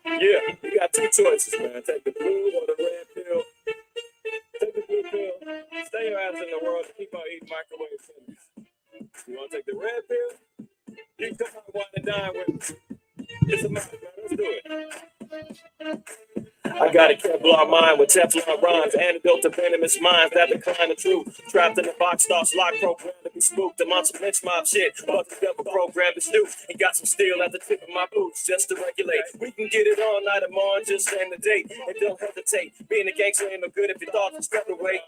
Yeah, you got two choices, man. Take the blue or the red pill. Take the blue pill. Stay your ass in the world and keep on eating microwave foods. You want to take the red pill? You can come out and dine with me. It's a mess, man. Let's do it. I got a Kevlar mind with Teflon rhymes, antidote to venomous minds that decline the truth. Trapped in the box, starts locked, programmed to be spooked. I'm on some lynch mob shit, but the devil programmed to snoop. And got some steel at the tip of my boots just to regulate. We can get it all night tomorrow and just stand the date. And don't hesitate. Being a gangster ain't no good if your thoughts are stepped away.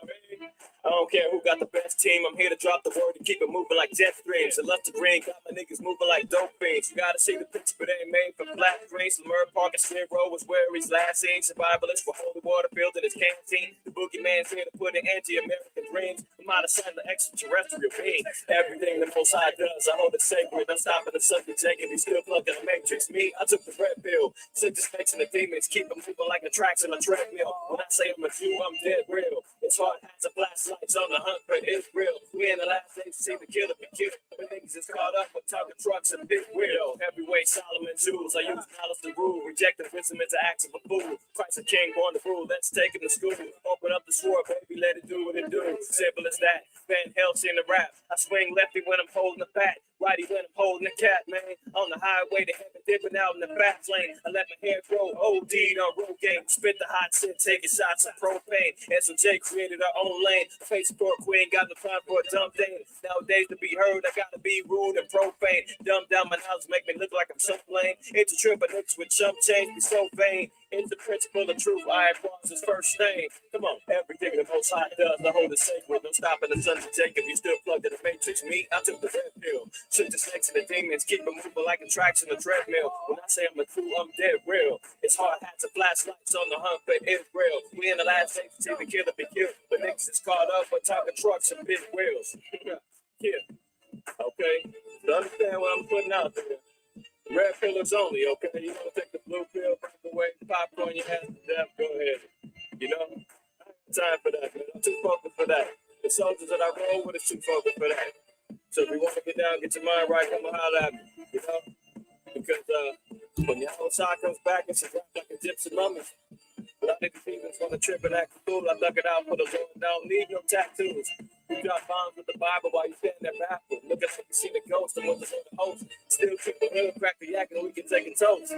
I don't care who got the best team. I'm here to drop the word and keep it moving like jet streams. I love to green, got my niggas moving like dope fiends. You gotta see the picture, but it ain't made for flat screens. Lemur Park and Skid Row was where he's last seen. Survivalist for holy water filled in his canteen. The boogeyman's here to put an end to American dreams. I'm out of sight of the extraterrestrial being. Everything the Most High does, I hold it sacred. I'm stopping the subject, taking me still plugging the matrix. Me, I took the red pill. Sent the snakes and the demons, keep them moving like the tracks in a treadmill. When I say I'm a Jew, I'm dead real. It's hard as a flashlights on the hunt for Israel. We in the last days to see the killer be killed. But niggas is caught up with talking trucks and big wheel. Heavyweight Solomon jewels. I use knowledge to rule. Rejecting wisdom into acts of a fool. Christ the King born to rule. Let's take him to school. Open up the sword, baby. Let it do what it do. Simple as that. Van Helsing the rap. I swing lefty when I'm holding the bat. Righty when I'm holding the cat, man. On the highway to heaven, dipping out in the fast lane. I let my hair grow. OD'd on road game. Spit the hot shit, taking shots of propane. SOJ created our own lane. Facebook queen got the time for a dumb thing. Nowadays to be heard, I gotta be rude and profane. Dumb down my knowledge, make me look like I'm so lame. It's a trip of niggas with chump change, be so vain. It's the principle of truth. IQAhmath his first name. Come on, everything the Most High does, I hold it sacred. Don't stop in the sons of Jacob. You still plugged in the matrix. Me, I took the red pill. Shoot the snakes and the demons, keep them moving like a tracks in the treadmill. When I say I'm a true, I'm dead real. It's hard hats and flashlights on the hunt for Israel. We in the last days to see the killer be killed. But niggas is caught up with talking trucks and big wheels. Yeah. Okay. So understand what I'm putting out there. Red pillars only, okay? You want to take the blue pill, break away, popcorn your ass to death, go ahead. You know? I ain't time for that, man. I'm too focused for that. The soldiers that I roll with is too focused for that. So if you want to get down, get your mind right, come and holler at me, you know? Because when your whole side comes back, it's a rap like a gypsy mummy. But I think the demons want to trip and act a fool. I dug it out for the Lord. Don't need no tattoos. You drop bombs with the Bible while you stand there baffled. Looking like you see the ghost of what's on the host. Still keep the hood, crack the yak, and we can take a toast.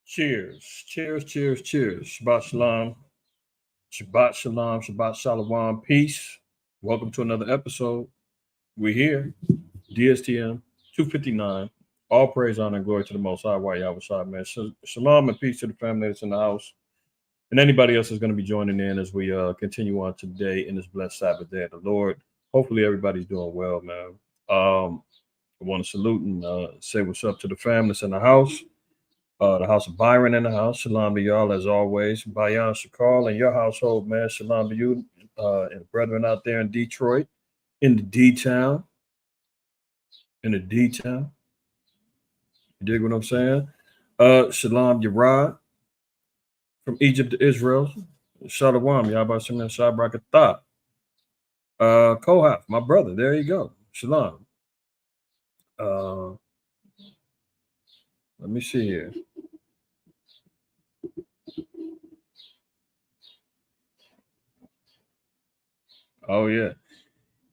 Cheers. Cheers, cheers, cheers, cheers. Shabbat shalom. Shabbat shalom, Shabbat shalom. Peace. Welcome to another episode. We're here. DSTM 259. All praise, honor, and glory to the Most High. Why y'all side, man. Shalom and peace to the family that's in the house. And anybody else is going to be joining in as we continue on today in this blessed Sabbath day of the Lord. Hopefully everybody's doing well, man. I want to salute and say what's up to the family that's in the house. The house of Byron in the house. Shalom to y'all as always. Bayan Shakal and your household, man. Shalom to you and brethren out there in Detroit, in the D-Town. In the D-Town. You dig what I'm saying? Shalom Yerad from Egypt to Israel. Shalom, Yabba Shem Shabrakatah. Kohath, my brother. There you go. Shalom. Let me see here. Oh yeah.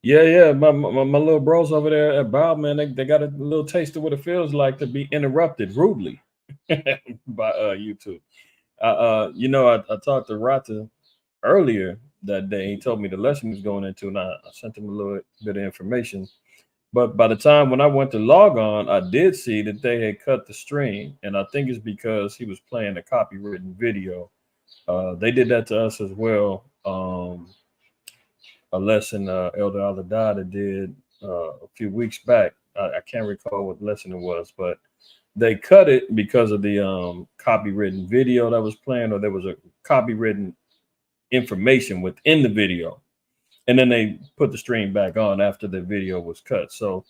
Yeah. My little bros over there at Bow, man, they got a little taste of what it feels like to be interrupted rudely by YouTube. I talked to Rata earlier that day. He told me the lesson was going into, and I sent him a little bit of information. But by the time when I went to log on, I did see that they had cut the stream, and I think it's because he was playing a copywritten video. They did that to us as well. A lesson Elder Aladada did a few weeks back. I can't recall what lesson it was, but they cut it because of the copywritten video that was playing, or there was a copywritten information within the video. And then they put the stream back on after the video was cut. So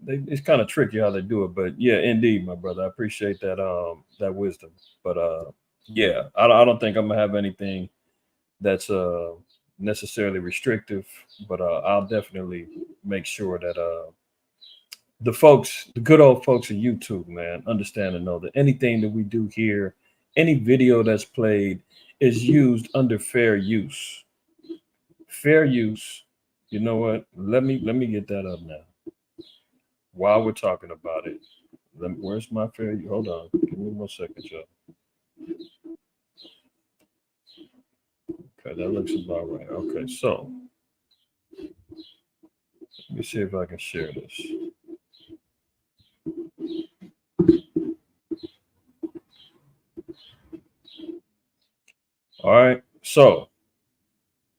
it's kind of tricky how they do it, but yeah, indeed, my brother, I appreciate that wisdom. But yeah, I don't think I'm gonna have anything that's necessarily restrictive, but I'll definitely make sure that the good old folks of YouTube, man, understand and know that anything that we do here, any video that's played, is used under fair use. Fair use. You know what? Let me get that up now. While we're talking about it, where's my fair use? Hold on, give me 1 second, y'all. Okay, that looks about right. Okay, so let me see if I can share this. All right, so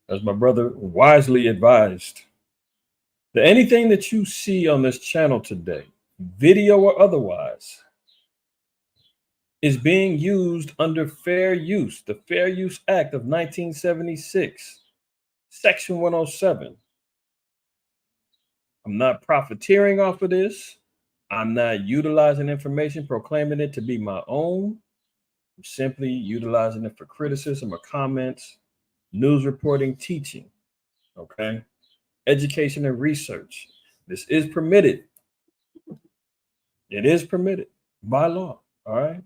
as my brother wisely advised, that anything that you see on this channel today, video or otherwise, is being used under fair use, the Fair Use Act of 1976, Section 107. I'm not profiteering off of this. I'm not utilizing information, proclaiming it to be my own. I'm simply utilizing it for criticism or comments, news reporting, teaching, okay? Education and research. This is permitted. It is permitted by law, all right?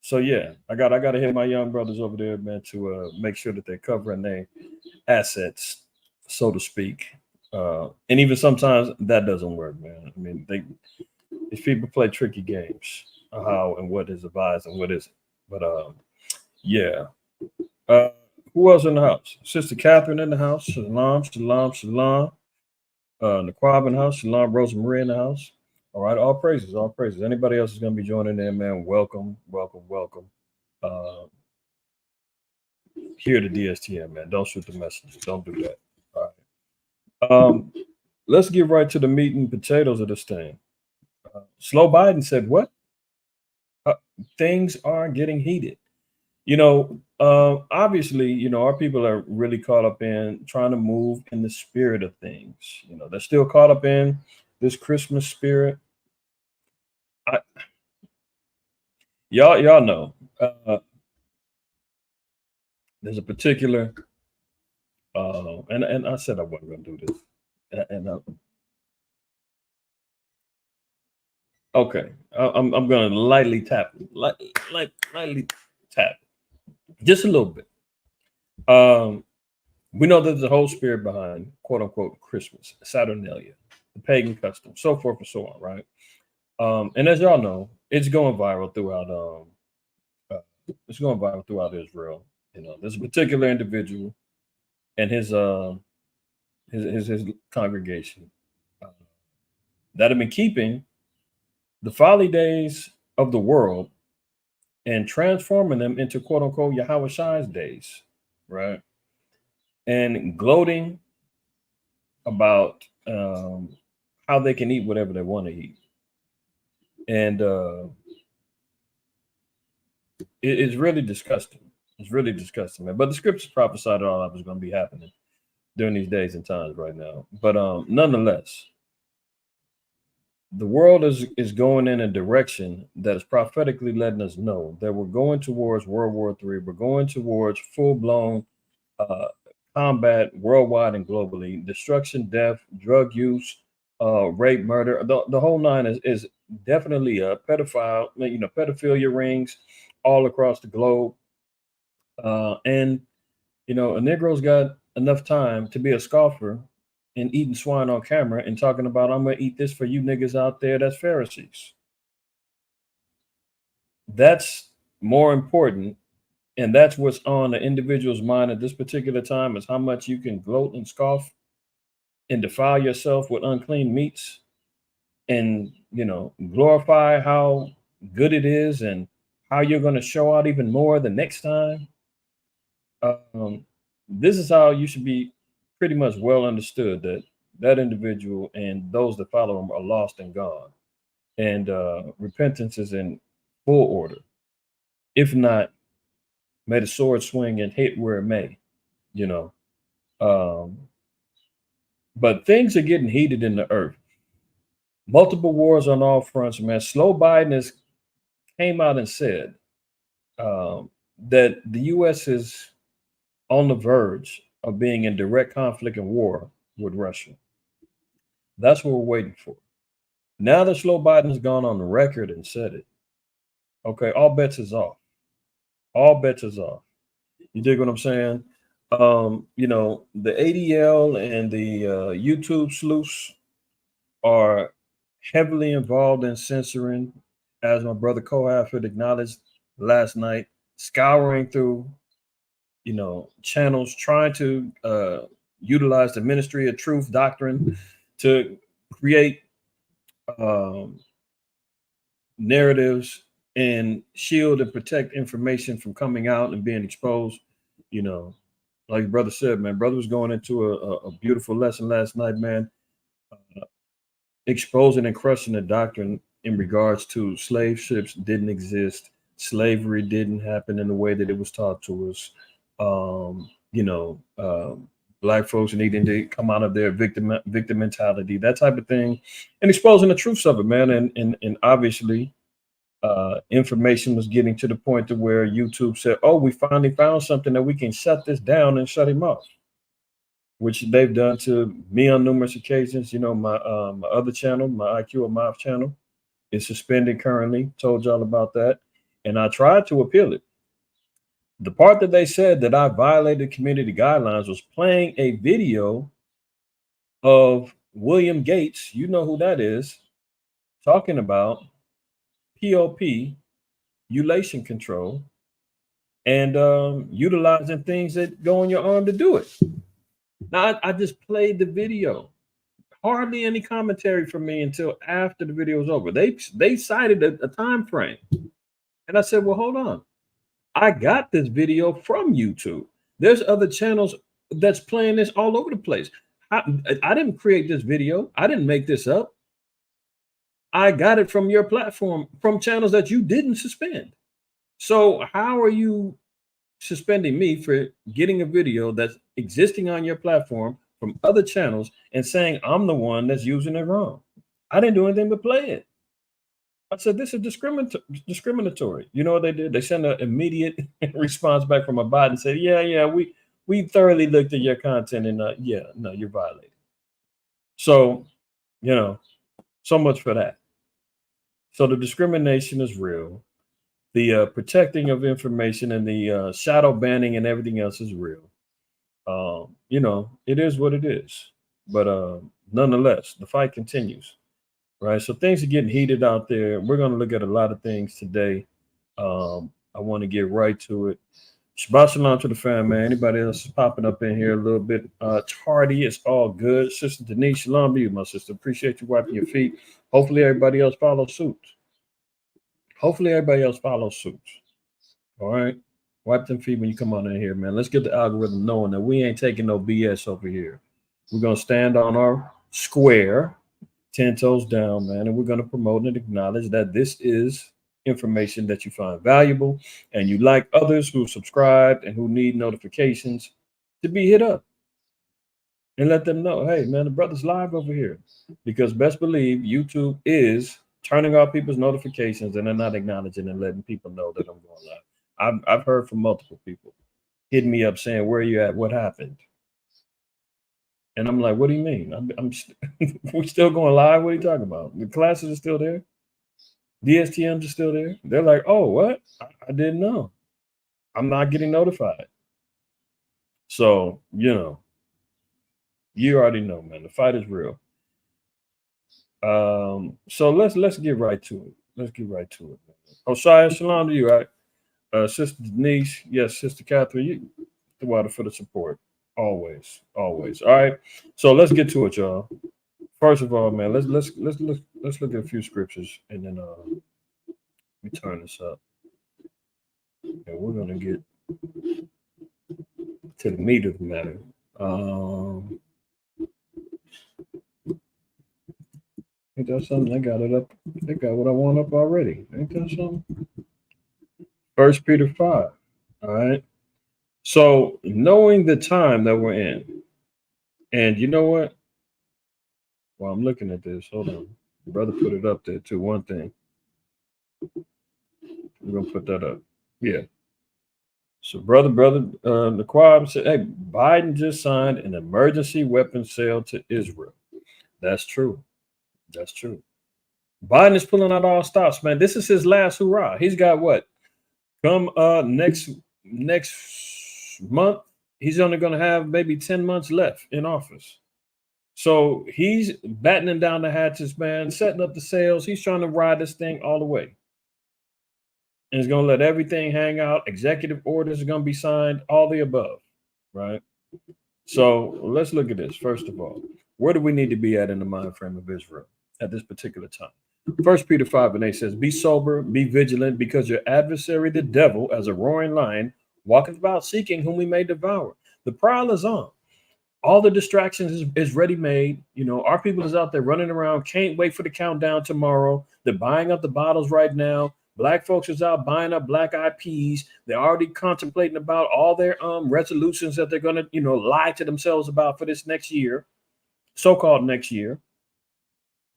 So yeah, I gotta hit my young brothers over there, man, to make sure that they're covering their assets, so to speak. And even sometimes that doesn't work, man. I mean, these people play tricky games, how and what is advised and what isn't. But yeah. Who else in the house? Sister Catherine in the house. Shalom, shalom, shalom. Naquab in the house. Shalom, Rosa Maria in the house. All right, all praises, all praises. Anybody else is going to be joining in, man? Welcome, welcome, welcome. Here to DSTN, man. Don't shoot the messenger. Don't do that. All right. Let's get right to the meat and potatoes of this thing. Slow Biden said, what? Things are getting heated. Obviously, our people are really caught up in trying to move in the spirit of things. They're still caught up in this Christmas spirit. Y'all know. There's a particular, and I said I wasn't going to do this, okay, I'm going to lightly tap, lightly tap, just a little bit. We know there's a whole spirit behind quote unquote Christmas, Saturnalia, the pagan custom, so forth and so on, right? And as y'all know, it's going viral throughout. It's going viral throughout Israel. There's a particular individual and his congregation that have been keeping the folly days of the world and transforming them into quote unquote Yahweh Shai's days, right? And gloating about how they can eat whatever they want to eat. And it's really disgusting. It's really disgusting, man. But the scriptures prophesied all that was going to be happening during these days and times right now. But nonetheless, the world is going in a direction that is prophetically letting us know that we're going towards World War III. We're going towards full-blown combat worldwide and globally, destruction, death, drug use, rape, murder. The whole nine is definitely a pedophilia rings all across the globe. And a Negro's got enough time to be a scoffer and eating swine on camera and talking about, I'm going to eat this for you niggas out there that's Pharisees. That's more important. And that's what's on the individual's mind at this particular time, is how much you can gloat and scoff and defile yourself with unclean meats and, glorify how good it is and how you're going to show out even more the next time. This is how you should be pretty much well understood, that individual and those that follow him are lost and gone. And repentance is in full order. If not, may the sword swing and hit where it may, But things are getting heated in the earth. Multiple wars on all fronts, man. Slow Biden has came out and said that the U.S. is on the verge of being in direct conflict and war with Russia. That's what we're waiting for. Now that Slow Biden's gone on the record and said it, okay, all bets is off. All bets is off. You dig what I'm saying? You know, the ADL and the YouTube sleuths are heavily involved in censoring, as my brother Kohath had acknowledged last night, scouring through, you know, channels trying to utilize the Ministry of Truth doctrine to create narratives and shield and protect information from coming out and being exposed. You know, like brother said, man, brother was going into a beautiful lesson last night, man, exposing and crushing the doctrine in regards to slave ships didn't exist. Slavery didn't happen in the way that it was taught to us. You know, black folks needing to come out of their victim mentality, that type of thing, and exposing the truths of it, man. And obviously, information was getting to the point to where YouTube said, "Oh, we finally found something that we can shut this down and shut him off," which they've done to me on numerous occasions. You know, my other channel, my IQAhmath channel, is suspended currently. Told y'all about that, and I tried to appeal it. The part that they said that I violated community guidelines was playing a video of William Gates, you know who that is, talking about POP, ulation control, and utilizing things that go in your arm to do it. Now, I just played the video. Hardly any commentary from me until after the video was over. They cited a time frame. And I said, well, hold on. I got this video from YouTube. There's other channels that's playing this all over the place. I didn't create this video. I didn't make this up. I got it from your platform, from channels that you didn't suspend. So how are you suspending me for getting a video that's existing on your platform from other channels and saying I'm the one that's using it wrong? I didn't do anything but play it. I said, this is discriminatory. You know what they did? They sent an immediate response back from a bot and said, yeah, we thoroughly looked at your content and yeah, no, you're violating. So, you know, so much for that. So the discrimination is real. The protecting of information and the shadow banning and everything else is real. You know, it is what it is. But nonetheless, the fight continues. Right. So things are getting heated out there. We're going to look at a lot of things today. I want to get right to it. Shabbat shalom to the fam, man. Anybody else is popping up in here a little bit tardy? It's all good. Sister Denise, shalom to you, my sister. Appreciate you wiping your feet. Hopefully everybody else follows suit. All right. Wipe them feet when you come on in here, man. Let's get the algorithm knowing that we ain't taking no BS over here. We're going to stand on our square, 10 toes down, man, and we're going to promote and acknowledge that this is information that you find valuable and you like others who subscribed and who need notifications to be hit up and let them know, hey, man, the brother's live over here. Because best believe YouTube is turning off people's notifications and they're not acknowledging and letting people know that I'm going live. I've heard from multiple people hitting me up saying, where are you at? What happened? And I'm like, what do you mean? We're still going live? What are you talking about? The classes are still there? DSTMs are still there? They're like, oh, what? I didn't know. I'm not getting notified. So, you know, you already know, man. The fight is real. So let's get right to it. Let's get right to it, man. Osiah, shalom to you, right? Sister Denise, yes, Sister Catherine, you the water for the support. Always. All right. So let's get to it, y'all. First of all, man, let's look at a few scriptures and then we turn this up. And we're gonna get to the meat of the matter. Ain't that something? I got it up. I got what I want up already. Ain't that something? 1 Peter 5. All right. So knowing the time that we're in, and you know what? Well, I'm looking at this. Hold on. Brother put it up there too. One thing. We're gonna put that up. Yeah. So brother, the Quad said, hey, Biden just signed an emergency weapons sale to Israel. That's true. That's true. Biden is pulling out all stops, man. This is his last hurrah. He's got what? Come next month, he's only gonna have maybe 10 months left in office. So he's battening down the hatches, man, setting up the sails. He's trying to ride this thing all the way. And he's going to let everything hang out. Executive orders are going to be signed, all the above, right? So let's look at this. First of all, where do we need to be at in the mind frame of Israel at this particular time? 1 Peter 5:8 says, be sober, be vigilant, because your adversary, the devil, as a roaring lion, walketh about seeking whom he may devour. The prowl is on. All the distractions is ready made. You know, our people is out there running around, can't wait for the countdown tomorrow. They're buying up the bottles right now. Black folks is out buying up black eyed peas. They're already contemplating about all their resolutions that they're going to, lie to themselves about for this next year, so-called next year,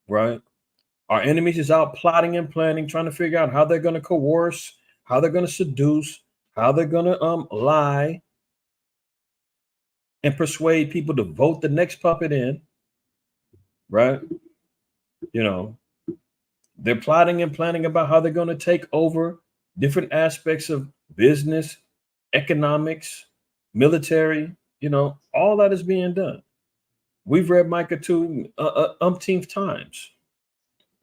right? Our enemies is out plotting and planning, trying to figure out how they're going to coerce, how they're going to seduce, how they're going to lie and persuade people to vote the next puppet in, right? They're plotting and planning about how they're going to take over different aspects of business, economics, military, all that is being done. We've read Micah 2 umpteenth times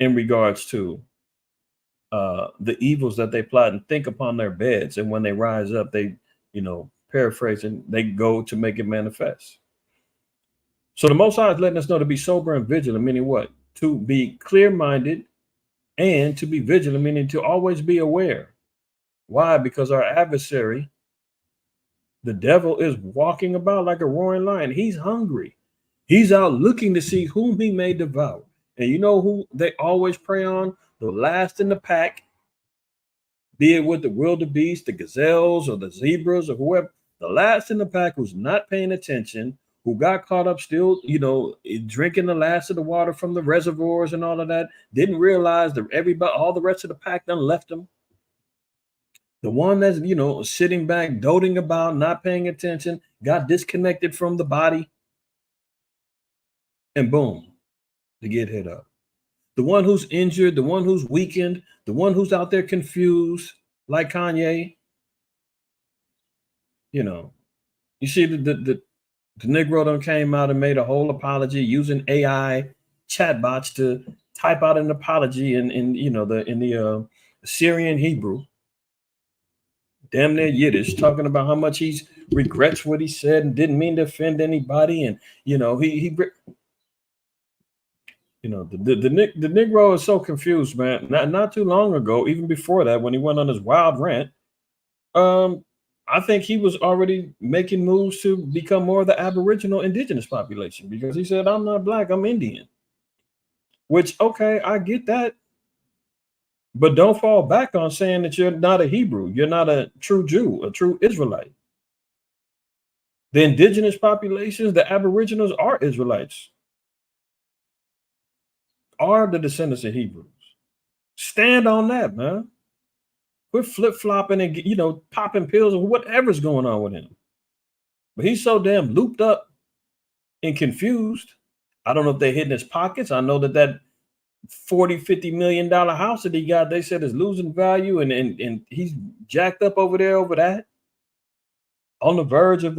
in regards to the evils that they plot and think upon their beds. And when they rise up, they, paraphrasing, they go to make it manifest. So the Most High is letting us know to be sober and vigilant, meaning what? To be clear-minded and to be vigilant, meaning to always be aware. Why? Because our adversary, the devil, is walking about like a roaring lion. He's hungry. He's out looking to see whom he may devour. And you know who they always prey on? The last in the pack, be it with the wildebeest, the gazelles, or the zebras, or whoever. The last in the pack who's not paying attention, who got caught up still, drinking the last of the water from the reservoirs and all of that, didn't realize that all the rest of the pack done left them. The one that's, sitting back, doting about, not paying attention, got disconnected from the body, and boom, to get hit up. The one who's injured, the one who's weakened, the one who's out there confused, like Kanye. You see the Negro done came out and made a whole apology using AI chatbots to type out an apology in the Syrian Hebrew, damn near Yiddish, talking about how much he regrets what he said and didn't mean to offend anybody, and the Negro is so confused, man. Not too long ago, even before that, when he went on his wild rant, I think he was already making moves to become more of the Aboriginal indigenous population, because he said, I'm not black, I'm Indian. Which, okay, I get that. But don't fall back on saying that you're not a Hebrew. You're not a true Jew, a true Israelite. The indigenous populations, the Aboriginals, are Israelites, are the descendants of Hebrews. Stand on that, man. Quit flip-flopping and, popping pills or whatever's going on with him. But he's so damn looped up and confused. I don't know if they're hitting his pockets. I know that $40-50 million house that he got, they said, is losing value, and he's jacked up over there over that. On the verge of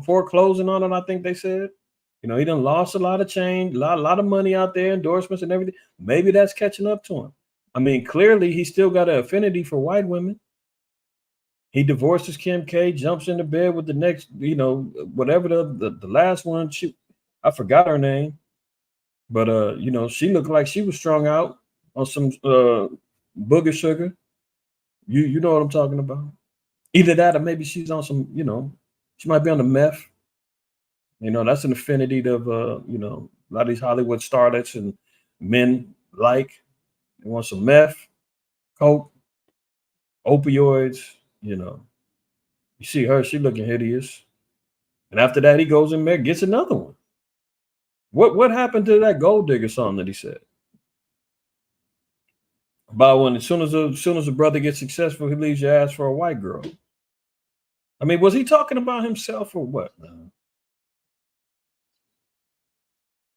foreclosing on it, I think they said. He done lost a lot of change, a lot of money out there, endorsements and everything. Maybe that's catching up to him. I mean, clearly, he still got an affinity for white women. He divorces Kim K, jumps into bed with the next, whatever the last one. I forgot her name, but she looked like she was strung out on some booger sugar. You know what I'm talking about? Either that, or maybe she's on some, she might be on the meth. That's an affinity of a lot of these Hollywood starlets and men like. They want some meth, coke, opioids, You see her, she looking hideous. And after that, he goes in there, gets another one. What happened to that gold digger song that he said? about when as soon as a brother gets successful, he leaves your ass for a white girl. I mean, was he talking about himself or what?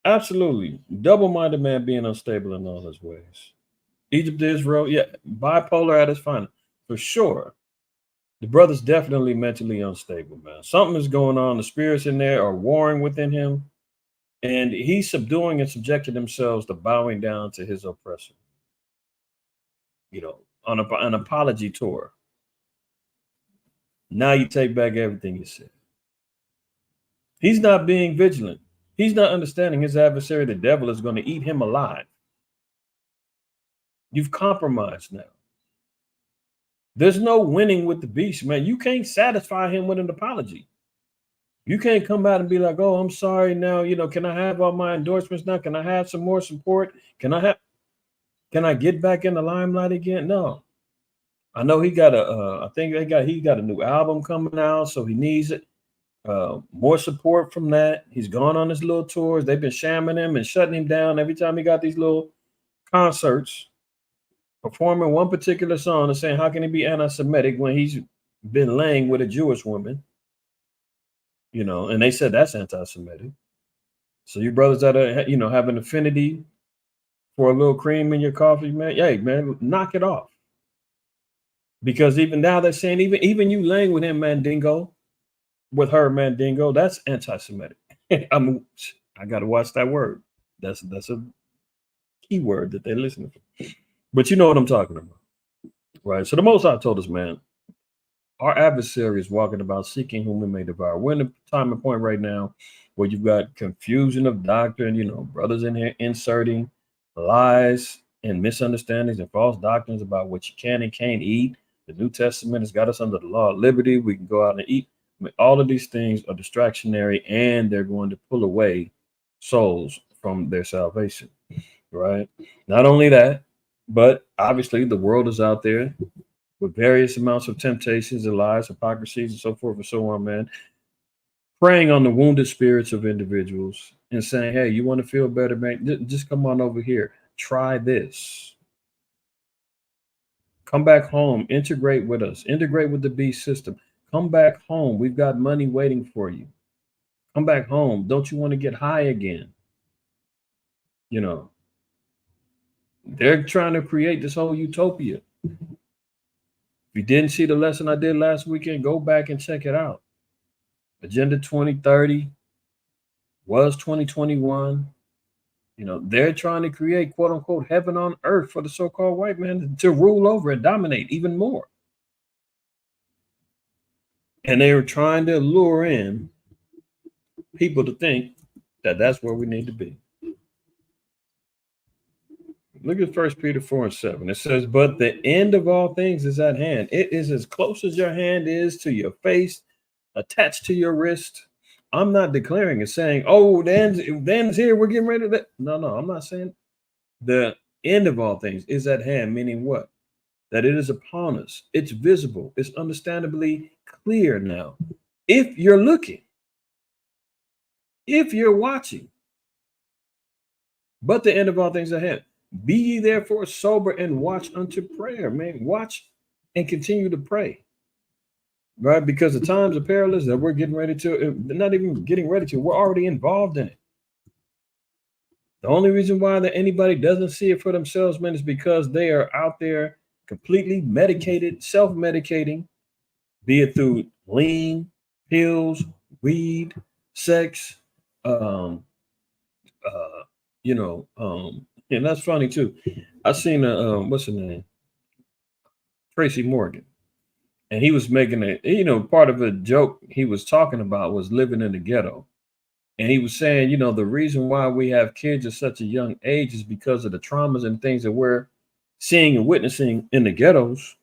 Absolutely. Double-minded man being unstable in all his ways. Egypt, Israel, yeah, bipolar at its finest, for sure. The brother's definitely mentally unstable, man. Something is going on. The spirits in there are warring within him, and he's subduing and subjecting themselves to bowing down to his oppressor. On an apology tour. Now you take back everything you said. He's not being vigilant. He's not understanding his adversary, the devil, is going to eat him alive. You've compromised now. There's no winning with the beast, man. You can't satisfy him with an apology. You can't come out and be like, oh, I'm sorry now. Can I have all my endorsements now? Can I have some more support? Can I get back in the limelight again? No. I know he got he got a new album coming out, so he needs it. More support from that. He's gone on his little tours. They've been shamming him and shutting him down every time he got these little concerts, performing one particular song and saying, how can he be anti-Semitic when he's been laying with a Jewish woman? And they said that's anti-Semitic. So you brothers that are, have an affinity for a little cream in your coffee, man, hey, man, knock it off. Because even now they're saying, even you laying with him, Mandingo, with her, Mandingo, that's anti-Semitic. I got to watch that word. That's a key word that they're listening to. But you know what I'm talking about, right? So the Most High told us, man, our adversary is walking about seeking whom we may devour. We're in a time and point right now where you've got confusion of doctrine, brothers in here inserting lies and misunderstandings and false doctrines about what you can and can't eat. The New Testament has got us under the law of liberty. We can go out and eat. I mean, all of these things are distractionary, and they're going to pull away souls from their salvation, right? Not only that, but obviously the world is out there with various amounts of temptations and lies, hypocrisies, and so forth and so on, man. Preying on the wounded spirits of individuals and saying, hey, you want to feel better, man? Just come on over here. Try this. Come back home. Integrate with us. Integrate with the beast system. Come back home. We've got money waiting for you. Come back home. Don't you want to get high again? They're trying to create this whole utopia. If you didn't see the lesson I did last weekend, go back and check it out. Agenda 2030 was 2021. They're trying to create, quote unquote, heaven on earth for the so-called white man to rule over and dominate even more. And they were trying to lure in people to think that that's where we need to be. Look at 1 Peter 4:7. It says, but the end of all things is at hand. It is as close as your hand is to your face, attached to your wrist. I'm not declaring and saying, oh, the end's here, we're getting ready to. No, I'm not saying. The end of all things is at hand, meaning what? That it is upon us. It's visible. It's understandably clear now. If you're looking, if you're watching, but the end of all things at hand. Be ye therefore sober and watch unto prayer, man. Watch and continue to pray, right? Because the times are perilous that we're getting ready to, not even getting ready to, we're already involved in it. The only reason why that anybody doesn't see it for themselves, man, is because they are out there completely medicated, self-medicating, be it through lean, pills, weed, sex, and that's funny too. I seen what's her name? Tracy Morgan. And he was making part of a joke he was talking about was living in the ghetto. And he was saying, the reason why we have kids at such a young age is because of the traumas and things that we're seeing and witnessing in the ghettos.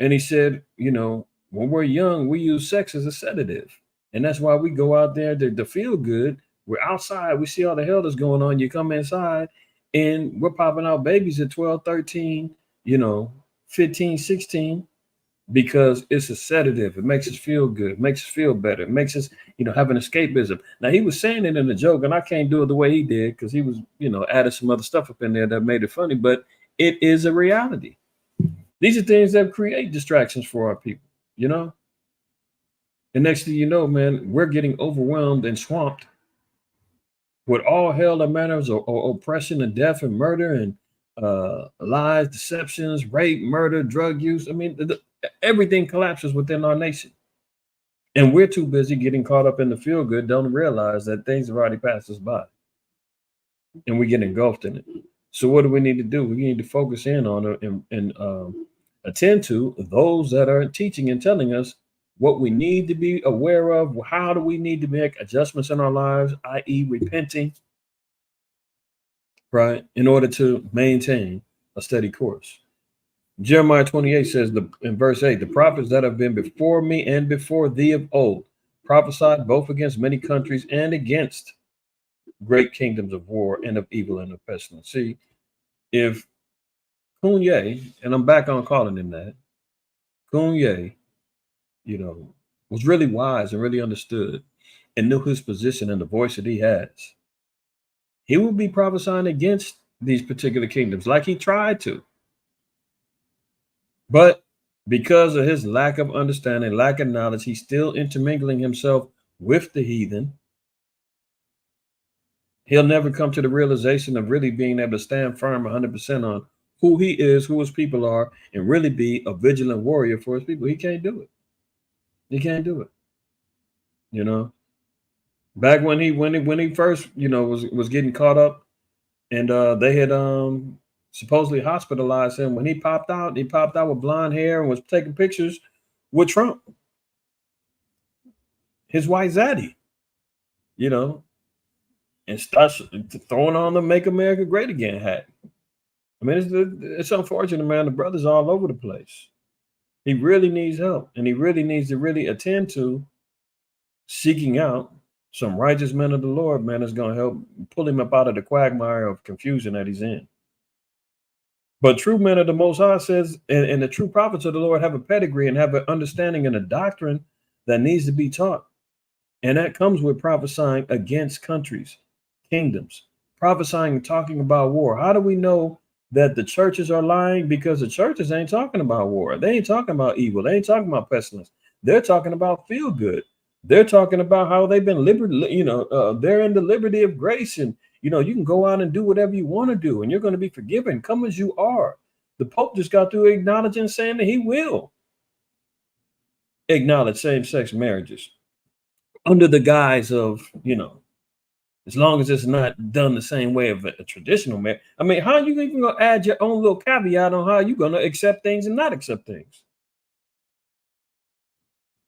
And he said, when we're young, we use sex as a sedative. And that's why we go out there to feel good. We're outside. We see all the hell that's going on. You come inside and we're popping out babies at 12, 13, 15, 16, because it's a sedative. It makes us feel good. It makes us feel better. It makes us, have an escapism. Now, he was saying it in a joke, and I can't do it the way he did because he was, added some other stuff up in there that made it funny. But It is a reality. These are things that create distractions for our people, you know? And next thing you know, man, we're getting overwhelmed and swamped with all hell and manners of oppression and death and murder and lies, deceptions, rape, murder, drug use. I mean, everything collapses within our nation. And we're too busy getting caught up in the feel good, don't realize that things have already passed us by and we get engulfed in it. So what do we need to do? We need to focus in on it and attend to those that are teaching and telling us what we need to be aware of. How do we need to make adjustments in our lives, i.e. repenting, right, in order to maintain a steady course. Jeremiah 28 says in verse 8, the prophets that have been before me and before thee of old prophesied both against many countries and against great kingdoms of war and of evil and of pestilence. See, if Kunye, and I'm back on calling him that, Kunye, you know, was really wise and really understood and knew his position and the voice that he has, he would be prophesying against these particular kingdoms like he tried to. But because of his lack of understanding, lack of knowledge, he's still intermingling himself with the heathen. He'll never come to the realization of really being able to stand firm 100% on who he is, who his people are, and really be a vigilant warrior for his people. He can't do it. He can't do it. You know, back when he first, you know, was getting caught up, and they had supposedly hospitalized him. When he popped out with blonde hair and was taking pictures with Trump, his white zaddy, you know, and starts throwing on the "Make America Great Again" hat. I mean, it's unfortunate, man. The brother's all over the place. He really needs help, and he really needs to really attend to seeking out some righteous men of the Lord, man, that's going to help pull him up out of the quagmire of confusion that he's in. But true men of the Most High says, and the true prophets of the Lord have a pedigree and have an understanding and a doctrine that needs to be taught. And that comes with prophesying against countries, kingdoms, prophesying and talking about war. How do we know that the churches are lying? Because the churches ain't talking about war. They ain't talking about evil. They ain't talking about pestilence. They're talking about feel good. They're talking about how they've been they're in the liberty of grace, and you can go out and do whatever you want to do, and you're going to be forgiven. Come as you are. The Pope just got through acknowledging, saying that he will acknowledge same-sex marriages under the guise of, as long as it's not done the same way of a traditional marriage. I mean, how are you even going to add your own little caveat on how you're going to accept things and not accept things?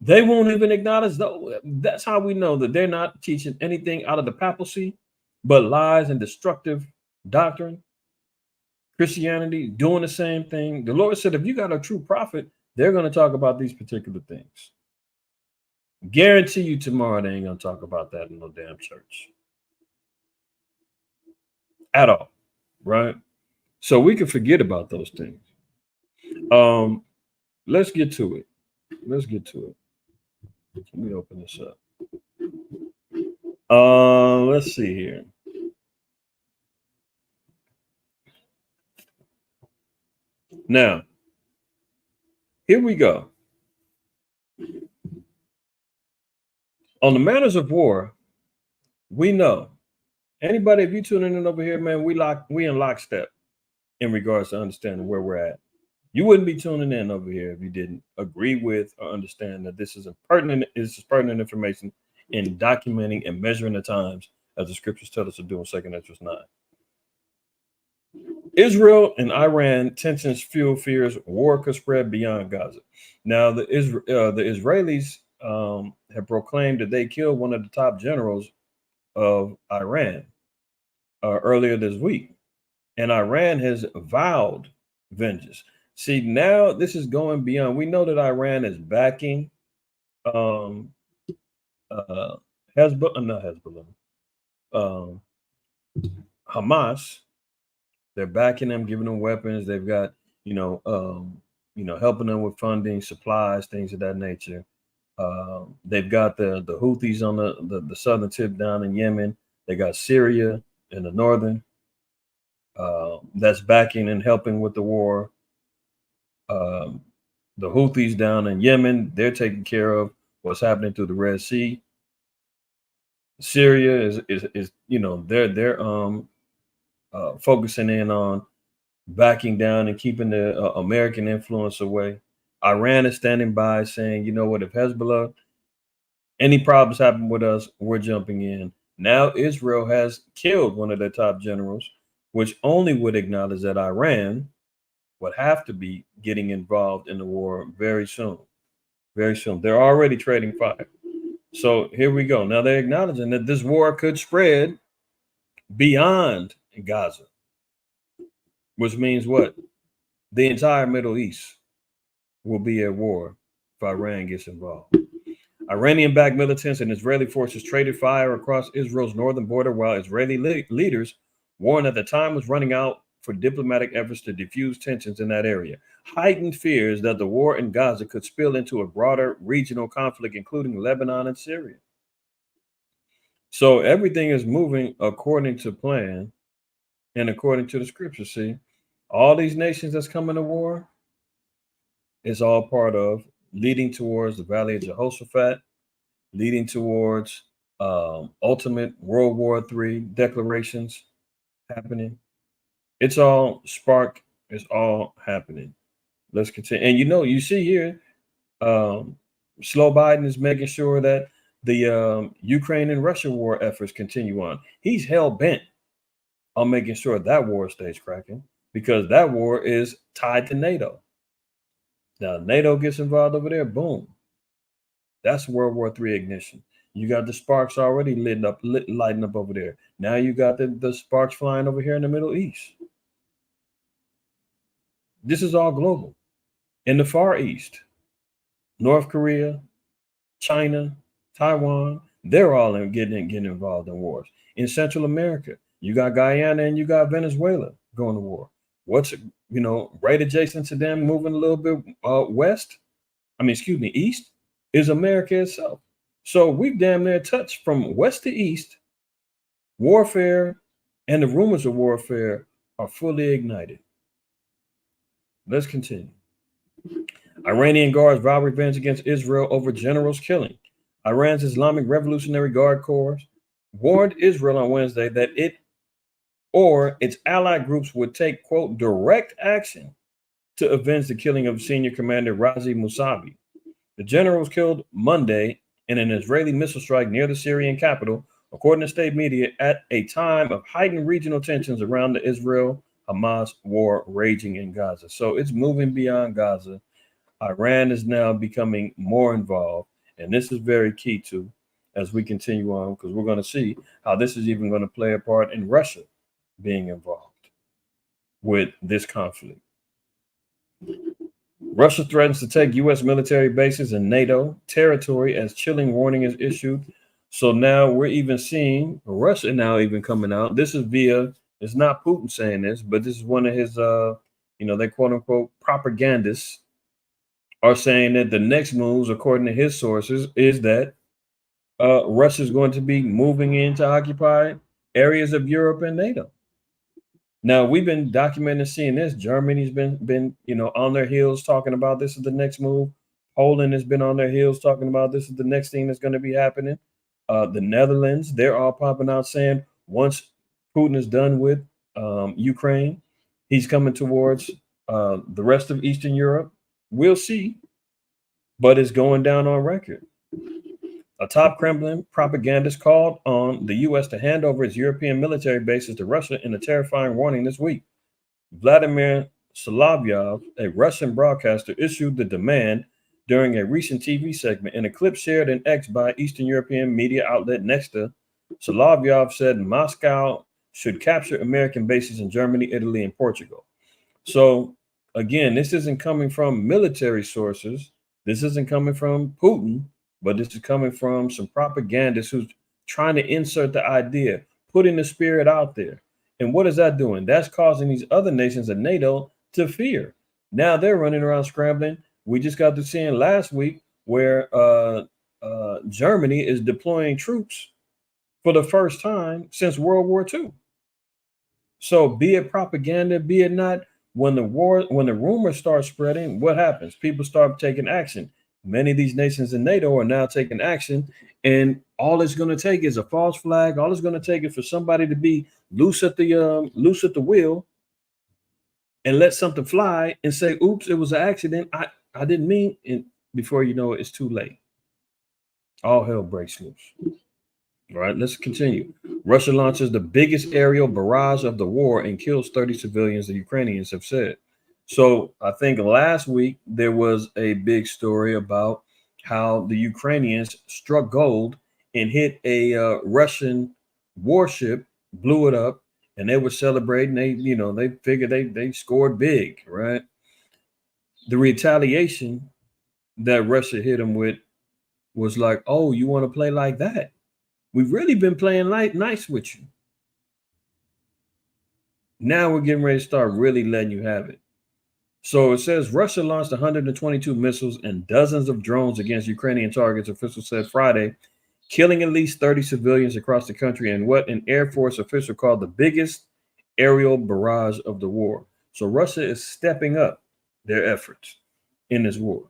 They won't even acknowledge that. That's how we know that they're not teaching anything out of the papacy, but lies and destructive doctrine. Christianity doing the same thing. The Lord said, if you got a true prophet, they're going to talk about these particular things. Guarantee you tomorrow they ain't going to talk about that in no damn church. At all, right? So we can forget about those things. Let's get to it. Let me open this up. Let's see here. Now, here we go. On the manners of war, we know. Anybody, if you tuning in over here, man, we in lockstep in regards to understanding where we're at. You wouldn't be tuning in over here if you didn't agree with or understand that this is pertinent information in documenting and measuring the times as the scriptures tell us to do in 2 Ezra 9. Israel and Iran tensions fuel fears war could spread beyond Gaza. Now, the Israelis have proclaimed that they killed one of the top generals of Iran earlier this week, and Iran has vowed vengeance. See, now this is going beyond. We know that Iran is backing Hezbollah, not Hezbollah, Hamas. They're backing them, giving them weapons. They've got, helping them with funding, supplies, things of that nature. They've got the Houthis on the southern tip down in Yemen. They got Syria in the northern. that's backing and helping with the war. Um, the Houthis down in Yemen, they're taking care of what's happening through the Red Sea. Syria is they're focusing in on backing down and keeping the American influence away. Iran is standing by saying, you know what, if Hezbollah, any problems happen with us, we're jumping in. Now Israel has killed one of their top generals, which only would acknowledge that Iran would have to be getting involved in the war very soon. Very soon. They're already trading fire. So here we go. Now they're acknowledging that this war could spread beyond Gaza, which means what? The entire Middle East will be at war if Iran gets involved. Iranian-backed militants and Israeli forces traded fire across Israel's northern border while Israeli leaders warned that the time was running out for diplomatic efforts to defuse tensions in that area. Heightened fears that the war in Gaza could spill into a broader regional conflict, including Lebanon and Syria. So everything is moving according to plan and according to the scripture. See, all these nations that's coming to war is all part of leading towards the Valley of Jehoshaphat, leading towards ultimate World War III declarations happening. It's all spark. It's all happening. Let's continue. And you see here, Slow Biden is making sure that the Ukraine and Russia war efforts continue on. He's hell bent on making sure that war stays cracking because that war is tied to NATO. Now, NATO gets involved over there, boom. That's World War III ignition. You got the sparks already lighting up over there. Now you got the sparks flying over here in the Middle East. This is all global. In the Far East, North Korea, China, Taiwan, they're all getting involved in wars. In Central America, you got Guyana and you got Venezuela going to war. What's right adjacent to them, moving a little bit east, is America itself. So we've damn near touched from west to east. Warfare and the rumors of warfare are fully ignited. Let's continue. Iranian guards vow revenge against Israel over generals killing. Iran's Islamic Revolutionary Guard Corps warned Israel on Wednesday that it or its allied groups would take, quote, direct action to avenge the killing of senior commander Razi Mousavi. The general was killed Monday in an Israeli missile strike near the Syrian capital, according to state media, at a time of heightened regional tensions around the Israel-Hamas war raging in Gaza. So it's moving beyond Gaza. Iran is now becoming more involved, and this is very key too as we continue on, because we're going to see how this is even going to play a part in Russia being involved with this conflict. Russia threatens to take U.S. military bases in NATO territory as chilling warning is issued. So now we're even seeing Russia now even coming out. This is it's not Putin saying this, but this is one of his, they quote unquote propagandists are saying that the next moves, according to his sources, is that Russia is going to be moving into occupied areas of Europe and NATO. Now we've been documenting seeing this. Germany's been on their heels talking about this is the next move. Poland has been on their heels talking about this is the next thing that's going to be happening. The Netherlands, they're all popping out saying once Putin is done with Ukraine, he's coming towards the rest of Eastern Europe. We'll see, but it's going down on record. A top Kremlin propagandist called on the U.S. to hand over its European military bases to Russia in a terrifying warning this week. Vladimir Solovyov, a Russian broadcaster, issued the demand during a recent TV segment. In a clip shared in X by Eastern European media outlet Nexta, Solovyov said Moscow should capture American bases in Germany, Italy, and Portugal. So, again, this isn't coming from military sources. This isn't coming from Putin. But this is coming from some propagandists who's trying to insert the idea, putting the spirit out there. And what is that doing? That's causing these other nations of NATO to fear. Now they're running around scrambling. We just got to seeing last week where Germany is deploying troops for the first time since World War II. So be it propaganda, be it not, when the rumors start spreading, what happens? People start taking action. Many of these nations in NATO are now taking action, and all it's going to take is a false flag. All it's going to take is for somebody to be loose at the wheel and let something fly and say, "Oops, it was an accident. I didn't mean." And before you know it, it's too late. All hell breaks loose. All right, let's continue. Russia launches the biggest aerial barrage of the war and kills 30 civilians, the Ukrainians have said. So I think last week there was a big story about how the Ukrainians struck gold and hit a Russian warship, blew it up, and they were celebrating. They figured they scored big, right? The retaliation that Russia hit them with was like, "Oh, you want to play like that? We've really been playing nice with you. Now we're getting ready to start really letting you have it." So it says Russia launched 122 missiles and dozens of drones against Ukrainian targets, officials said Friday, killing at least 30 civilians across the country in what an Air Force official called the biggest aerial barrage of the war. So Russia is stepping up their efforts in this war.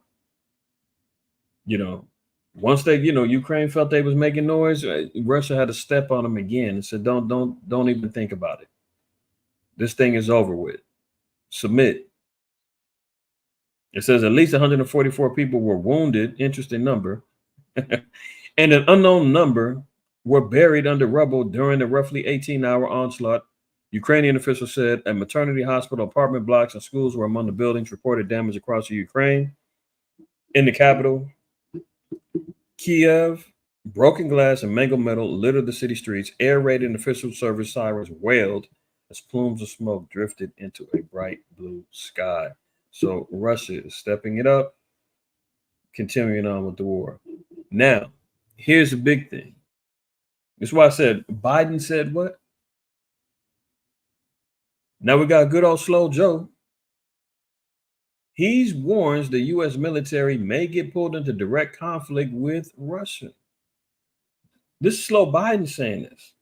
Once Ukraine felt they was making noise, Russia had to step on them again and said, don't even think about it. This thing is over with. Submit. It says at least 144 people were wounded, interesting number, and an unknown number were buried under rubble during the roughly 18-hour onslaught. Ukrainian officials said a maternity hospital, apartment blocks, and schools were among the buildings reported damage across the Ukraine. In the capital, Kiev, broken glass and mangled metal littered the city streets. Air raid and official service sirens wailed as plumes of smoke drifted into a bright blue sky. So Russia is stepping it up, continuing on with the war. Now, here's the big thing. That's why I said Biden said what? Now we got good old slow Joe. He warns the U.S. military may get pulled into direct conflict with Russia. This is slow Biden saying this.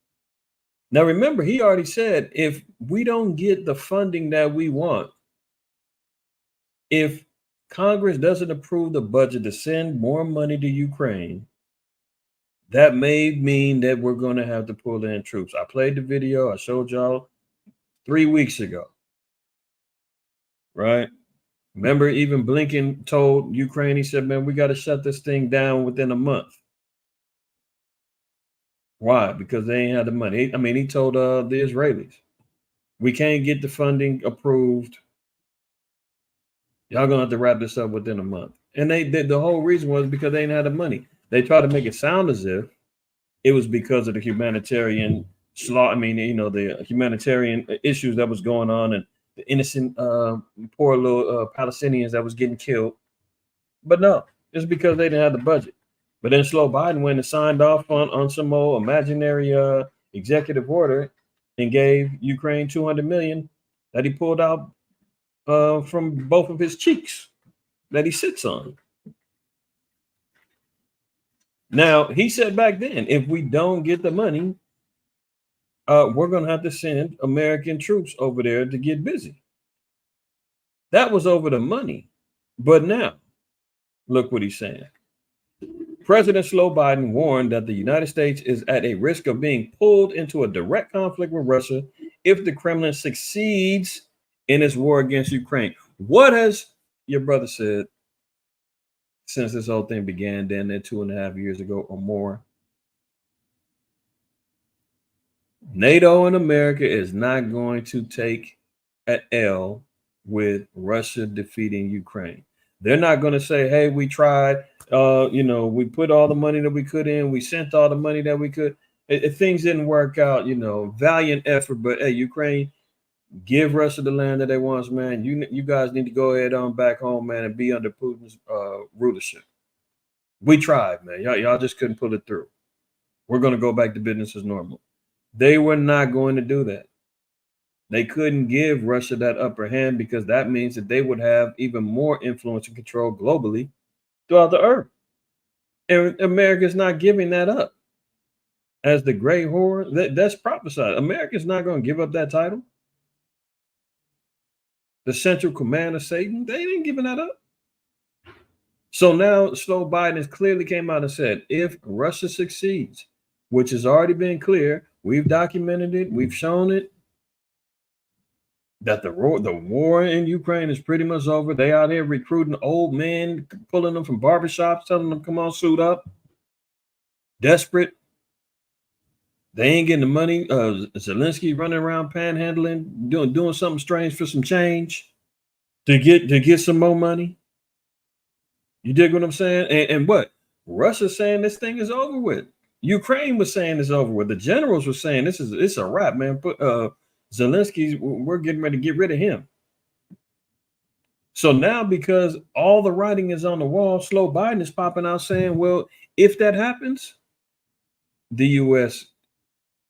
Now, remember, he already said if we don't get the funding that we want, if Congress doesn't approve the budget to send more money to Ukraine, that may mean that we're going to have to pull in troops. I played the video. I showed y'all 3 weeks ago, right? Remember, even Blinken told Ukraine, he said, man, we got to shut this thing down within a month. Why? Because they ain't had the money. He told the Israelis, we can't get the funding approved. Y'all going to have to wrap this up within a month. And the whole reason was because they didn't have the money. They tried to make it sound as if it was because of the humanitarian slaughter. The humanitarian issues that was going on and the innocent, poor little Palestinians that was getting killed. But no, it's because they didn't have the budget. But then slow Biden went and signed off on some old imaginary executive order and gave Ukraine $200 million that he pulled out from both of his cheeks that he sits on. Now, he said back then, if we don't get the money, we're going to have to send American troops over there to get busy. That was over the money. But now, look what he's saying. President Joe Biden warned that the United States is at a risk of being pulled into a direct conflict with Russia if the Kremlin succeeds in its war against Ukraine. What has your brother said since this whole thing began down there 2.5 years ago or more? NATO and America is not going to take an L with Russia defeating Ukraine. They're not going to say, hey, we tried, we put all the money that we could in, we sent all the money that we could. If things didn't work out, valiant effort, but hey, Ukraine, give Russia the land that they want, man. You guys need to go ahead on back home, man, and be under Putin's rulership. We tried, man. Y'all just couldn't pull it through. We're going to go back to business as normal. They were not going to do that. They couldn't give Russia that upper hand because that means that they would have even more influence and control globally throughout the earth. And America's not giving that up. As the great whore, that's prophesied. America's not going to give up that title. the central command of Satan, they ain't giving that up. So now Joe Biden has clearly came out and said, if Russia succeeds, which has already been clear, we've documented it, we've shown it, that the war in Ukraine is pretty much over. They out here recruiting old men, pulling them from barbershops, telling them, come on, suit up. Desperate. They ain't getting the money. Zelensky running around panhandling, doing something strange for some change to get some more money. You dig what I'm saying? And what? Russia's saying this thing is over with. Ukraine was saying it's over with. The generals were saying it's a wrap, man. But Zelensky, we're getting ready to get rid of him. So now, because all the writing is on the wall, Slow Biden is popping out saying, well, if that happens, the U.S.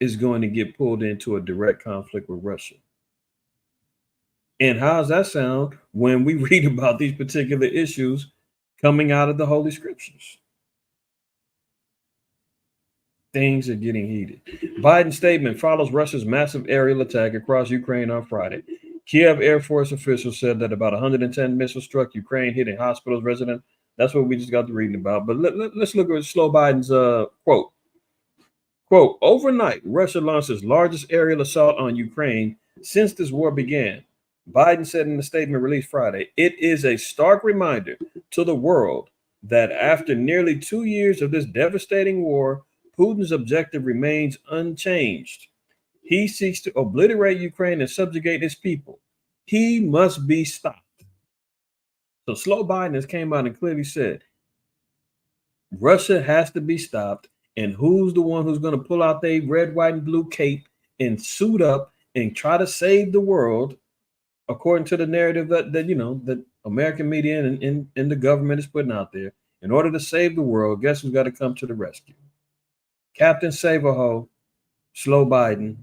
is going to get pulled into a direct conflict with Russia. And how's that sound when we read about these particular issues coming out of the Holy Scriptures? Things are getting heated. Biden's statement follows Russia's massive aerial attack across Ukraine on Friday. Kiev Air Force officials said that about 110 missiles struck Ukraine, hitting hospitals, residents. That's what we just got to reading about. But let's look at Slow Biden's quote. Quote, overnight, Russia launched its largest aerial assault on Ukraine since this war began. Biden said in a statement released Friday, it is a stark reminder to the world that after nearly 2 years of this devastating war, Putin's objective remains unchanged. He seeks to obliterate Ukraine and subjugate its people. He must be stopped. So Slow Biden has came out and clearly said, Russia has to be stopped. And who's the one who's going to pull out their red, white, and blue cape and suit up and try to save the world, according to the narrative that American media and the government is putting out there? In order to save the world, guess who's got to come to the rescue? Captain Save-A-Ho, Slow Biden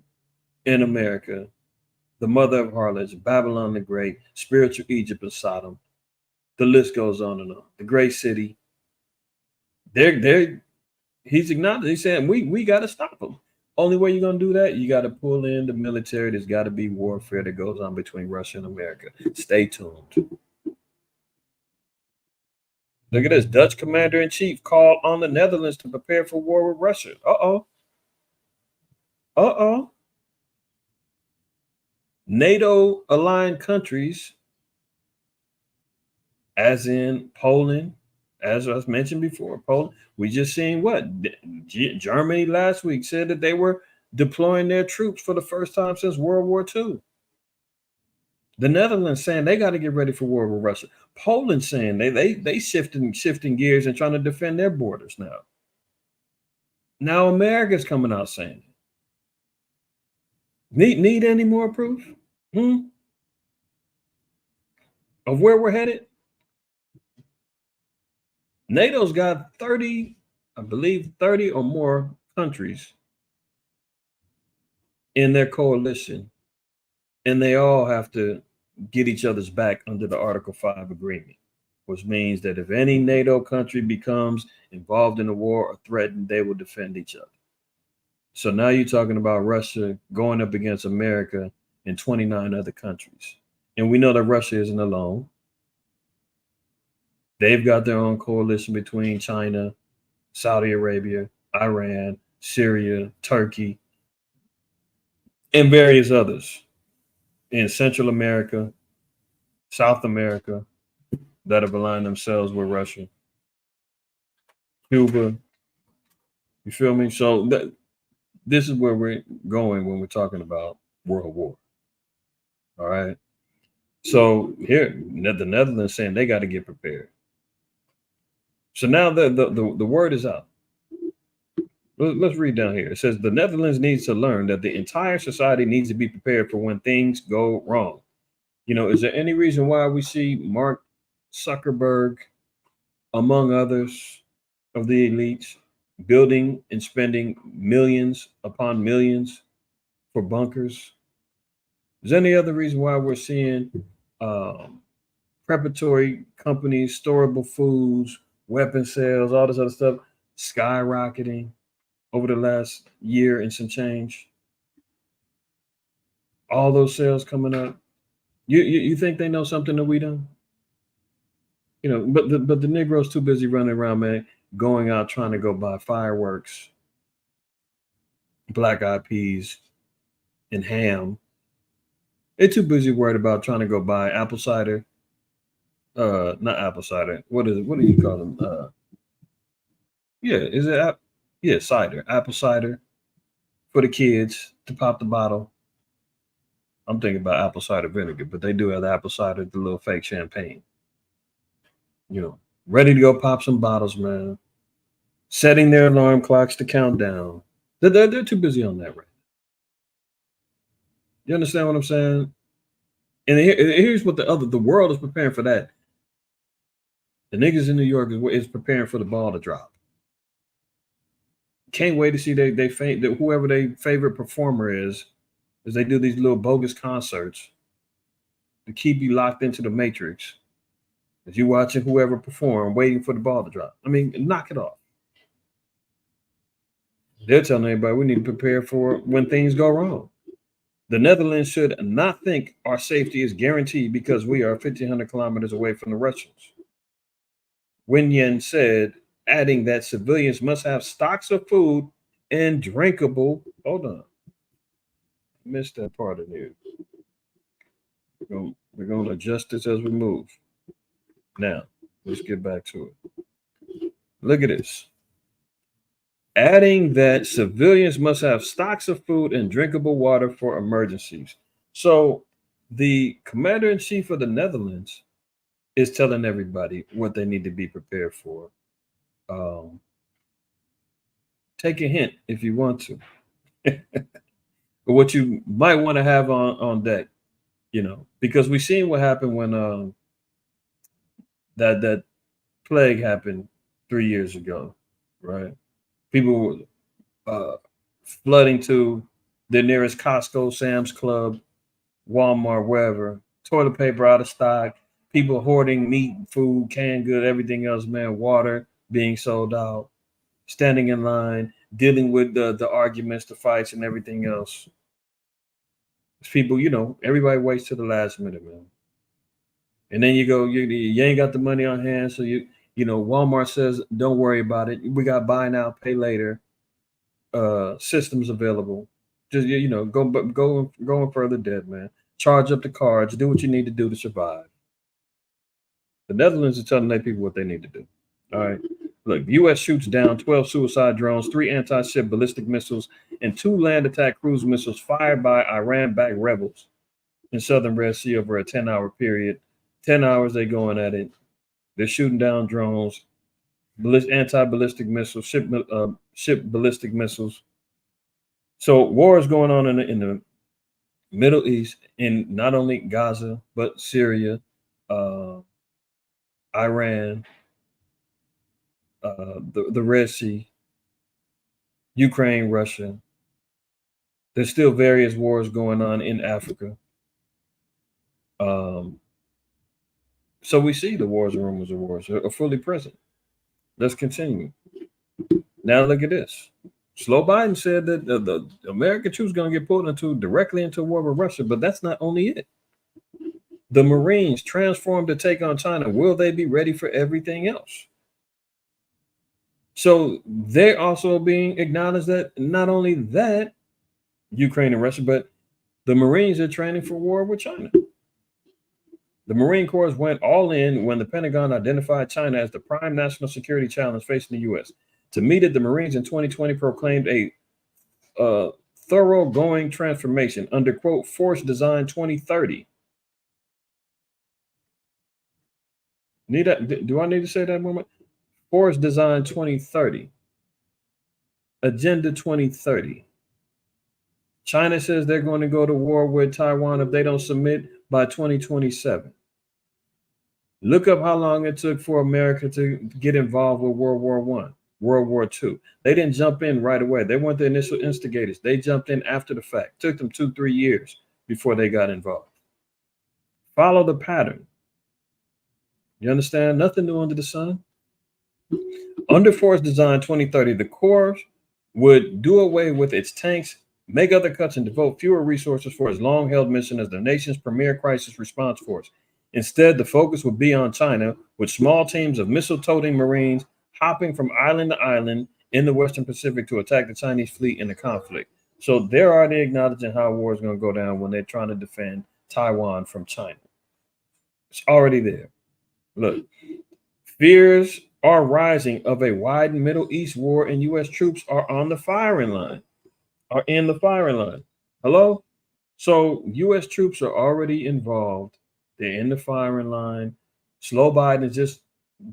in America, the mother of harlots, Babylon the Great, spiritual Egypt and Sodom. The list goes on and on. The great city. He's acknowledged. He's saying we got to stop them. Only way you're going to do that, you got to pull in the military. There's got to be warfare that goes on between Russia and America. Stay tuned. Look at this. Dutch commander-in-chief called on the Netherlands to prepare for war with Russia. NATO-aligned countries, as in Poland, as I mentioned before, Poland, we just seen what? Germany last week said that they were deploying their troops for the first time since World War II. The Netherlands saying they got to get ready for war with Russia. Poland saying they shifting gears and trying to defend their borders now. Now America's coming out saying it. Need any more proof? Of where we're headed? NATO's got 30 or more countries in their coalition, and they all have to get each other's back under the Article 5 agreement, which means that if any NATO country becomes involved in a war or threatened, they will defend each other. So now you're talking about Russia going up against America and 29 other countries. And we know that Russia isn't alone. They've got their own coalition between China, Saudi Arabia, Iran, Syria, Turkey, and various others in Central America, South America, that have aligned themselves with Russia, Cuba. You feel me? So this is where we're going when we're talking about world war. All right. So here, the Netherlands saying they got to get prepared. So now the word is out. Let's read down here. It says the Netherlands needs to learn that the entire society needs to be prepared for when things go wrong. Is there any reason why we see Mark Zuckerberg, among others of the elites, building and spending millions upon millions for bunkers? Is there any other reason why we're seeing preparatory companies, storable foods, weapon sales, all this other stuff skyrocketing over the last year and some change? All those sales coming up. You think they know something that we don't? You know, but the Negroes too busy running around, man, going out trying to go buy fireworks, black eyed peas, and ham. They're too busy worried about trying to go buy apple cider. Not apple cider. What is it? What do you call them? Yeah, is it? Yeah, cider, apple cider for the kids to pop the bottle. I'm thinking about apple cider vinegar, but they do have the apple cider, the little fake champagne. You know, ready to go pop some bottles, man. Setting their alarm clocks to count down. They're too busy on that, right? You understand what I'm saying? And here's what the world is preparing for that. The niggas in New York is preparing for the ball to drop. Can't wait to see whoever their favorite performer is, as they do these little bogus concerts to keep you locked into the matrix. As you watching whoever perform, waiting for the ball to drop. I mean, knock it off. They're telling everybody we need to prepare for when things go wrong. The Netherlands should not think our safety is guaranteed because we are 1,500 kilometers away from the Russians. Wen Yen said, adding that civilians must have stocks of food and drinkable. Hold on. Missed that part of it. We're going to adjust this as we move. Now, let's get back to it. Look at this. Adding that civilians must have stocks of food and drinkable water for emergencies. So the commander-in-chief of the Netherlands is telling everybody what they need to be prepared for. Take a hint if you want to. But what you might want to have on deck, you know, because we've seen what happened when that plague happened 3 years ago, right? People flooding to the nearest Costco, Sam's Club, Walmart, wherever. Toilet paper out of stock. People hoarding meat, food, canned good, everything else, man. Water being sold out. Standing in line, dealing with the arguments, the fights, and everything else. People, you know, everybody waits to the last minute, man. And then you go, you ain't got the money on hand, so you know, Walmart says, don't worry about it. We got buy now, pay later systems available. Just you know, going further dead, man. Charge up the cards, do what you need to do to survive. The Netherlands are telling their people what they need to do. All right. Look, the U.S. shoots down 12 suicide drones, 3 anti-ship ballistic missiles, and 2 land attack cruise missiles fired by Iran-backed rebels in southern Red Sea over a 10-hour period. 10 hours they going at it. They're shooting down drones, anti-ballistic missiles, ship ballistic missiles. So war is going on in the Middle East, in not only Gaza, but Syria, Iran, the Red Sea, Ukraine, Russia. There's still various wars going on in Africa. So we see the wars and rumors of wars are fully present. Let's continue. Now look at this. Slow Biden said that the American troops going to get pulled directly into war with Russia, but that's not only it. The Marines transformed to take on China. Will they be ready for everything else? So they're also being acknowledged that not only that, Ukraine and Russia, but the Marines are training for war with China. The Marine Corps went all in when the Pentagon identified China as the prime national security challenge facing the U.S. To meet it, the Marines in 2020 proclaimed a thoroughgoing transformation under, quote, Force Design 2030. Do I need to say that moment? Force Design 2030. Agenda 2030. China says they're going to go to war with Taiwan if they don't submit by 2027. Look up how long it took for America to get involved with World War I, World War II. They didn't jump in right away. They weren't the initial instigators. They jumped in after the fact. Took them 2-3 years before they got involved. Follow the pattern. You understand? Nothing new under the sun. Under Force Design 2030, the Corps would do away with its tanks make other cuts, and devote fewer resources for its long-held mission as the nation's premier crisis response force. Instead, the focus would be on China, with small teams of missile-toting Marines hopping from island to island in the Western Pacific to attack the Chinese fleet in the conflict. So they're already acknowledging how war is going to go down when they're trying to defend Taiwan from China. It's already there. Look, fears are rising of a widened Middle East war, and U.S. troops are on the firing line. Are in the firing line. Hello? So U.S. troops are already involved. They're in the firing line. Slow Biden is just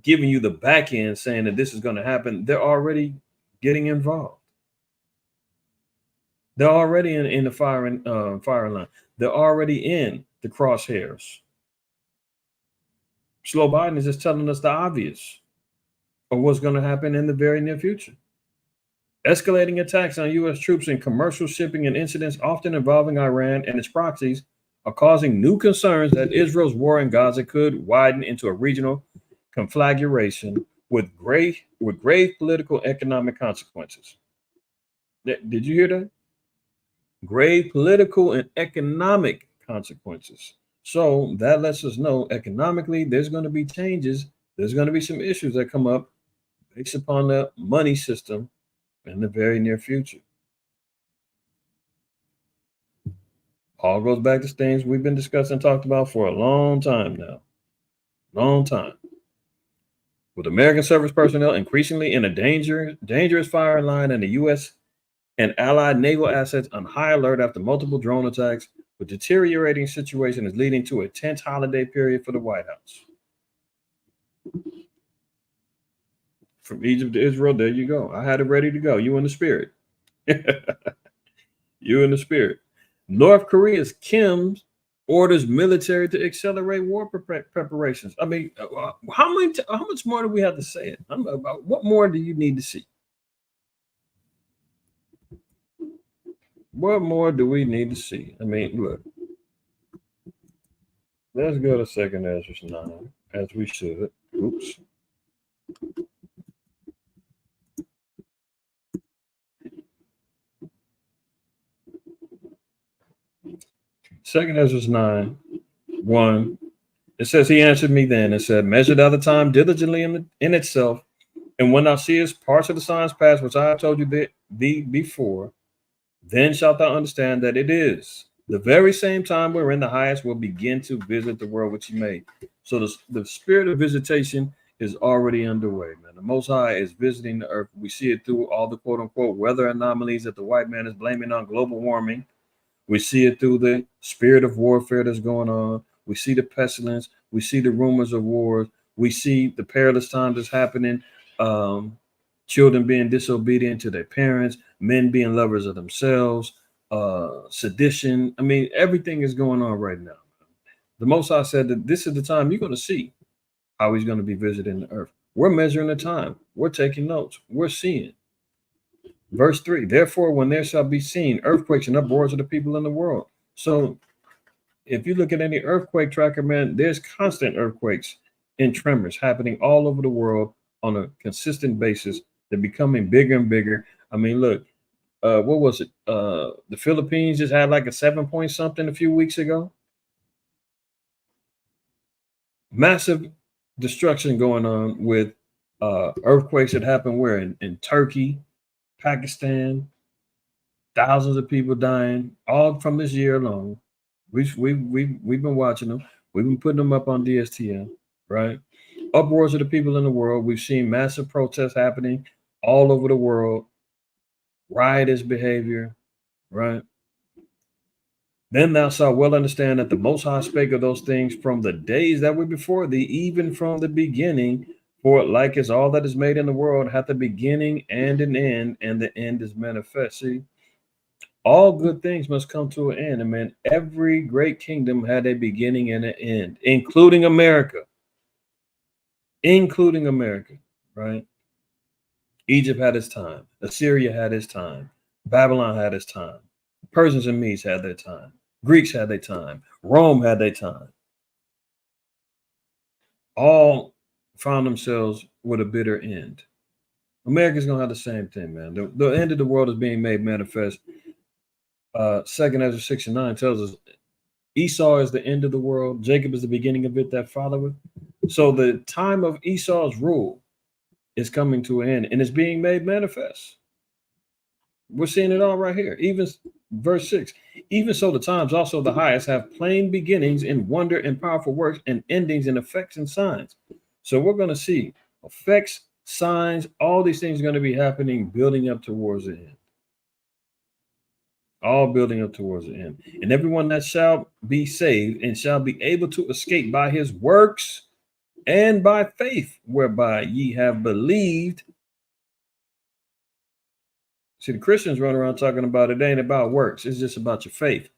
giving you the back end saying that this is going to happen. They're already getting involved. They're already in the firing line. They're already in the crosshairs. Slow Biden is just telling us the obvious of what's going to happen in the very near future. Escalating attacks on U.S. troops in commercial shipping and incidents often involving Iran and its proxies are causing new concerns that Israel's war in Gaza could widen into a regional conflagration with grave political and economic consequences. Did you hear that? Grave political and economic consequences. So that lets us know economically there's going to be changes. There's going to be some issues that come up based upon the money system in the very near future. All goes back to things we've been discussing, talked about for a long time now. Long time. With American service personnel increasingly in a dangerous firing line, and the U.S. and allied naval assets on high alert after multiple drone attacks, the deteriorating situation is leading to a tense holiday period for the White House. From Egypt to Israel, there you go. I had it ready to go. You in the spirit. You in the spirit. North Korea's Kim orders military to accelerate war preparations. I mean, how much more do we have to say it? What more do you need to see? What more do we need to see? I mean, look. Let's go to 2nd Ezra 9, as we should. Oops. Second Ezra 9, 1. It says, he answered me then and said, measure thou the time diligently in itself, and when thou seest parts of the signs pass, which I have told you thee before, then shalt thou understand that it is the very same time wherein the highest will begin to visit the world which he made. So the spirit of visitation is already underway, man. The Most High is visiting the earth. We see it through all the quote unquote weather anomalies that the white man is blaming on global warming. We see it through the spirit of warfare that's going on. We see the pestilence. We see the rumors of wars. We see the perilous times that's happening. Children being disobedient to their parents, men being lovers of themselves, sedition. I mean, everything is going on right now. The Most High said that this is the time you're going to see how he's going to be visiting the earth. We're measuring the time. We're taking notes. We're seeing. Verse 3, therefore, when there shall be seen earthquakes and uproars of the people in the world. So if you look at any earthquake tracker, man, there's constant earthquakes and tremors happening all over the world on a consistent basis. They're becoming bigger and bigger. I mean, look, what was it? The Philippines just had like a 7 point something a few weeks ago. Massive destruction going on with earthquakes that happened where in Turkey, Pakistan, thousands of people dying, all from this year alone. We've been watching them. We've been putting them up on DSTN, right? Uproars of the people in the world. We've seen massive protests happening all over the world, riotous behavior, right? Then thou shalt well understand that the Most High spake of those things from the days that were before thee, even from the beginning. For like as all that is made in the world hath a beginning and an end, and the end is manifest. See, all good things must come to an end. I mean, every great kingdom had a beginning and an end, including America. Including America, right? Egypt had its time. Assyria had its time. Babylon had its time. Persians and Medes had their time. Greeks had their time. Rome had their time. All found themselves with a bitter end. America's going to have the same thing, man. The end of the world is being made manifest. 2 Ezra 6:9 tells us Esau is the end of the world, Jacob is the beginning of it that followeth. So the time of Esau's rule is coming to an end and it's being made manifest. We're seeing it all right here. Even verse 6, even so the times also the highest have plain beginnings in wonder and powerful works and endings in effects and signs. So we're going to see effects, signs, all these things are going to be happening, building up towards the end. All building up towards the end. And everyone that shall be saved and shall be able to escape by his works and by faith, whereby ye have believed. See, the Christians run around talking about it ain't about works. It's just about your faith.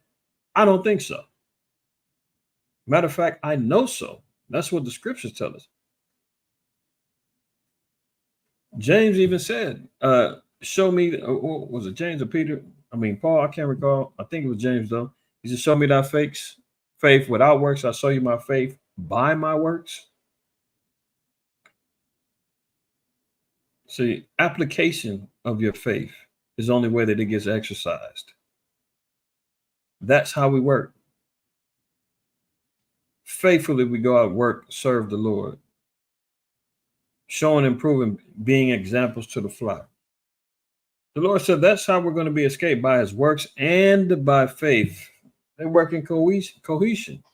I don't think so. Matter of fact, I know so. That's what the scriptures tell us. James even said, show me, was it James or Peter? I mean, Paul, I can't recall. I think it was James, though. He said, show me thy faith without works. I'll show you my faith by my works. See, application of your faith is the only way that it gets exercised. That's how we work. Faithfully, we go out, work, serve the Lord, showing and proving, being examples to the flock. The Lord said that's how we're going to be escaped, by his works and by faith. They work in cohesion,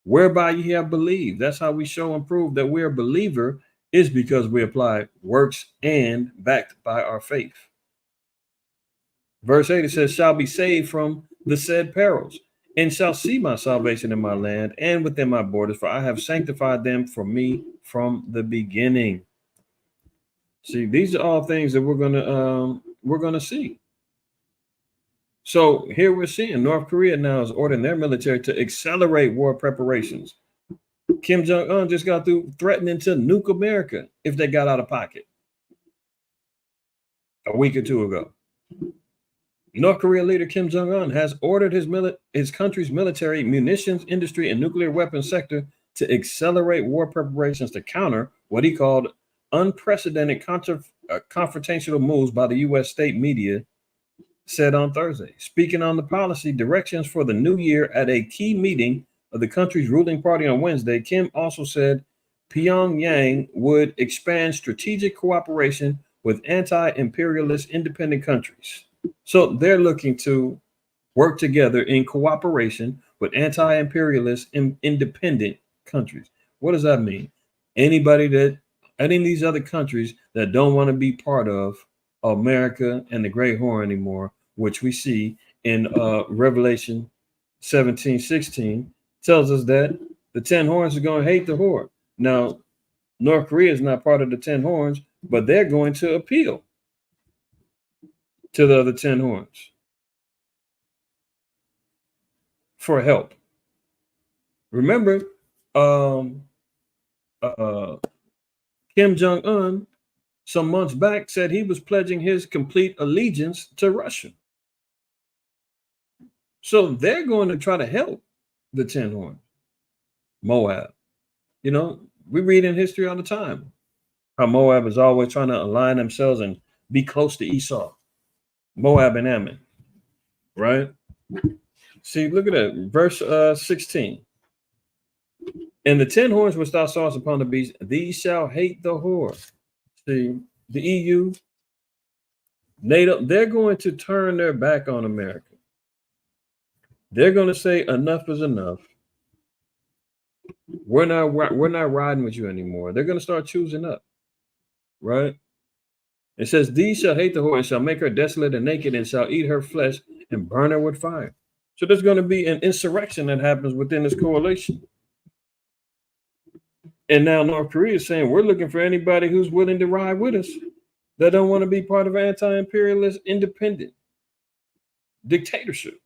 whereby ye have believed. That's how we show and prove that we're a believer, is because we apply works and backed by our faith. Verse 8, it says, shall be saved from the said perils, and shall see my salvation in my land and within my borders, for I have sanctified them for me from the beginning. See, these are all things that we're gonna see. So here we're seeing North Korea now is ordering their military to accelerate war preparations. Kim Jong-un just got through threatening to nuke America if they got out of pocket a week or two ago. North Korea leader Kim Jong-un has ordered his country's military, munitions industry, and nuclear weapons sector to accelerate war preparations to counter what he called unprecedented confrontational moves by the U.S. state media, said on Thursday. Speaking on the policy directions for the new year at a key meeting of the country's ruling party on Wednesday, Kim also said Pyongyang would expand strategic cooperation with anti-imperialist independent countries. So they're looking to work together in cooperation with anti-imperialist independent countries. What does that mean? Any of these other countries that don't want to be part of America and the Great Horn anymore, which we see in Revelation 17:16, tells us that the 10 horns are going to hate the horde. Now, North Korea is not part of the 10 horns, but they're going to appeal to the other 10 horns for help. Remember, Kim Jong-un some months back said he was pledging his complete allegiance to Russia. So they're going to try to help the 10 horns. Moab. You know, we read in history all the time how Moab is always trying to align themselves and be close to Esau. Moab and Ammon, right? See, look at that. Verse 16. And the 10 horns which thou sawest upon the beast, these shall hate the whore. See, the EU, NATO, they're going to turn their back on America. They're going to say enough is enough. We're not riding with you anymore. They're going to start choosing up, right? It says, these shall hate the whore and shall make her desolate and naked and shall eat her flesh and burn her with fire. So there's going to be an insurrection that happens within this coalition. And now North Korea is saying, we're looking for anybody who's willing to ride with us that don't want to be part of anti-imperialist independent dictatorship,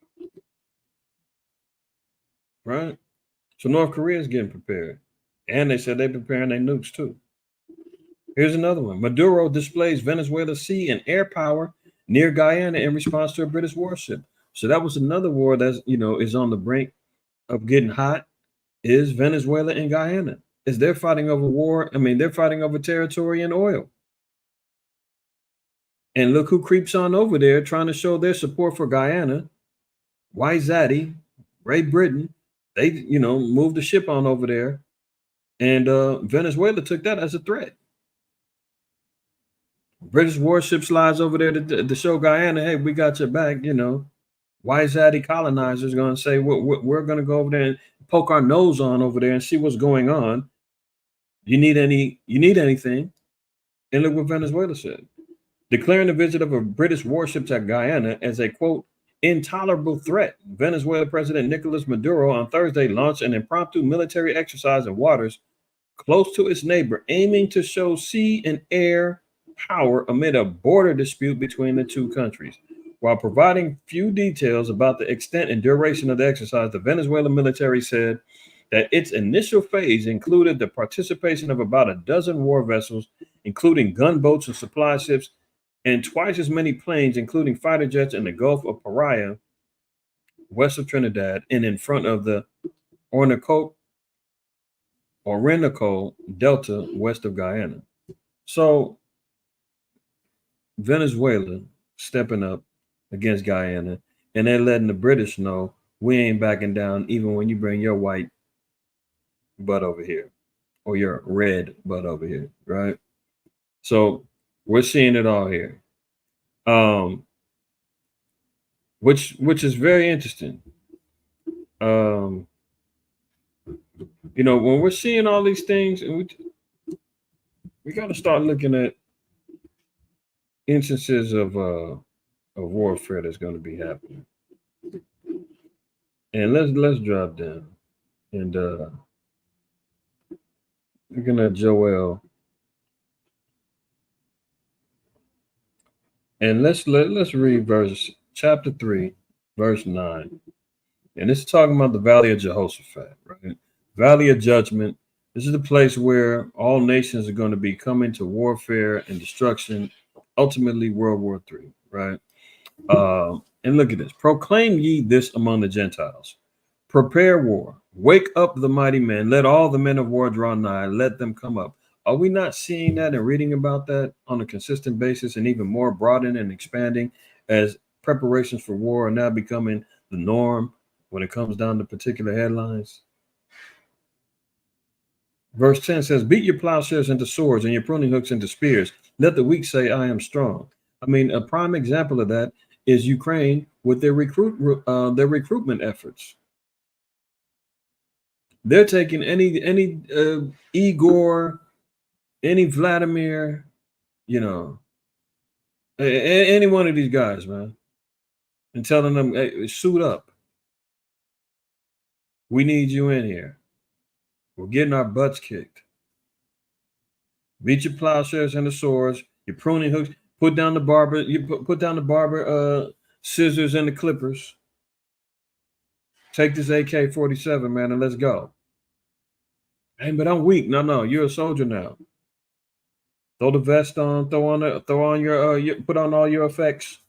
right? So North Korea is getting prepared. And they said they're preparing their nukes too. Here's another one. Maduro displays Venezuela's sea and air power near Guyana in response to a British warship. So that was another war that's, is on the brink of getting hot, is Venezuela and Guyana. Is they're fighting over war. I mean, they're fighting over territory and oil. And look who creeps on over there trying to show their support for Guyana Wayzati, Great Britain, they moved the ship on over there, and Venezuela took that as a threat. British warship slides over there to show Guyana, hey, we got your back. Wayzati colonizers going to say we're going to go over there and poke our nose on over there and see what's going on. You need anything? And look what Venezuela said. Declaring the visit of a British warship to Guyana as a, quote, intolerable threat, Venezuela President Nicolas Maduro on Thursday launched an impromptu military exercise in waters close to its neighbor, aiming to show sea and air power amid a border dispute between the two countries. While providing few details about the extent and duration of the exercise, the Venezuelan military said that its initial phase included the participation of about a dozen war vessels, including gunboats and supply ships, and twice as many planes, including fighter jets, in the Gulf of Paria, west of Trinidad, and in front of the Orinoco Delta, west of Guyana. So Venezuela stepping up against Guyana, and they're letting the British know we ain't backing down even when you bring your white butt over here or your red butt over here, right? So we're seeing it all here. Which is very interesting. When we're seeing all these things, and we got to start looking at instances of warfare that's going to be happening. And let's drop down, and looking at Joel, and let's read chapter 3, verse 9. And this is talking about the Valley of Jehoshaphat, right? Valley of Judgment. This is the place where all nations are going to be coming to warfare and destruction, ultimately World War III, right? And look at this. Proclaim ye this among the Gentiles. Prepare war. Wake up the mighty men. Let all the men of war draw nigh. Let them come up. Are we not seeing that and reading about that on a consistent basis, and even more broadening and expanding as preparations for war are now becoming the norm when it comes down to particular headlines? Verse 10 says, beat your plowshares into swords and your pruning hooks into spears. Let the weak say, I am strong. I mean, a prime example of that is Ukraine with their recruitment efforts. They're taking any Igor, any Vladimir, any one of these guys, man, and telling them, hey, suit up. We need you in here. We're getting our butts kicked. Beat your plowshares and the swords, your pruning hooks, put down the barber, scissors and the clippers. Take this AK-47, man, and let's go. Hey, but I'm weak. No, you're a soldier now. Throw the vest on, put on all your effects.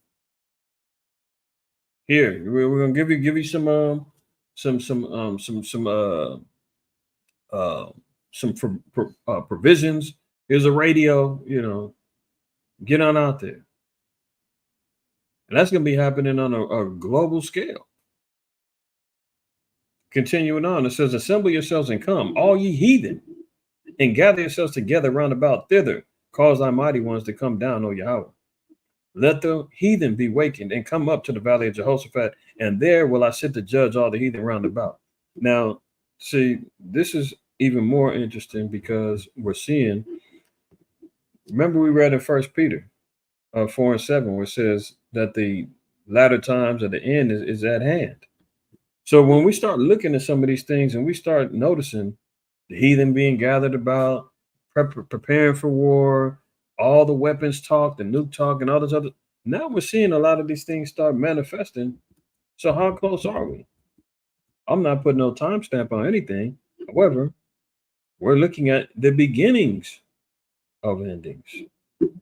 Here, we're gonna give you some provisions. Here's a radio. Get on out there, and that's gonna be happening on a global scale. Continuing on, it says, assemble yourselves and come, all ye heathen, and gather yourselves together round about thither. Cause thy mighty ones to come down, O Yahweh. Let the heathen be wakened and come up to the valley of Jehoshaphat, and there will I sit to judge all the heathen round about. Now, see, this is even more interesting because we're seeing, remember we read in 1 Peter 4:7, where it says that the latter times of the end is at hand. So when we start looking at some of these things and we start noticing the heathen being gathered about, preparing for war, all the weapons talk, the nuke talk, and all this other. Now we're seeing a lot of these things start manifesting. So how close are we? I'm not putting no timestamp on anything. However, we're looking at the beginnings of endings.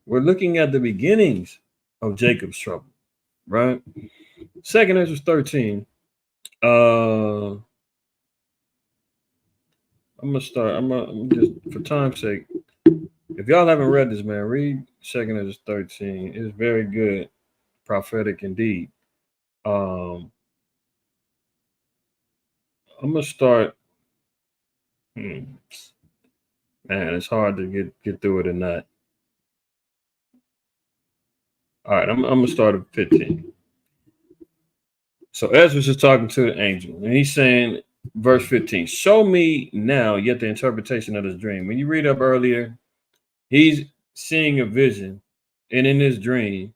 We're looking at the beginnings of Jacob's trouble, right? 2 Ezra 13. I'm gonna just, for time's sake, if y'all haven't read this, man, read 2 Ezra 13. It's very good, prophetic indeed. I'm gonna start. Man, it's hard to get through it or not. All right, I'm gonna start at 15. So Ezra's just talking to the angel, and he's saying, verse 15, show me now yet the interpretation of this dream. When you read up earlier, he's seeing a vision, and in this dream,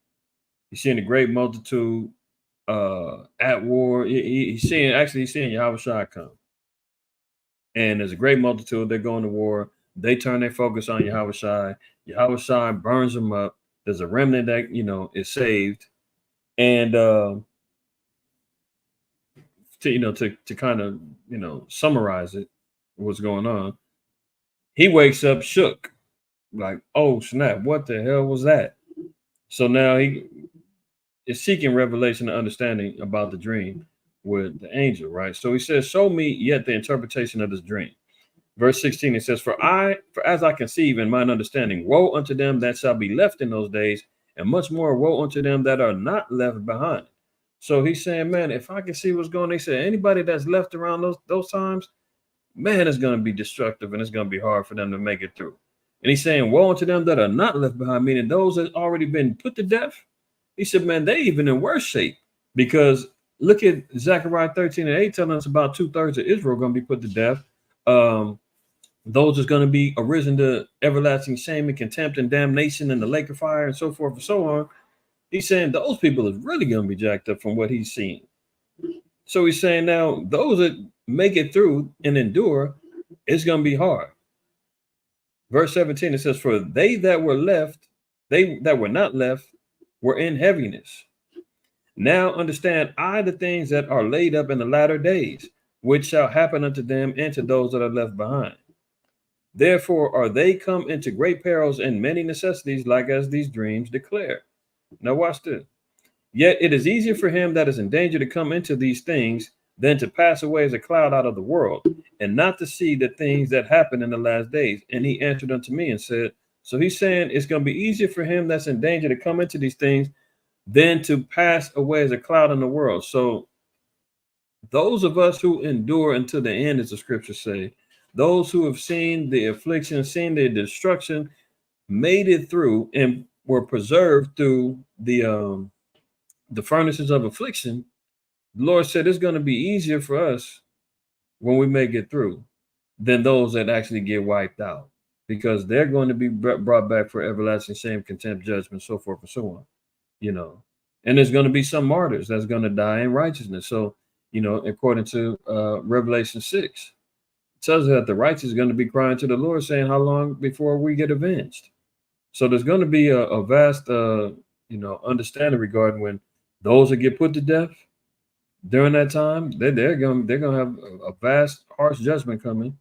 he's seeing a great multitude at war. He's seeing Yahweh Shai come. And there's a great multitude. They're going to war. They turn their focus on Yahweh Shai. Yahweh Shai burns them up. There's a remnant that, is saved. And, to kind of, summarize it, what's going on, he wakes up shook. Like, oh, snap, what the hell was that? So now he is seeking revelation and understanding about the dream with the angel, right? So he says, show me yet the interpretation of this dream. Verse 16, it says, for as I conceive in mine understanding, woe unto them that shall be left in those days, and much more woe unto them that are not left behind. So he's saying, man, if I can see what's going on, he said, anybody that's left around those times, man, it's going to be destructive and it's going to be hard for them to make it through. And he's saying, woe unto them that are not left behind, meaning those that already been put to death. He said, man, they even in worse shape, because look at Zechariah 13:8 telling us about 2/3 of Israel going to be put to death. Those is going to be arisen to everlasting shame and contempt and damnation in the lake of fire and so forth and so on. He's saying those people is really going to be jacked up from what he's seen. So he's saying now those that make it through and endure, it's going to be hard. Verse 17, it says, for they that were left, they that were not left, were in heaviness. Now understand I the things that are laid up in the latter days, which shall happen unto them and to those that are left behind. Therefore are they come into great perils and many necessities, like as these dreams declare. Now watch this. Yet it is easier for him that is in danger to come into these things than to pass away as a cloud out of the world, and not to see the things that happen in the last days. And he answered unto me and said, so he's saying it's going to be easier for him that's in danger to come into these things than to pass away as a cloud in the world. So those of us who endure until the end, as the scriptures say, those who have seen the affliction, seen the destruction, made it through and were preserved through the furnaces of affliction, the Lord said it's going to be easier for us when we make it through than those that actually get wiped out, because they're going to be brought back for everlasting shame, contempt, judgment, so forth and so on, and there's going to be some martyrs that's going to die in righteousness. So, according to Revelation 6, it tells us that the righteous is going to be crying to the Lord saying, how long before we get avenged? So there's going to be a vast, understanding regarding when those that get put to death during that time, they're going to have a vast, harsh judgment coming.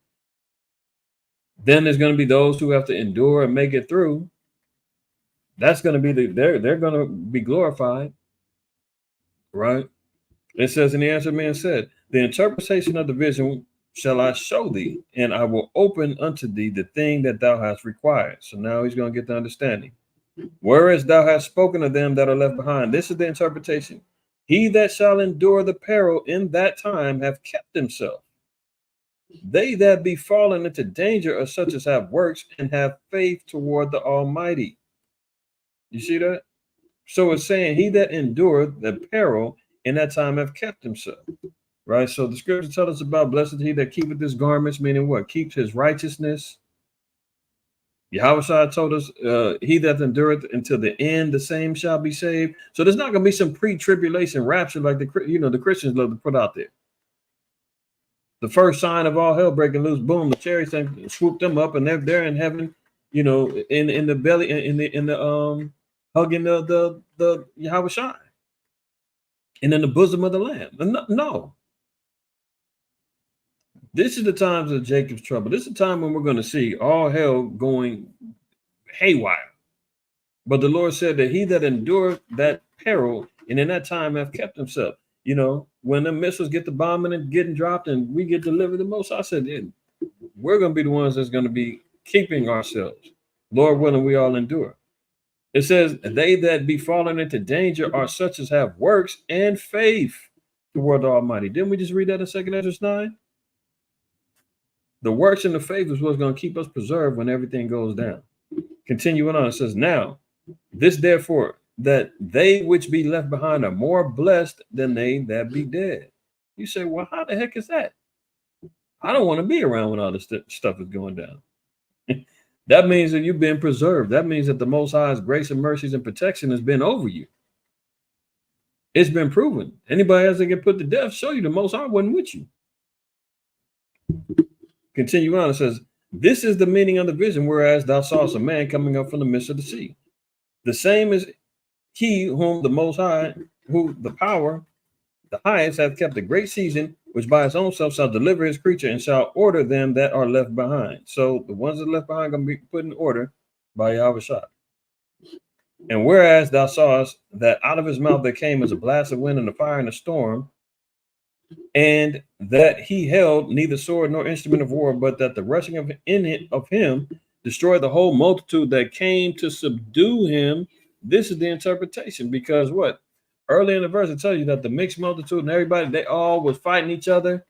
Then there's going to be those who have to endure and make it through. That's going to be they're going to be glorified, right? It says, and he answered me and said, the interpretation of the vision shall I show thee, and I will open unto thee the thing that thou hast required. So now he's going to get the understanding. Whereas thou hast spoken of them that are left behind, this is the interpretation. He that shall endure the peril in that time have kept himself. They that be fallen into danger are such as have works and have faith toward the Almighty. You see that? So it's saying he that endured the peril in that time have kept himself. Right? So the scripture tells us about blessed he that keepeth his garments, meaning what? Keeps his righteousness. Yahweh told us, he that endureth until the end, the same shall be saved. So there's not going to be some pre-tribulation rapture like the Christians love to put out there. The first sign of all hell breaking loose, boom, the chariots swoop them up, and they're in heaven, in the belly, in the hugging the Yahweh Shai, and in the bosom of the Lamb. No. This is the times of Jacob's trouble. This is the time when we're going to see all hell going haywire. But the Lord said that he that endured that peril and in that time have kept himself. When the missiles get the bombing and getting dropped and we get delivered the most, I said, we're going to be the ones that's going to be keeping ourselves. Lord willing, we all endure. It says, they that be fallen into danger are such as have works and faith toward the Almighty. Didn't we just read that in 2 Ezra 9? The works and the faith is what's going to keep us preserved when everything goes down. Continuing on, it says, now, this therefore, that they which be left behind are more blessed than they that be dead. You say, well, how the heck is that? I don't want to be around when all this stuff is going down. That means that you've been preserved. That means that the Most High's grace and mercies and protection has been over you. It's been proven. Anybody else that get put to death, show you the Most High wasn't with you. Continue on. It says, this is the meaning of the vision, whereas thou sawest a man coming up from the midst of the sea. The same is he whom the Most High, who the power, the highest, hath kept a great season, which by his own self shall deliver his creature and shall order them that are left behind. So the ones that are left behind are going to be put in order by Yahushua. And whereas thou sawest that out of his mouth there came as a blast of wind and a fire and a storm, and that he held neither sword nor instrument of war, but that the rushing of him destroyed the whole multitude that came to subdue him. This is the interpretation, because what? Early in the verse, it tells you that the mixed multitude and everybody, they all was fighting each other,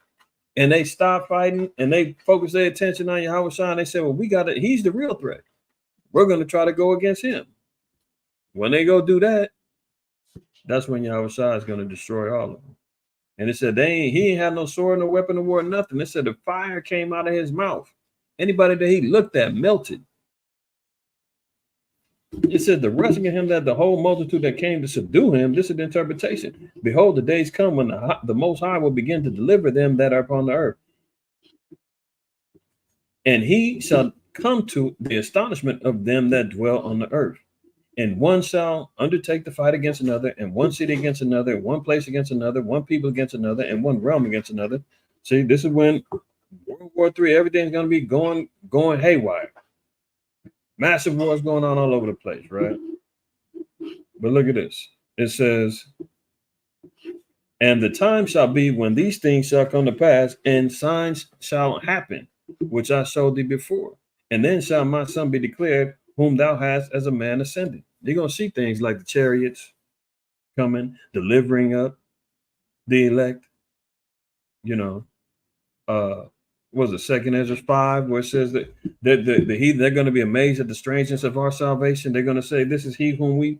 and they stopped fighting and they focused their attention on Yahushua. And they said, well, we got it. He's the real threat. We're going to try to go against him. When they go do that, that's when Yahushua is going to destroy all of them. And it said he ain't had no sword, no weapon of war, nothing. It said the fire came out of his mouth. Anybody that he looked at melted. It said the rushing of him, that the whole multitude that came to subdue him. This is the interpretation. Behold, the days come when the Most High will begin to deliver them that are upon the earth. And he shall come to the astonishment of them that dwell on the earth. And one shall undertake to fight against another, and one city against another, and one place against another, one people against another, and one realm against another. See, this is when World War III, everything's going to be going haywire. Massive wars going on all over the place, right? But look at this. It says, and the time shall be when these things shall come to pass, and signs shall happen, which I showed thee before. And then shall my son be declared, whom thou hast as a man ascended. You're going to see things like the chariots coming, delivering up the elect. You know, was it 2 Ezra 5, where it says that they're going to be amazed at the strangeness of our salvation. They're going to say, this is he whom we,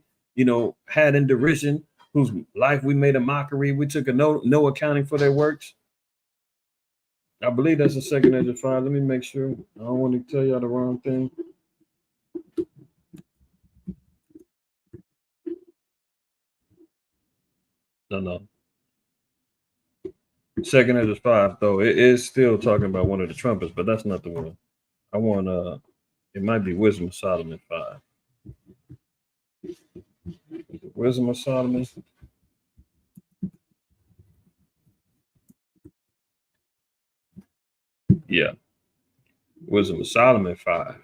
had in derision, whose life we made a mockery. We took no accounting for their works. I believe that's the 2 Ezra 5. Let me make sure. I don't want to tell y'all the wrong thing. No. 2 Ezra 5, though, it is still talking about one of the trumpets, but that's not the one. I want it might be Wisdom of Solomon 5. Wisdom of Solomon. Yeah. Wisdom of Solomon 5.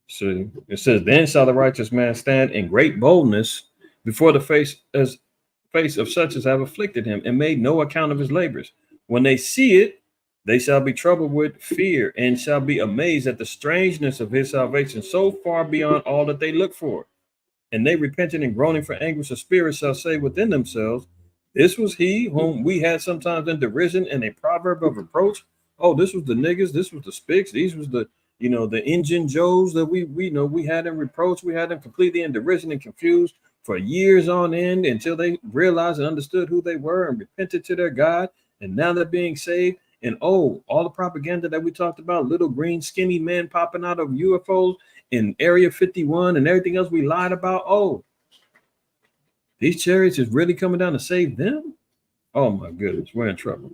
See, it says, then shall the righteous man stand in great boldness before the face of such as have afflicted him, and made no account of his labors. When they see it, they shall be troubled with fear, and shall be amazed at the strangeness of his salvation, so far beyond all that they look for. And they repenting and groaning for anguish of spirit shall say within themselves, this was he whom we had sometimes in derision and a proverb of reproach. Oh, this was the niggas, this was the spics, these was the engine Joes that we had in reproach. We had them completely in derision and confused for years on end, until they realized and understood who they were and repented to their God. And now they're being saved. And all the propaganda that we talked about, little green skinny men popping out of UFOs in Area 51 and everything else we lied about. Oh, these chariots is really coming down to save them? Oh my goodness, we're in trouble.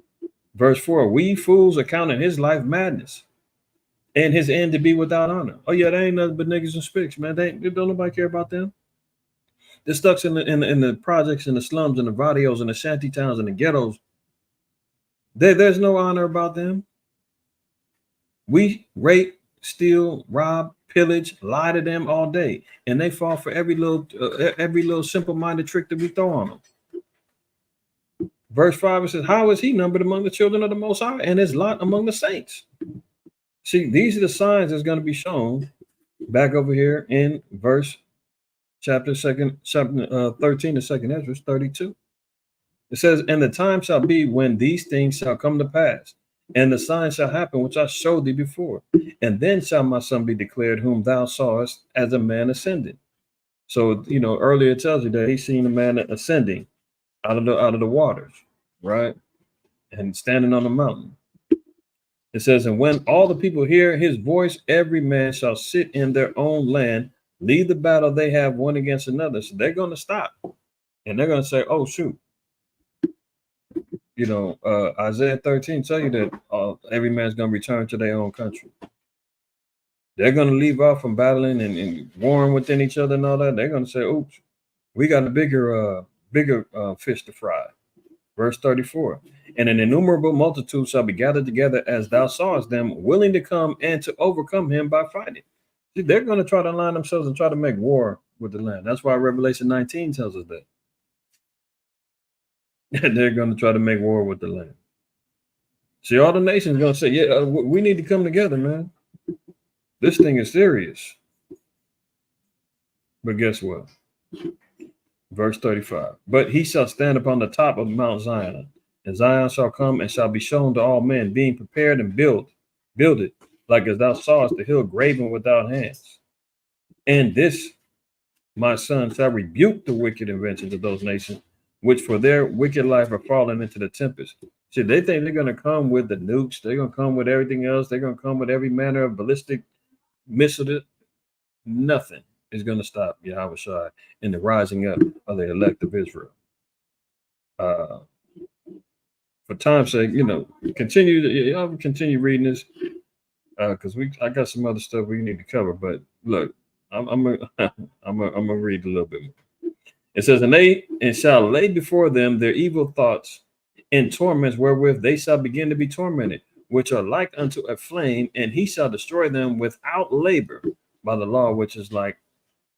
Verse 4, we fools are counting his life madness, and his end to be without honor. Oh yeah, they ain't nothing but niggas and spics, man. They don't nobody care about them. They're stuck in the projects, in the slums, in the barrios, in the shanty towns, in the ghettos. There's no honor about them. We rape, steal, rob, pillage, lie to them all day, and they fall for every little simple-minded trick that we throw on them. Verse 5, it says, how is he numbered among the children of the Most High, and his lot among the saints? See, these are the signs that's going to be shown back over here in verse chapter 13 to 2 Ezra 32. It says, and the time shall be when these things shall come to pass, And the sign shall happen, which I showed thee before. And then shall my son be declared, whom thou sawest as a man ascending. So, earlier it tells you that he's seen a man ascending out of the waters, right? And standing on the mountain. It says, and when all the people hear his voice, every man shall sit in their own land, leave the battle they have one against another. So they're going to stop. And they're going to say, oh, shoot. Isaiah 13 tell you that every man's going to return to their own country. They're going to leave off from battling and warring within each other and all that. They're going to say, oops, we got a bigger fish to fry. Verse 34, and an innumerable multitude shall be gathered together as thou sawest them, willing to come and to overcome him by fighting. See, they're going to try to align themselves and try to make war with the land. That's why Revelation 19 tells us that. They're going to try to make war with the land. See, all the nations are going to say, yeah, we need to come together, man. This thing is serious. But guess what? Verse 35, but he shall stand upon the top of Mount Zion, and Zion shall come and shall be shown to all men, being prepared and builded, like as thou sawest the hill graven without hands. And this, my son, shall rebuke the wicked inventions of those nations, which for their wicked life are fallen into the tempest. See, they think they're going to come with the nukes. They're going to come with everything else. They're going to come with every manner of ballistic missile. Nothing is going to stop Yahushua in the rising up of the elect of Israel. For time's sake, continue reading this because I got some other stuff we need to cover. But look, I'm gonna read a little bit more. It says, and shall lay before them their evil thoughts and torments wherewith they shall begin to be tormented, which are like unto a flame, and he shall destroy them without labor by the law which is like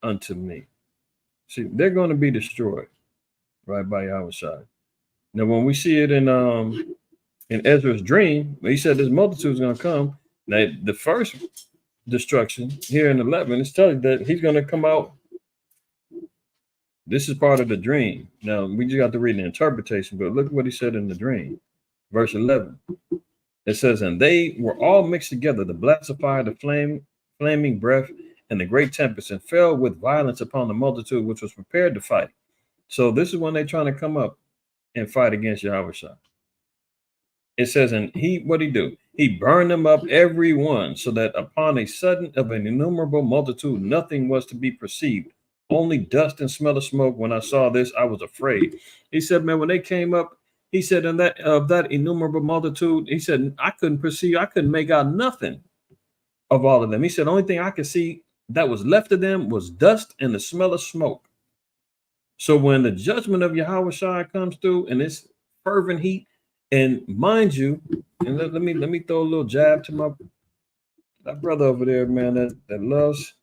unto me. See, they're going to be destroyed, right, by Yahushua. Now, when we see it in Ezra's dream, he said this multitude is going to come. Now, the first destruction here in 11 is telling you that he's going to come out. This is part of the dream. Now, we just got to read the interpretation, but look what he said in the dream. Verse 11. It says, and they were all mixed together, the blast of fire, the flaming breath, and the great tempest, and fell with violence upon the multitude which was prepared to fight. So this is when they're trying to come up and fight against Yahushua. It says, and what he do? He burned them up every one, so that upon a sudden of an innumerable multitude, nothing was to be perceived, only dust and smell of smoke. When I saw this, I was afraid. He said, man, when they came up, he said, in that innumerable multitude, he said, I couldn't make out nothing of all of them. He said, only thing I could see that was left of them was dust and the smell of smoke. So when the judgment of Yahushua comes through in this fervent heat, and mind you, and let me throw a little jab to that brother over there, man, that loves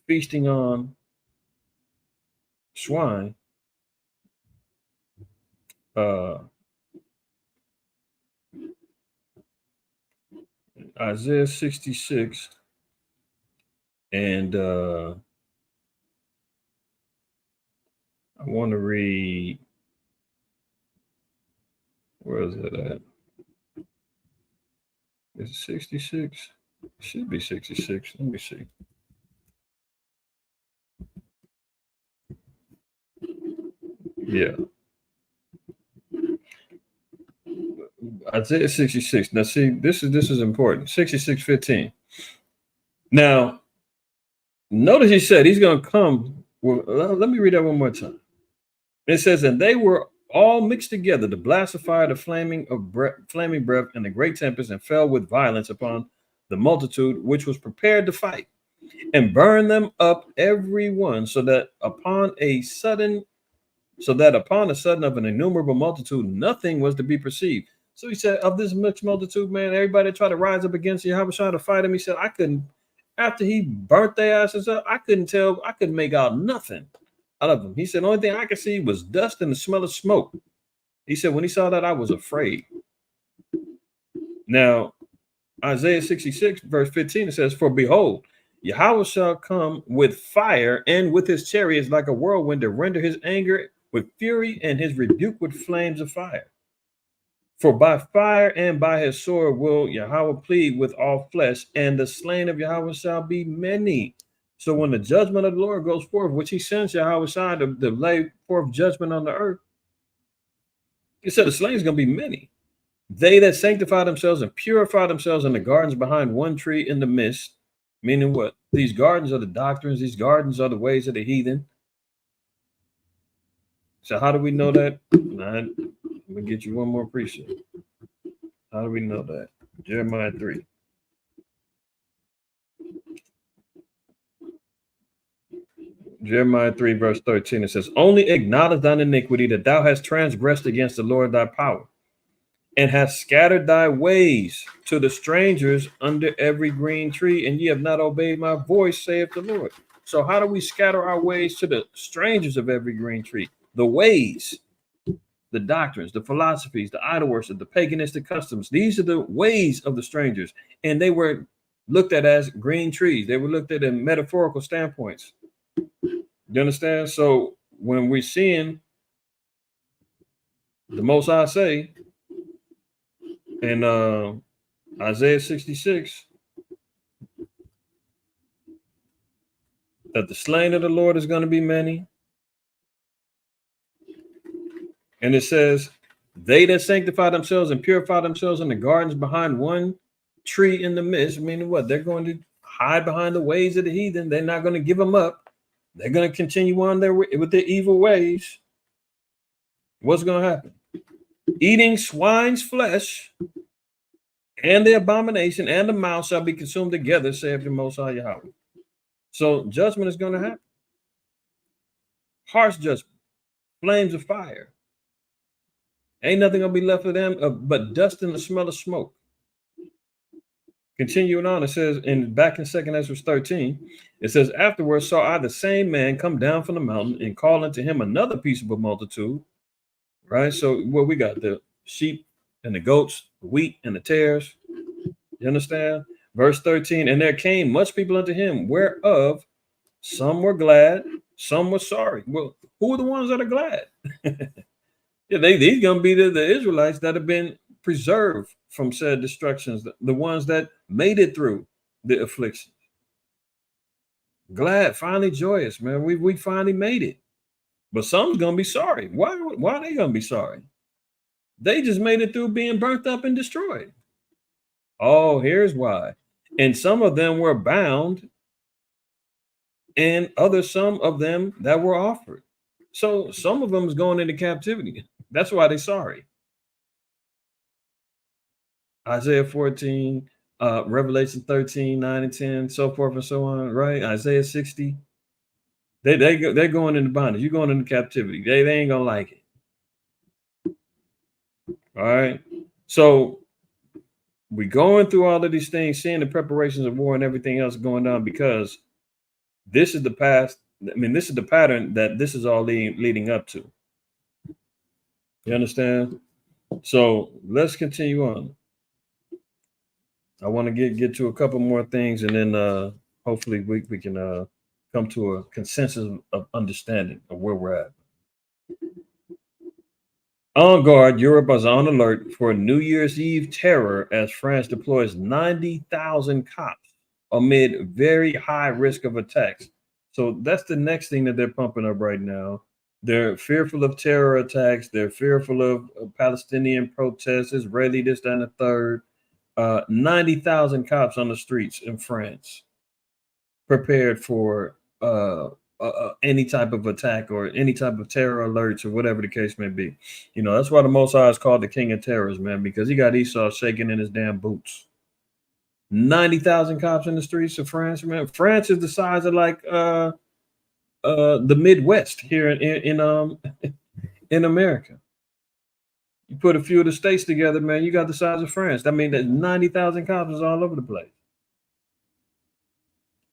feasting on swine. Isaiah 66, and I want to read, where is it at? Is it 66? It should be 66. Let me see. Yeah. Isaiah 66. Now, see, this is important. 66:15. Now, notice he said he's going to come. Well, let me read that one more time. It says, and they were all mixed together, the blast of fire, the flaming breath, and the great tempest, and fell with violence upon the multitude which was prepared to fight, and burned them up every one, so that upon a sudden of an innumerable multitude, nothing was to be perceived. So he said, of this much multitude, man, everybody tried to rise up against Yahushua to fight him. He said, I couldn't, after he burnt their asses up, I couldn't make out nothing out of them. He said, the only thing I could see was dust and the smell of smoke. He said, when he saw that, I was afraid. Now, Isaiah 66, verse 15, it says, for behold, Yahweh shall come with fire, and with his chariots like a whirlwind, to render his anger with fury and his rebuke with flames of fire. For by fire and by his sword will Yahweh plead with all flesh, and the slain of Yahweh shall be many. So when the judgment of the Lord goes forth, which he sends Yahweh Shai to lay forth judgment on the earth, he said the slain is going to be many. They that sanctify themselves and purify themselves in the gardens behind one tree in the midst, meaning what? These gardens are the doctrines, these gardens are the ways of the heathen. So how do we know that? Let me get you one more precept. How do we know that? Jeremiah 3. Jeremiah 3, verse 13. It says, only acknowledge thine iniquity that thou hast transgressed against the Lord thy power, and hast scattered thy ways to the strangers under every green tree, and ye have not obeyed my voice, saith the Lord. So how do we scatter our ways to the strangers of every green tree? The ways, the doctrines, the philosophies, the idol worship, the paganistic customs. These are the ways of the strangers. And they were looked at as green trees. They were looked at in metaphorical standpoints. You understand? So when we're seeing the Most High say in Isaiah 66 that the slain of the Lord is going to be many, and it says, they that sanctify themselves and purify themselves in the gardens behind one tree in the midst, meaning what? They're going to hide behind the ways of the heathen. They're not going to give them up. They're going to continue on with their evil ways. What's going to happen? Eating swine's flesh and the abomination and the mouse shall be consumed together, saith the Most High Yahweh. So judgment is going to happen. Harsh judgment, flames of fire. Ain't nothing going to be left of them but dust and the smell of smoke. Continuing on, it says back in 2nd Ezra 13, it says, afterwards saw I the same man come down from the mountain and call unto him another peaceable multitude. Right? So what we got, the sheep and the goats, the wheat and the tares. You understand? Verse 13, and there came much people unto him, whereof some were glad, some were sorry. Well, who are the ones that are glad? Yeah, these gonna be the Israelites that have been preserved from said destructions, the ones that made it through the affliction. Glad, finally joyous, man. We finally made it. But some's gonna be sorry. Why are they gonna be sorry? They just made it through being burnt up and destroyed. Oh, here's why. And some of them were bound, and some of them that were offered. So some of them is going into captivity. That's why they're sorry. Isaiah 14, Revelation 13, 9 and 10, so forth and so on, right? Isaiah 60. They're going into bondage. You're going into captivity. They ain't gonna like it. All right. So we're going through all of these things, seeing the preparations of war and everything else going on, because this is the past. I mean, this is the pattern that this is all leading up to. You understand? So let's continue on. I want to get to a couple more things, and then hopefully we can come to a consensus of understanding of where we're at. On guard, Europe is on alert for New Year's Eve terror as France deploys 90,000 cops amid very high risk of attacks. So that's the next thing that they're pumping up right now. They're fearful of terror attacks. They're fearful of Palestinian protests, Israeli, this, that, and the third. 90,000 cops on the streets in France, prepared for any type of attack or any type of terror alerts or whatever the case may be. You know, that's why the Most High is called the King of Terrors, man, because he got Esau shaking in his damn boots. 90,000 cops in the streets of France, man. France is the size of like the Midwest here in America. You put a few of the states together, man, you got the size of France. I mean, that 90,000 cops is all over the place.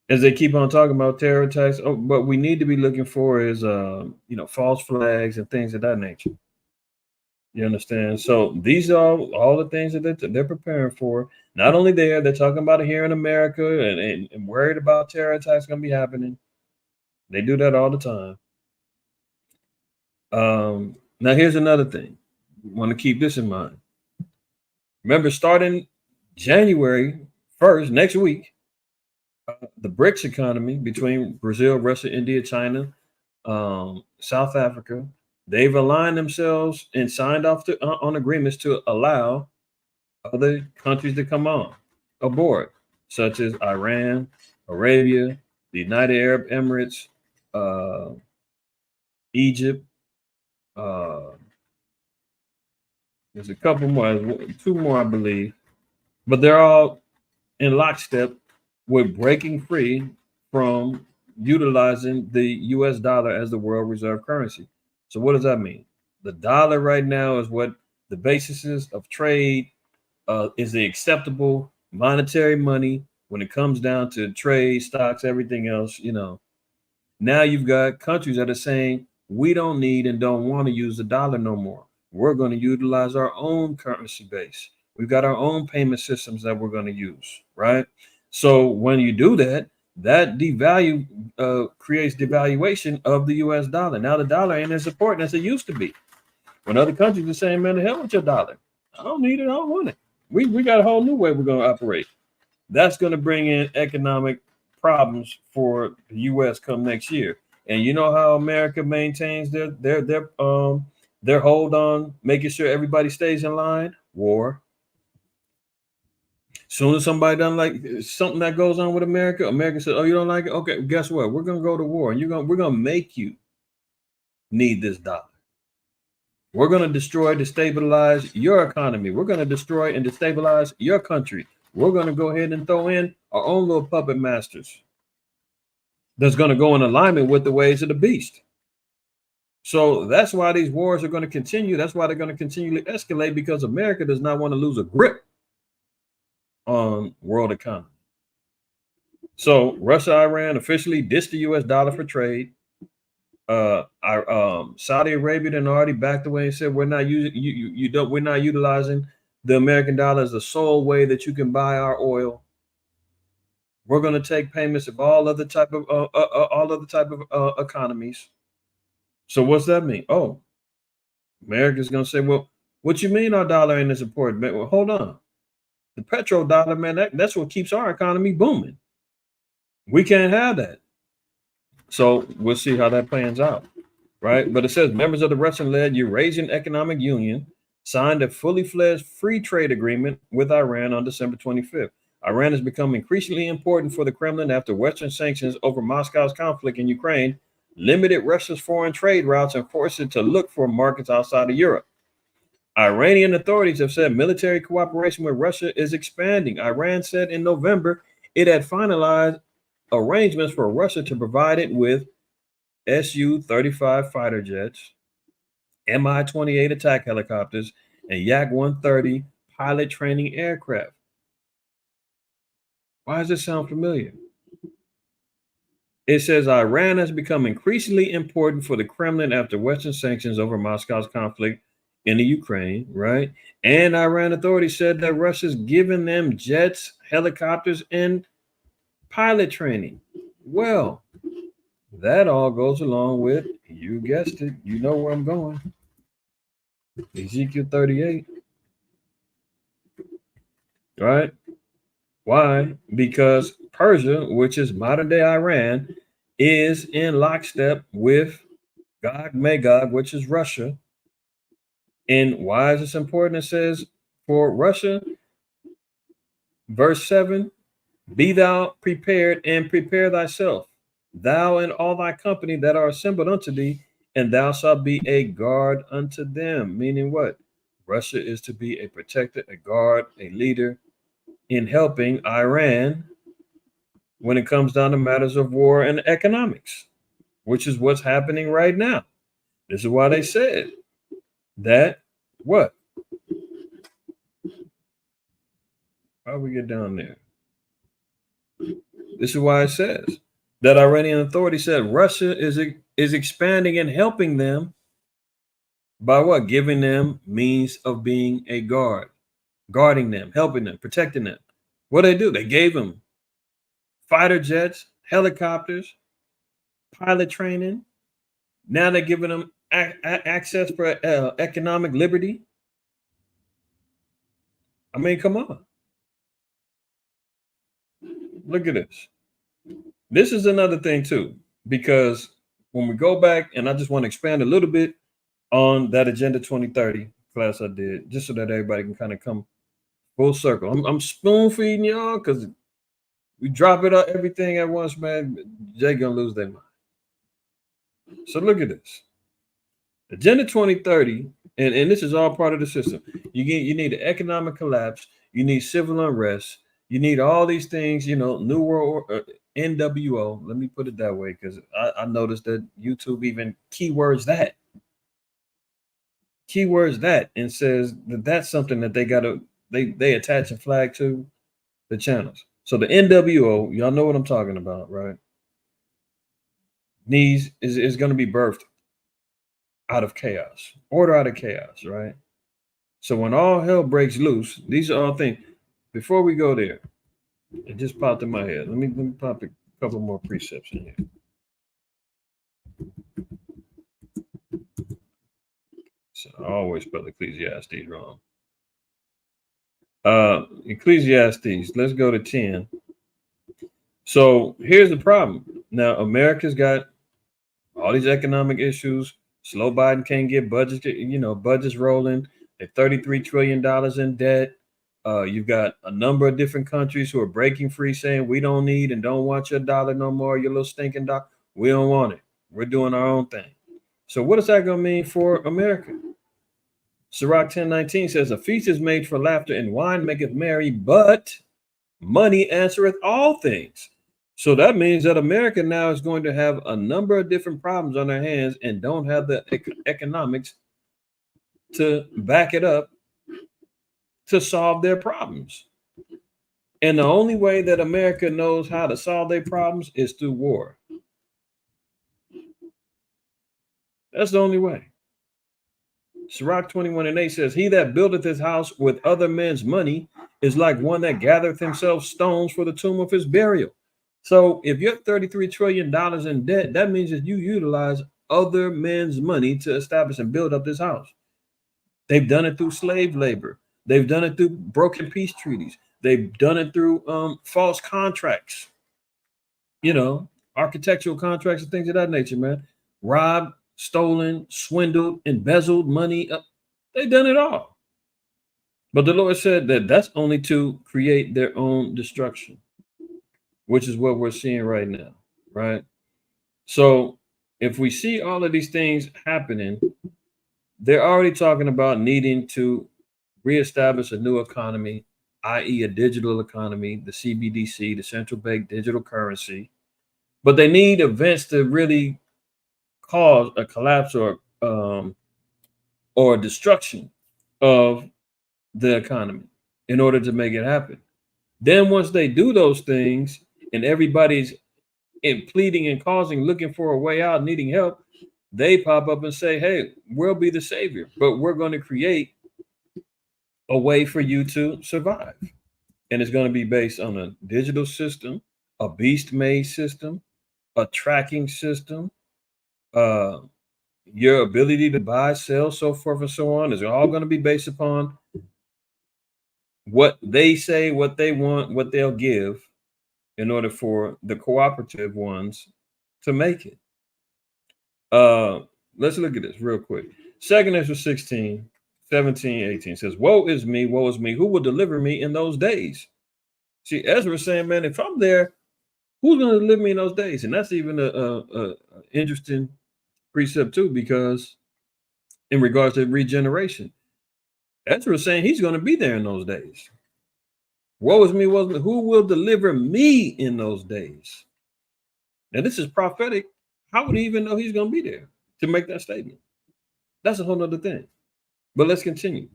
As they keep on talking about terror attacks, what we need to be looking for is, false flags and things of that nature. You understand? So these are all the things that they're preparing for. Not only they're talking about it here in America and worried about terror attacks going to be happening. They do that all the time. Now, here's another thing. Want to keep this in mind. Remember, starting January 1st, next week, the BRICS economy between Brazil, Russia, India, China, South Africa, they've aligned themselves and signed off on agreements to allow other countries to come on aboard, such as Iran, Arabia, the United Arab Emirates, uh, Egypt. Uh, there's a couple more, two more, I believe, but they're all in lockstep with breaking free from utilizing the US dollar as the world reserve currency. So, what does that mean? The dollar right now is what the basis is of trade, is the acceptable monetary money when it comes down to trade, stocks, everything else. Now you've got countries that are saying we don't need and don't want to use the dollar no more. We're going to utilize our own currency base. We've got our own payment systems that we're going to use, right? So when you do that, that creates devaluation of the U.S. dollar. Now the dollar ain't as important as it used to be. When other countries are saying, "Man, the hell with your dollar. I don't need it. I don't want it." We got a whole new way we're going to operate. That's going to bring in economic problems for the U.S. come next year. And you know how America maintains their hold on making sure everybody stays in line? War. Soon as somebody doesn't like something that goes on with America, America says, "Oh, you don't like it? Okay, guess what? We're gonna go to war, and we're gonna make you need this dollar. We're gonna destroy, destabilize your economy. We're gonna destroy and destabilize your country. We're gonna go ahead and throw in our own little puppet masters that's gonna go in alignment with the ways of the beast." So that's why these wars are going to continue. That's why they're going to continually escalate, because America does not want to lose a grip on world economy. So Russia, Iran officially ditched the U.S. dollar for trade. Saudi Arabia then already backed away and said we're not utilizing the American dollar as the sole way that you can buy our oil. We're going to take payments of all other type of economies. So what's that mean? Oh, America's going to say, "Well, what you mean our dollar ain't as important?" Well, hold on. The petrodollar, man, that's what keeps our economy booming. We can't have that. So we'll see how that plans out, right? But it says members of the Russian-led Eurasian Economic Union signed a fully fledged free trade agreement with Iran on December 25th. Iran has become increasingly important for the Kremlin after Western sanctions over Moscow's conflict in Ukraine limited Russia's foreign trade routes and forced it to look for markets outside of Europe. Iranian authorities have said military cooperation with Russia is expanding. Iran said in November it had finalized arrangements for Russia to provide it with Su-35 fighter jets, Mi-28 attack helicopters, and Yak-130 pilot training aircraft. Why does this sound familiar? It says Iran has become increasingly important for the Kremlin after Western sanctions over Moscow's conflict in the Ukraine, right? And Iran authorities said that Russia's given them jets, helicopters, and pilot training. Well, that all goes along with, you guessed it, you know where I'm going. Ezekiel 38. Right? Why? Because Persia, which is modern day Iran, is in lockstep with Gog Magog, which is Russia. And why is this important? It says, for Russia, verse 7, "Be thou prepared and prepare thyself, thou and all thy company that are assembled unto thee, and thou shalt be a guard unto them." Meaning what? Russia is to be a protector, a guard, a leader in helping Iran when it comes down to matters of war and economics, which is what's happening right now. This is why they said that what? How do we get down there? This is why it says that Iranian authorities said Russia is expanding and helping them by what? Giving them means of being a guard, guarding them, helping them, protecting them. What they do? They gave them fighter jets, helicopters, pilot training. Now they're giving them access for economic liberty. I mean, come on. Look at this. This is another thing too, because when we go back, and I just want to expand a little bit on that Agenda 2030 class I did, just so that everybody can kind of come full circle. I'm spoon feeding y'all because we drop it up everything at once, man. Jay gonna lose their mind. So look at this. Agenda 2030, and this is all part of the system. You need an economic collapse, you need civil unrest, you need all these things, New World NWO. Let me put it that way, because I noticed that YouTube even keywords that and says that that's something that they attach a flag to the channels. So the NWO, y'all know what I'm talking about, right? Is going to be birthed out of chaos, order out of chaos, right? So when all hell breaks loose, these are all things. Before we go there, it just popped in my head. Let me pop a couple more precepts in here. So I always spell Ecclesiastes wrong. Ecclesiastes, let's go to 10. So here's the problem. Now, America's got all these economic issues. Slow Biden can't get budgets rolling. They're $33 trillion in debt. You've got a number of different countries who are breaking free, saying we don't need and don't want your dollar no more, your little stinking dollar. We don't want it. We're doing our own thing. So what is that going to mean for America? Sirach 10:19 says, a feast is made for laughter and wine maketh merry, but money answereth all things. So that means that America now is going to have a number of different problems on their hands and don't have the economics to back it up to solve their problems. And the only way that America knows how to solve their problems is through war. That's the only way. Sirach 21:8 says, he that buildeth his house with other men's money is like one that gathereth himself stones for the tomb of his burial. So if you're $33 trillion in debt, that means that you utilize other men's money to establish and build up this house. They've done it through slave labor. They've done it through broken peace treaties. They've done it through false contracts, architectural contracts and things of that nature, man. Robbed, stolen, swindled, embezzled money. They've done it all. But the Lord said that that's only to create their own destruction, which is what we're seeing right now, right? So if we see all of these things happening, they're already talking about needing to reestablish a new economy, i.e. a digital economy, the CBDC, the central bank digital currency. But they need events to really cause a collapse or a destruction of the economy in order to make it happen. Then once they do those things and everybody's pleading and causing, looking for a way out, needing help, they pop up and say, hey, we'll be the savior, but we're going to create a way for you to survive. And it's going to be based on a digital system, a beast-made system, a tracking system, your ability to buy, sell, so forth and so on. Is all going to be based upon what they say, what they want, what they'll give in order for the cooperative ones to make it. Let's look at this real quick. 2 Ezra 16, 17, 18 says, woe is me, who will deliver me in those days? See, Ezra is saying, man, if I'm there, who's going to deliver me in those days? And that's even a interesting precept too, because in regards to regeneration, Ezra is saying he's going to be there in those days. Woe is me, who will deliver me in those days? Now, this is prophetic. How would he even know he's going to be there to make that statement? That's a whole nother thing. But let's continue.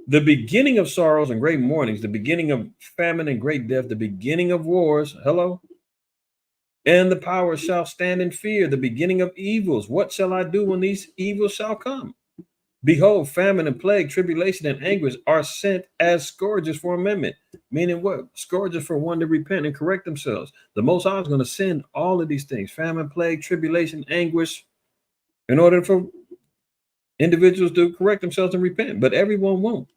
The beginning of sorrows and great mournings, the beginning of famine and great death, the beginning of wars. Hello. And the powers shall stand in fear, the beginning of evils. What shall I do when these evils shall come? Behold, famine and plague, tribulation and anguish are sent as scourges for amendment. Meaning what? Scourges for one to repent and correct themselves. The Most High is going to send all of these things, famine, plague, tribulation, anguish, in order for individuals to correct themselves and repent. But everyone won't.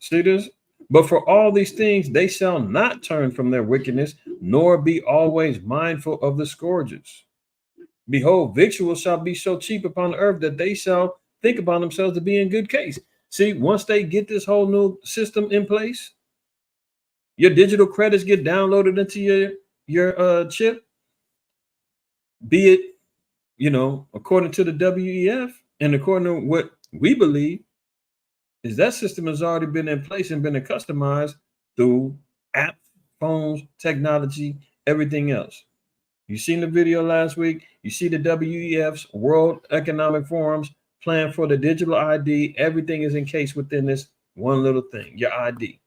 See this? But for all these things, they shall not turn from their wickedness, nor be always mindful of the scourges. Behold, victuals shall be so cheap upon the earth that they shall think upon themselves to be in good case. See, once they get this whole new system in place, your digital credits get downloaded into your chip, be it, according to the WEF and according to what we believe, is that system has already been in place and been customized through apps, phones, technology, everything else. You seen the video last week. You see the WEF's World Economic Forum's plan for the digital ID. Everything is encased within this one little thing, your ID.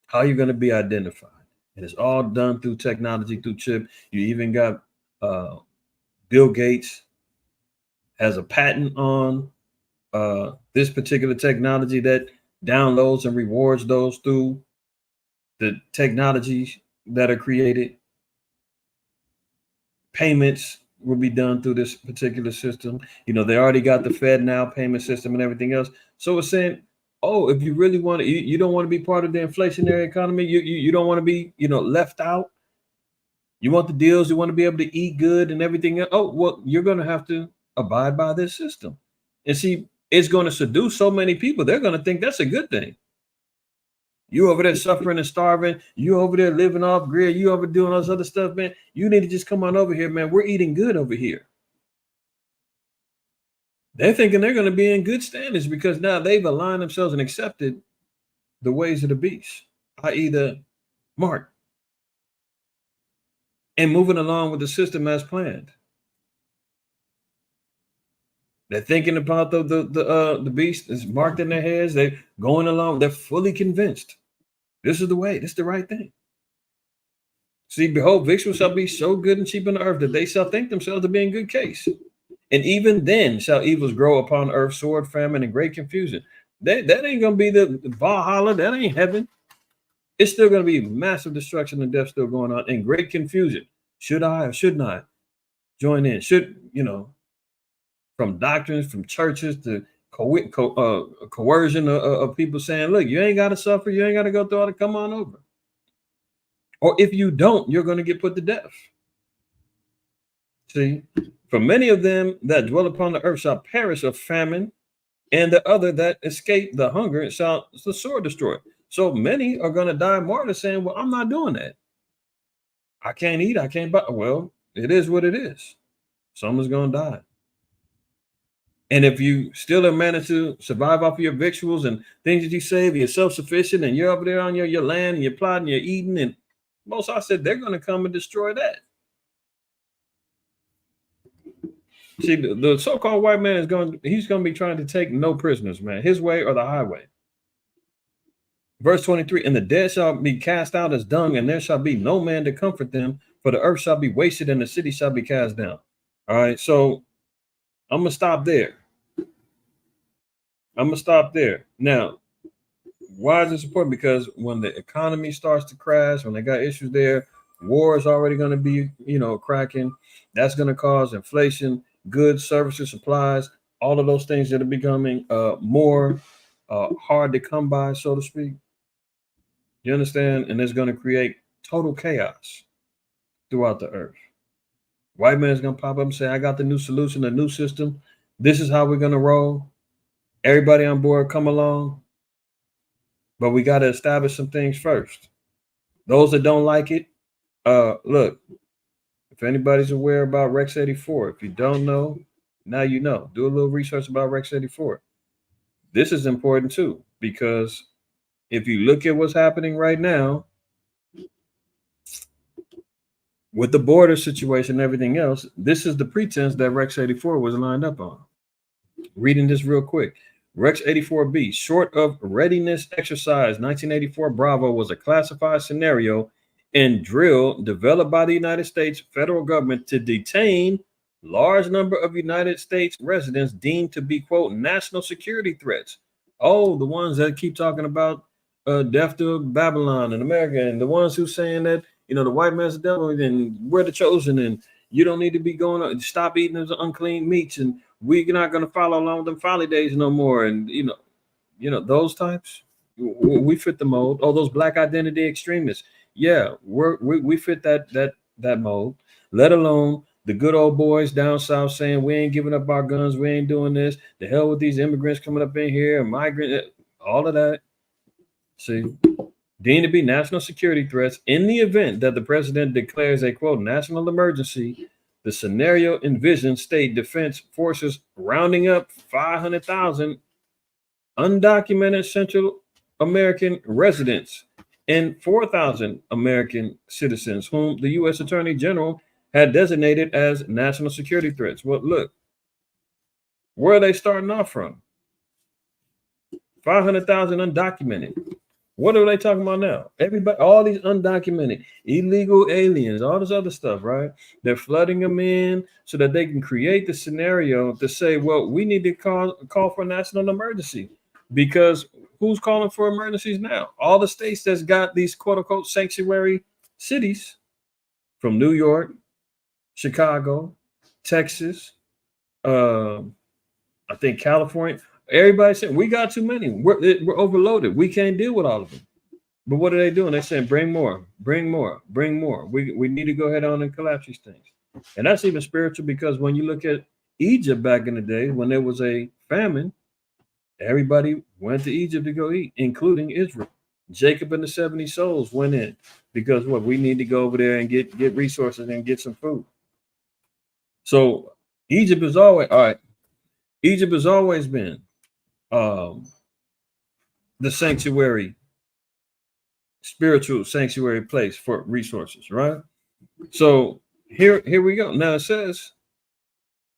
How you're going to be identified. And it's all done through technology, through chip. You even got Bill Gates has a patent on this particular technology that downloads and rewards those through the technologies that are created. Payments will be done through this particular system. They already got the Fed now payment system and everything else. So it's saying, oh, if you really want to, you don't want to be part of the inflationary economy. You don't want to be, left out. You want the deals. You want to be able to eat good and everything else. Oh, well, you're going to have to abide by this system. And see, it's going to seduce so many people. They're going to think that's a good thing. You over there suffering and starving. You over there living off grid. You over doing all this other stuff, man. You need to just come on over here, man. We're eating good over here. They're thinking they're going to be in good standings because now they've aligned themselves and accepted the ways of the beast, i.e. the mark, and moving along with the system as planned. They're thinking about the beast is marked in their heads. They're going along. They're fully convinced. This is the way. This is the right thing. See, behold, victuals shall be so good and cheap on the earth that they shall think themselves to be in good case. And even then shall evils grow upon earth, sword, famine, and great confusion. That ain't going to be the Valhalla. That ain't heaven. It's still going to be massive destruction and death still going on and great confusion. Should I or should not join in? From doctrines, from churches to coercion of people saying, look, you ain't got to suffer. You ain't got to go through all that. Come on over. Or if you don't, you're going to get put to death. See, for many of them that dwell upon the earth shall perish of famine, and the other that escape the hunger shall the sword destroy. So many are going to die martyrs saying, well, I'm not doing that. I can't eat. I can't buy. Well, it is what it is. Someone's going to die. And if you still have managed to survive off of your victuals and things that you save, you're self-sufficient and you're over there on your land and you're plotting, you're eating, and most I said they're going to come and destroy that. See, the so-called white man he's going to be trying to take no prisoners, man, his way or the highway. Verse 23, and the dead shall be cast out as dung, and there shall be no man to comfort them, for the earth shall be wasted and the city shall be cast down. All right, so I'm going to stop there. Now, why is this important? Because when the economy starts to crash, when they got issues there, war is already going to be, cracking. That's going to cause inflation, goods, services, supplies, all of those things that are becoming more hard to come by, so to speak. You understand? And it's going to create total chaos throughout the earth. White man's going to pop up and say, I got the new solution, the new system. This is how we're going to roll. Everybody on board, come along. But we got to establish some things first. Those that don't like it, look, if anybody's aware about Rex 84, if you don't know, now you know. Do a little research about Rex 84. This is important too, because if you look at what's happening right now with the border situation and everything else, this is the pretense that Rex 84 was lined up on. Reading this real quick. Rex 84B, short of readiness exercise, 1984 Bravo was a classified scenario and drill developed by the United States federal government to detain large number of United States residents deemed to be, quote, national security threats. Oh, the ones that keep talking about death to Babylon and America, and the ones who saying that, the white man's the devil and we're the chosen and you don't need to be going, stop eating those unclean meats and we're not going to follow along with them folly days no more. And, those types. we fit the mold. Oh, those black identity extremists. Yeah, we fit that mold. Let alone the good old boys down south saying we ain't giving up our guns, we ain't doing this. The hell with these immigrants coming up in here, migrant, all of that. See, deemed to be national security threats in the event that the president declares a quote national emergency. The scenario envisions state defense forces rounding up 500,000 undocumented Central American residents and 4,000 American citizens whom the U.S. Attorney General had designated as national security threats. Well, look, where are they starting off from? 500,000 undocumented. What are they talking about now? Everybody, all these undocumented, illegal aliens, all this other stuff, right? They're flooding them in so that they can create the scenario to say, well, we need to call for a national emergency. Because who's calling for emergencies now? All the states that's got these quote unquote sanctuary cities, from New York, Chicago, Texas, I think California. Everybody said we got too many. We're overloaded. We can't deal with all of them. But what are they doing? They're saying bring more, bring more, bring more. We need to go ahead on and collapse these things. And that's even spiritual because when you look at Egypt back in the day, when there was a famine, everybody went to Egypt to go eat, including Israel. Jacob and the 70 souls went in because what we need to go over there and get resources and get some food. So Egypt is always all right. Egypt has always been the sanctuary, spiritual sanctuary place for resources, right? So here we go. Now it says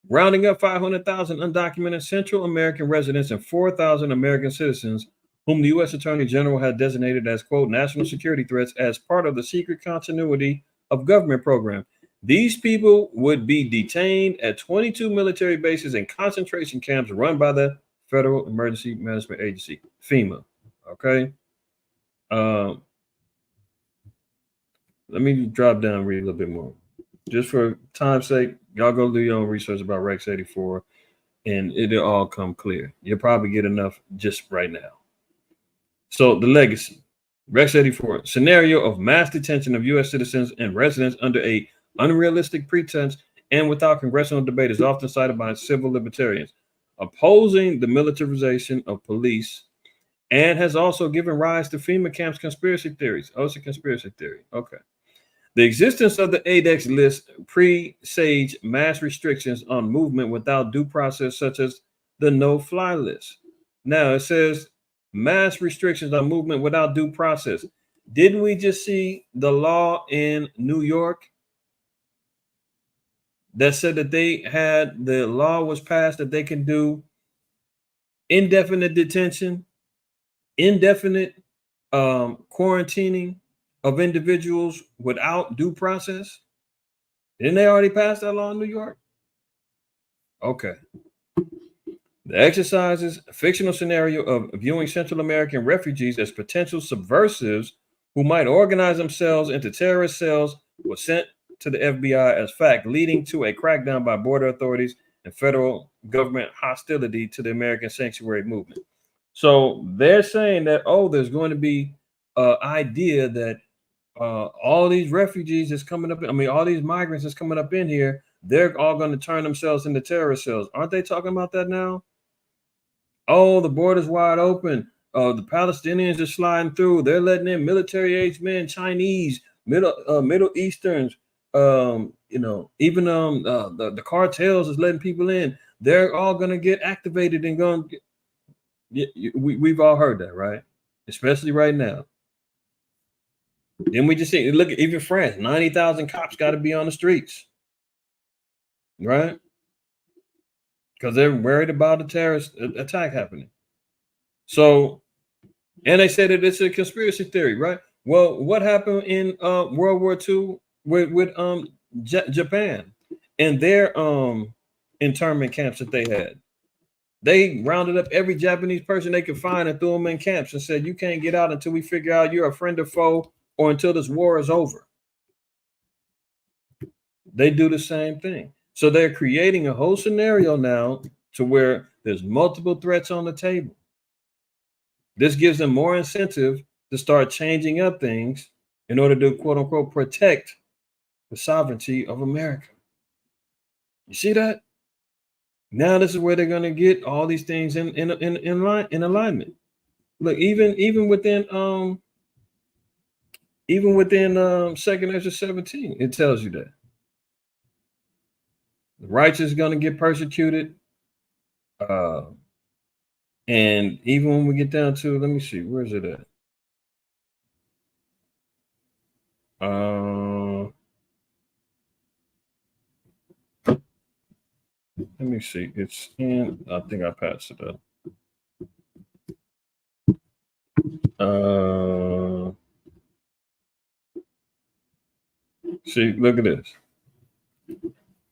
rounding up 500,000 undocumented Central American residents and 4,000 American citizens whom the U.S. Attorney General had designated as, quote, national security threats as part of the secret continuity of government program. These people would be detained at 22 military bases and concentration camps run by the Federal Emergency Management Agency, FEMA. Okay. Let me drop down and read a little bit more. Just for time's sake, y'all go do your own research about Rex 84 and it'll all come clear. You'll probably get enough just right now. So the legacy, Rex 84, scenario of mass detention of U.S. citizens and residents under a unrealistic pretense and without congressional debate is often cited by civil libertarians, opposing the militarization of police, and has also given rise to FEMA camps conspiracy theories. Oh, it's a conspiracy theory. Okay. The existence of the ADEX list presage mass restrictions on movement without due process, such as the no-fly list. Now it says mass restrictions on movement without due process. Didn't we just see the law in New York that said that the law was passed that they can do indefinite detention, indefinite quarantining of individuals without due process? Didn't they already pass that law in New York? Okay. The exercises a fictional scenario of viewing Central American refugees as potential subversives who might organize themselves into terrorist cells was sent to the FBI as fact, leading to a crackdown by border authorities and federal government hostility to the American sanctuary movement. So they're saying that, oh, there's going to be an idea that all these refugees that's coming up, all these migrants that's coming up in here, they're all going to turn themselves into terrorist cells. Aren't they talking about that now? Oh, the border's wide open. The Palestinians are sliding through. They're letting in military-age men, Chinese, Middle Easterns, even the cartels is letting people in. They're all going to get activated and going. We've all heard that, right? Especially right now. Then we just see, look at even France, 90,000 cops got to be on the streets, right? Because they're worried about a terrorist attack happening. So, and they said that it's a conspiracy theory, right? Well, what happened in World War II with Japan and their internment camps that they had? They rounded up every Japanese person they could find and threw them in camps and said, you can't get out until we figure out you're a friend or foe or until this war is over. They do the same thing. So they're creating a whole scenario now to where there's multiple threats on the table. This gives them more incentive to start changing up things in order to, quote unquote, protect the sovereignty of America. You see that? Now this is where they're going to get all these things in alignment. Look, even within Second Ezra 17, it tells you that the righteous is going to get persecuted. And even when we get down to, let me see, where is it at? Let me see. It's in, I think I passed it up. See, look at this.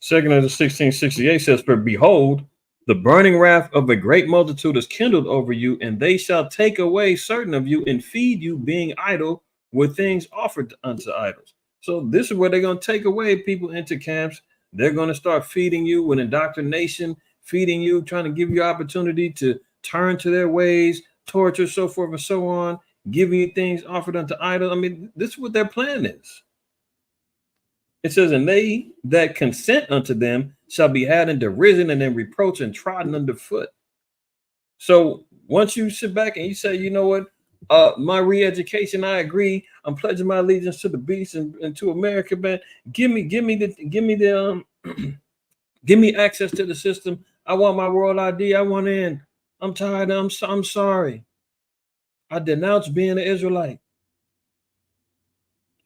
Second Ezra 16:68 says, "For behold, the burning wrath of a great multitude is kindled over you, and they shall take away certain of you and feed you, being idle with things offered unto idols." So this is where they're going to take away people into camps. They're going to start feeding you with indoctrination, feeding you, trying to give you opportunity to turn to their ways, torture, so forth and so on, giving you things offered unto idols. I mean, this is what their plan is. It says, "And they that consent unto them shall be had in derision and in reproach and trodden underfoot." So once you sit back and you say, you know what, my re-education, I agree. I'm pledging my allegiance to the beast and to America, man. Give me access to the system. I want my world ID. I want in. I'm tired. I'm sorry. I denounce being an Israelite.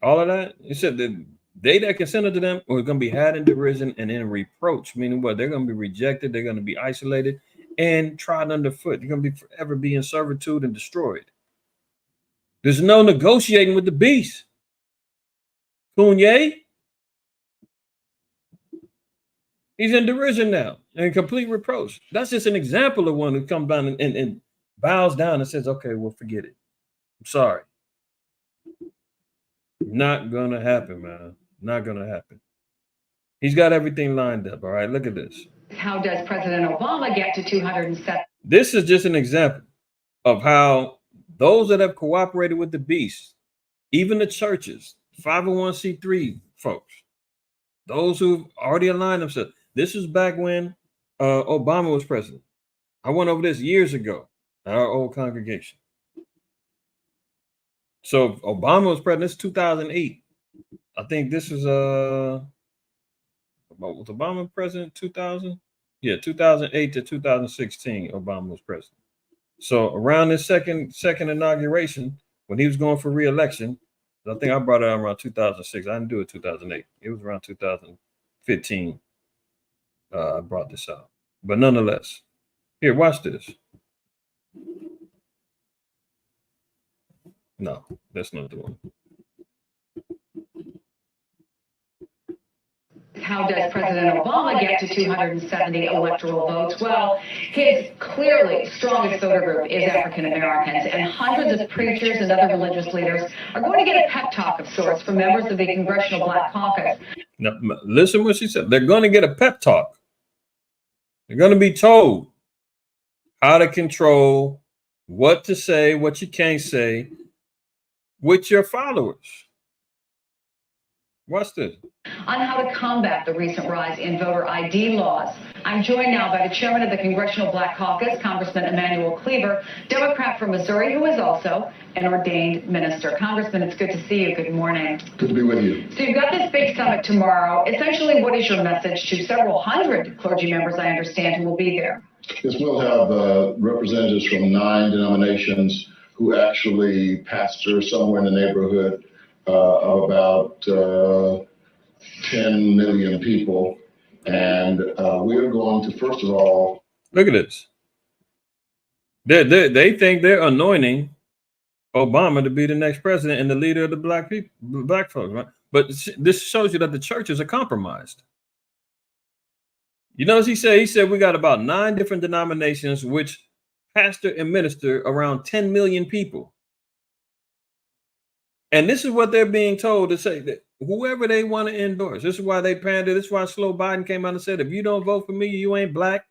All of that. It said that they that consented to them are going to be had in derision and in reproach, meaning what? They're going to be rejected. They're going to be isolated and trodden underfoot. They're going to be forever be in servitude and destroyed. There's no negotiating with the beast. Kanye, he's in derision now and complete reproach. That's just an example of one who comes down and bows down and says, okay, well, forget it. I'm sorry. Not going to happen, man. Not going to happen. He's got everything lined up. All right, look at this. How does President Obama get to 207? This is just an example of how those that have cooperated with the beast, even the churches, 501c3 folks, those who've already aligned themselves. This is back when Obama was president. I went over this years ago at our old congregation. So Obama was president. This is 2008. I think this is was Obama president 2000? Yeah, 2008 to 2016. Obama was president. So around this second inauguration, when he was going for re-election, I think I brought it out around 2006. I didn't do it 2008. It was around 2015. I brought this out. But nonetheless, here, watch this. No, that's not the one. How does President Obama get to 270 electoral votes? Well, his clearly strongest voter group is African Americans, and hundreds of preachers and other religious leaders are going to get a pep talk of sorts from members of the Congressional Black Caucus. Now, listen what she said. They're going to get a pep talk. They're going to be told how to control, what to say, what you can't say with your followers. Watch this. On how to combat the recent rise in voter ID laws. I'm joined now by the chairman of the Congressional Black Caucus, Congressman Emanuel Cleaver, Democrat from Missouri, who is also an ordained minister. Congressman, it's good to see you. Good morning. Good to be with you. So you've got this big summit tomorrow. Essentially, what is your message to several hundred clergy members, I understand, who will be there? Yes, we'll have representatives from 9 denominations who actually pastor somewhere in the neighborhood of about 10 million people. And we're going to, first of all, look at this. They think they're anointing Obama to be the next president and the leader of the black people, black folks, right? But this shows you that the churches are compromised. You know what he said? He said we got about 9 different denominations which pastor and minister around 10 million people. And this is what they're being told to say, that whoever they want to endorse. This is why they pander. This is why Slow Biden came out and said, if you don't vote for me, you ain't black.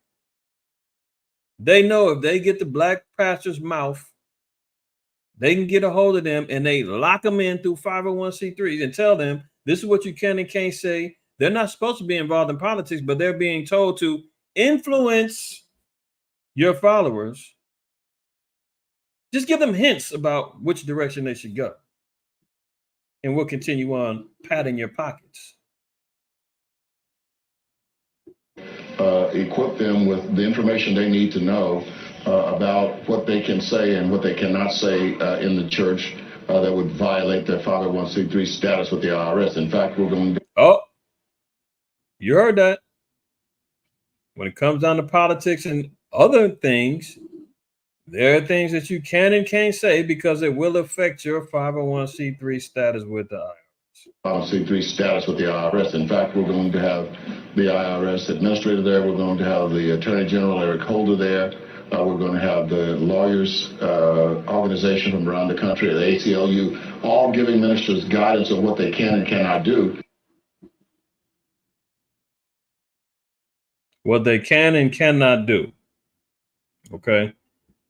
They know if they get the black pastor's mouth They can get a hold of them and they lock them in through 501c3s and tell them this is what you can and can't say. They're not supposed to be involved in politics, but they're being told to influence your followers. Just give them hints about which direction they should go. And we'll continue on padding your pockets. Equip them with the information they need to know about what they can say and what they cannot say in the church that would violate their 501c3 status with the IRS. In fact, we're going to... Oh, you heard that. When it comes down to politics and other things, there are things that you can and can't say because it will affect your 501c3 status with the IRS. 501c3 status with the IRS. In fact, we're going to have the IRS administrator there. We're going to have the Attorney General, Eric Holder, there. We're going to have the lawyers organization from around the country, the ACLU, all giving ministers guidance on what they can and cannot do. What they can and cannot do. Okay.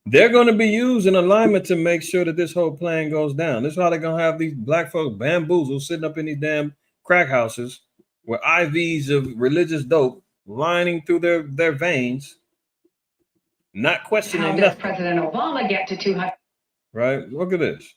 They're going to be used in alignment to make sure that this whole plan goes down. This is how they're going to have these black folks bamboozled sitting up in these damn crack houses with IVs of religious dope lining through their veins, not questioning How does nothing. President Obama get to 200? Right? Look at this.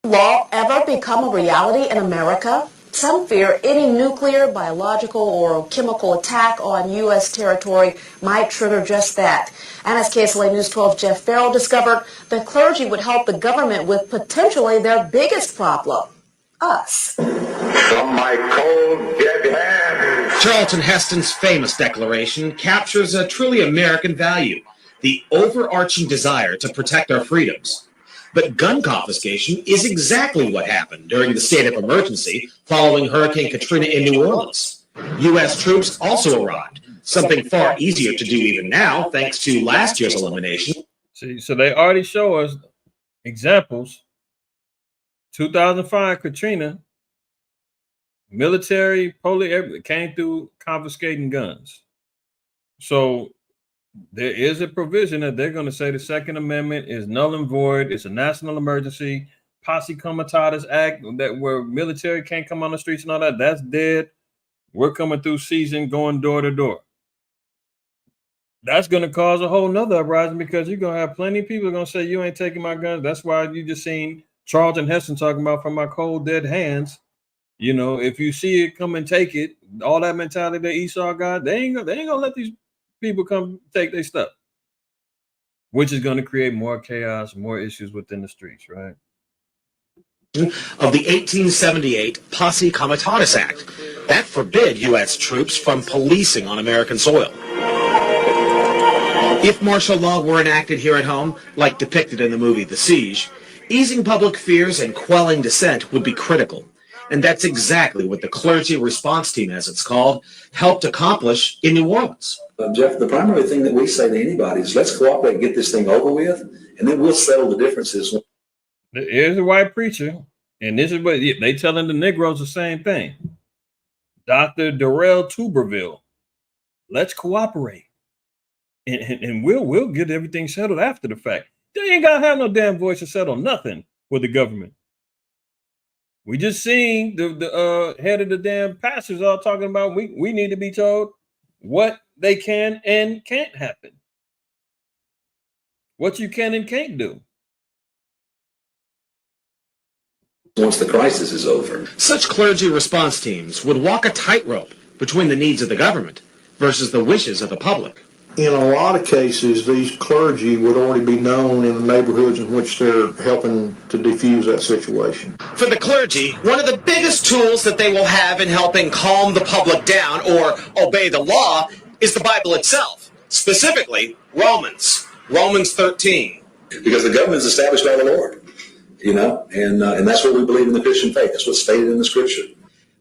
Law ever become a reality in America? Some fear any nuclear, biological, or chemical attack on U.S. territory might trigger just that. And as KSLA News 12 Jeff Farrell discovered, the clergy would help the government with potentially their biggest problem, us. From my cold, dead hand. Charlton Heston's famous declaration captures a truly American value, the overarching desire to protect our freedoms. But gun confiscation is exactly what happened during the state of emergency following Hurricane Katrina in New Orleans. U.S. troops also arrived, something far easier to do even now thanks to last year's elimination. See, so they already show us examples. 2005 Katrina, military, police came through confiscating guns. So there is a provision that they're going to say the Second Amendment is null and void. It's a national emergency. Posse Comitatus Act, that where military can't come on the streets and all that, that's dead. We're coming through season, going door to door. That's going to cause a whole nother uprising because you're going to have plenty of people going to say you ain't taking my guns. That's why you just seen Charlton Heston talking about from my cold dead hands. You know, if you see it, come and take it. All that mentality that Esau got, they ain't gonna let these people come take their stuff, which is going to create more chaos, more issues within the streets, right? Of the 1878 Posse Comitatus Act that forbid U.S. troops from policing on American soil. If martial law were enacted here at home, like depicted in the movie The Siege, easing public fears and quelling dissent would be critical. And that's exactly what the clergy response team, as it's called, helped accomplish in New Orleans. Jeff, the primary thing that we say to anybody is let's cooperate and get this thing over with, and then we'll settle the differences. Here's a white preacher, and this is what they telling the Negroes the same thing. Dr. Darrell Tuberville, let's cooperate, and we'll get everything settled after the fact. They ain't gotta have no damn voice to settle nothing with the government. We just seen the head of the damn pastors all talking about we need to be told what they can and can't happen, what you can and can't do. Once the crisis is over. Such clergy response teams would walk a tightrope between the needs of the government versus the wishes of the public. In a lot of cases, these clergy would already be known in the neighborhoods in which they're helping to defuse that situation. For the clergy, one of the biggest tools that they will have in helping calm the public down or obey the law is the Bible itself, specifically Romans 13. Because the government is established by the Lord, you know, and that's what we believe in the Christian faith. That's what's stated in the scripture.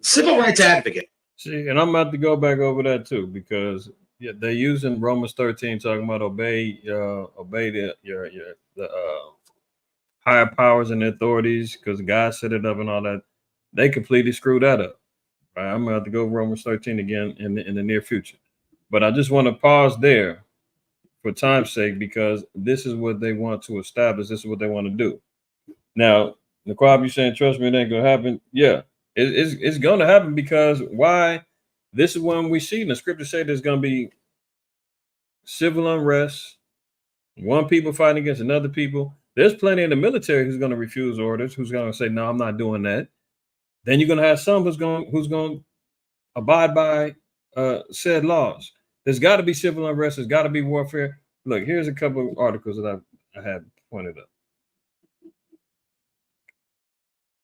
Civil rights advocate. See, and I'm about to go back over that too, because they're using Romans 13 talking about obey the higher powers and authorities because God set it up and all that. They completely screwed that up. Right? I'm gonna have to go Romans 13 again in the near future. But I just want to pause there for time's sake, because this is what they want to establish. This is what they want to do. Now, Naquab, you saying, trust me, it ain't going to happen. Yeah, it's going to happen, because why? This is when we see in the scripture say there's going to be civil unrest, one people fighting against another people. There's plenty in the military who's going to refuse orders, who's going to say, no, I'm not doing that. Then you're going to have some who's going to abide by said laws. There's got to be civil unrest. There's got to be warfare. Look, here's a couple of articles that I had pointed up.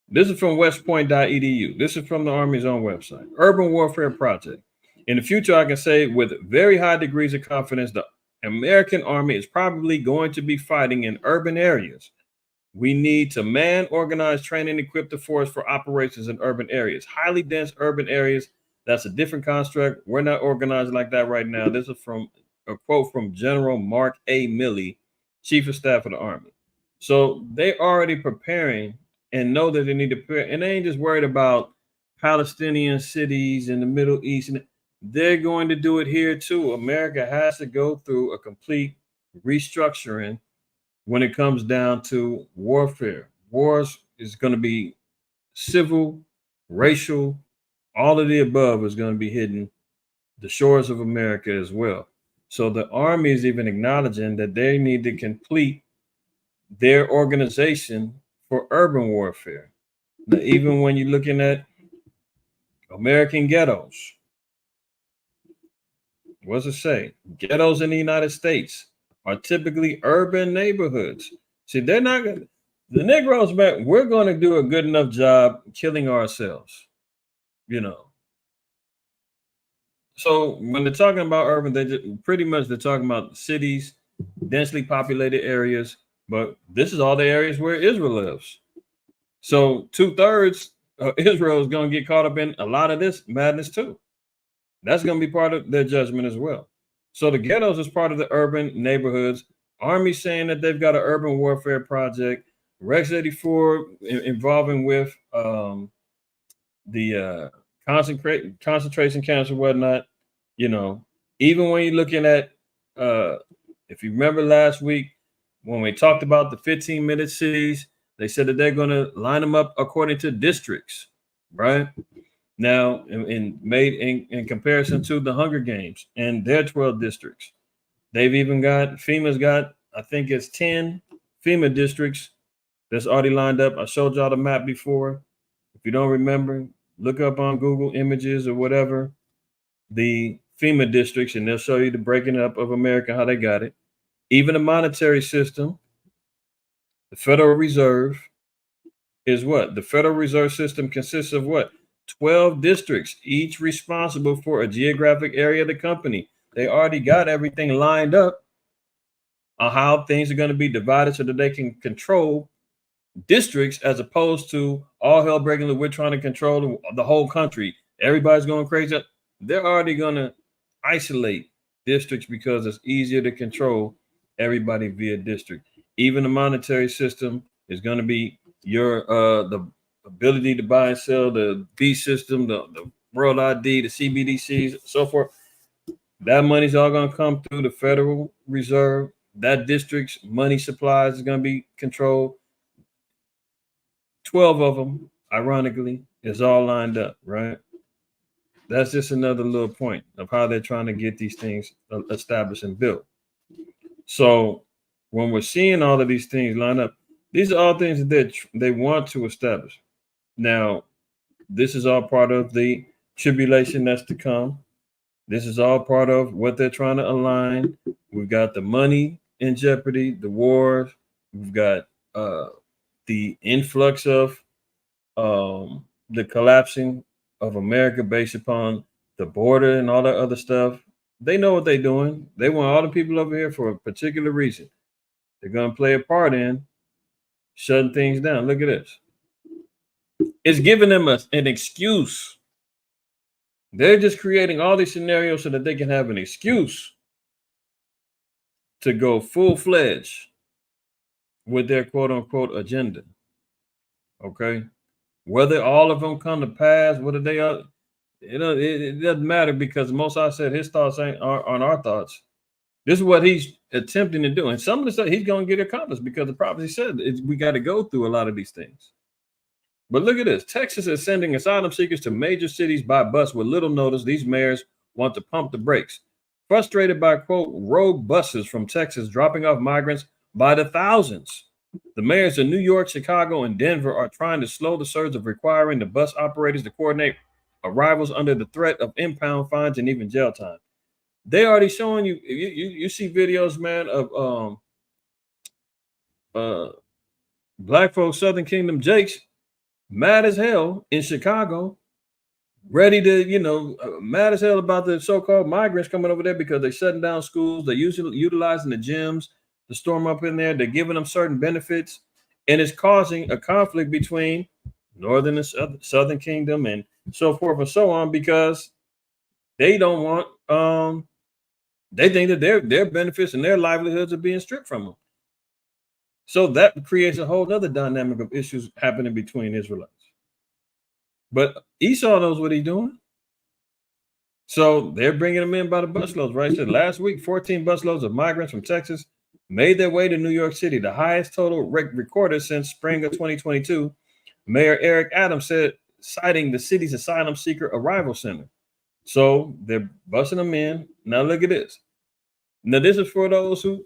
This is from westpoint.edu. This is from the Army's own website. Urban Warfare Project. In the future, I can say with very high degrees of confidence, the American Army is probably going to be fighting in urban areas. We need to man, organize, train, and equip the force for operations in urban areas. Highly dense urban areas, that's a different construct. We're not organized like that right now. This is from a quote from General Mark A. Milley, Chief of Staff of the Army. So they already preparing and know that they need to prepare. And they ain't just worried about Palestinian cities in the Middle East. They're going to do it here too. America has to go through a complete restructuring when it comes down to warfare. Wars is going to be civil, racial, all of the above is going to be hitting the shores of America as well. So the Army is even acknowledging that they need to complete their organization for urban warfare. Now, even when you're looking at American ghettos, what's it say? Ghettos in the United States are typically urban neighborhoods. See, they're not going to, the Negroes, man, we're going to do a good enough job killing ourselves, you know. So when they're talking about urban, they're talking about cities, densely populated areas, but this is all the areas where Israel lives. So 2/3 of Israel is going to get caught up in a lot of this madness too. That's going to be part of their judgment as well. So the ghettos is part of the urban neighborhoods. Army saying that they've got an urban warfare project. Rex 84 involving with the concentration camps and whatnot. You know, even when you're looking at, if you remember last week when we talked about the 15-minute cities, they said that they're going to line them up according to districts, right? Now, in comparison to the Hunger Games and their 12 districts, they've even got, FEMA's got, I think it's 10 FEMA districts that's already lined up. I showed y'all the map before. If you don't remember, look up on Google Images or whatever, the FEMA districts, and they'll show you the breaking up of America, how they got it. Even the monetary system, the Federal Reserve is what? The Federal Reserve System consists of what? 12 districts, each responsible for a geographic area of the company. They already got everything lined up on how things are going to be divided so that they can control districts, as opposed to all hell breaking loose. We're trying to control the whole country. Everybody's going crazy. They're already going to isolate districts because it's easier to control everybody via district. Even the monetary system is going to be your the ability to buy and sell, the B system, the World ID, the CBDCs, so forth. That money's all going to come through the Federal Reserve. That district's money supplies is going to be controlled. 12 of them, ironically, is all lined up, right? That's just another little point of how they're trying to get these things established and built. So when we're seeing all of these things line up, these are all things that they want to establish. Now, this is all part of the tribulation that's to come. This is all part of what they're trying to align. We've got the money in jeopardy, the wars. We've got the influx of the collapsing of America based upon the border and all that other stuff. They know what they're doing. They want all the people over here for a particular reason. They're going to play a part in shutting things down. Look at this. It's giving them an excuse. They're just creating all these scenarios so that they can have an excuse to go full-fledged with their quote-unquote agenda. Okay? Whether all of them come to pass, whether they are, it doesn't matter, because Most High said his thoughts aren't our thoughts. This is what he's attempting to do. And some of the stuff he's going to get accomplished because the prophecy said we got to go through a lot of these things. But look at this. Texas is sending asylum seekers to major cities by bus with little notice. These mayors want to pump the brakes. Frustrated by, quote, rogue buses from Texas dropping off migrants by the thousands. The mayors of New York, Chicago, and Denver are trying to slow the surge of requiring the bus operators to coordinate arrivals under the threat of impound fines and even jail time. They already showing you, you see videos, man, of black folks, Southern Kingdom Jakes, mad as hell in Chicago, ready to, mad as hell about the so-called migrants coming over there because they're shutting down schools. They're utilizing the gyms to storm up in there. They're giving them certain benefits, and it's causing a conflict between Northern and Southern Kingdom and so forth and so on because they don't want, they think that their benefits and their livelihoods are being stripped from them. So that creates a whole other dynamic of issues happening between Israelites. But Esau knows what he's doing. So they're bringing them in by the busloads, right? So last week, 14 busloads of migrants from Texas made their way to New York City, the highest total recorded since spring of 2022. Mayor Eric Adams said, citing the city's asylum seeker arrival center. So they're busting them in. Now look at this. Now this is for those who,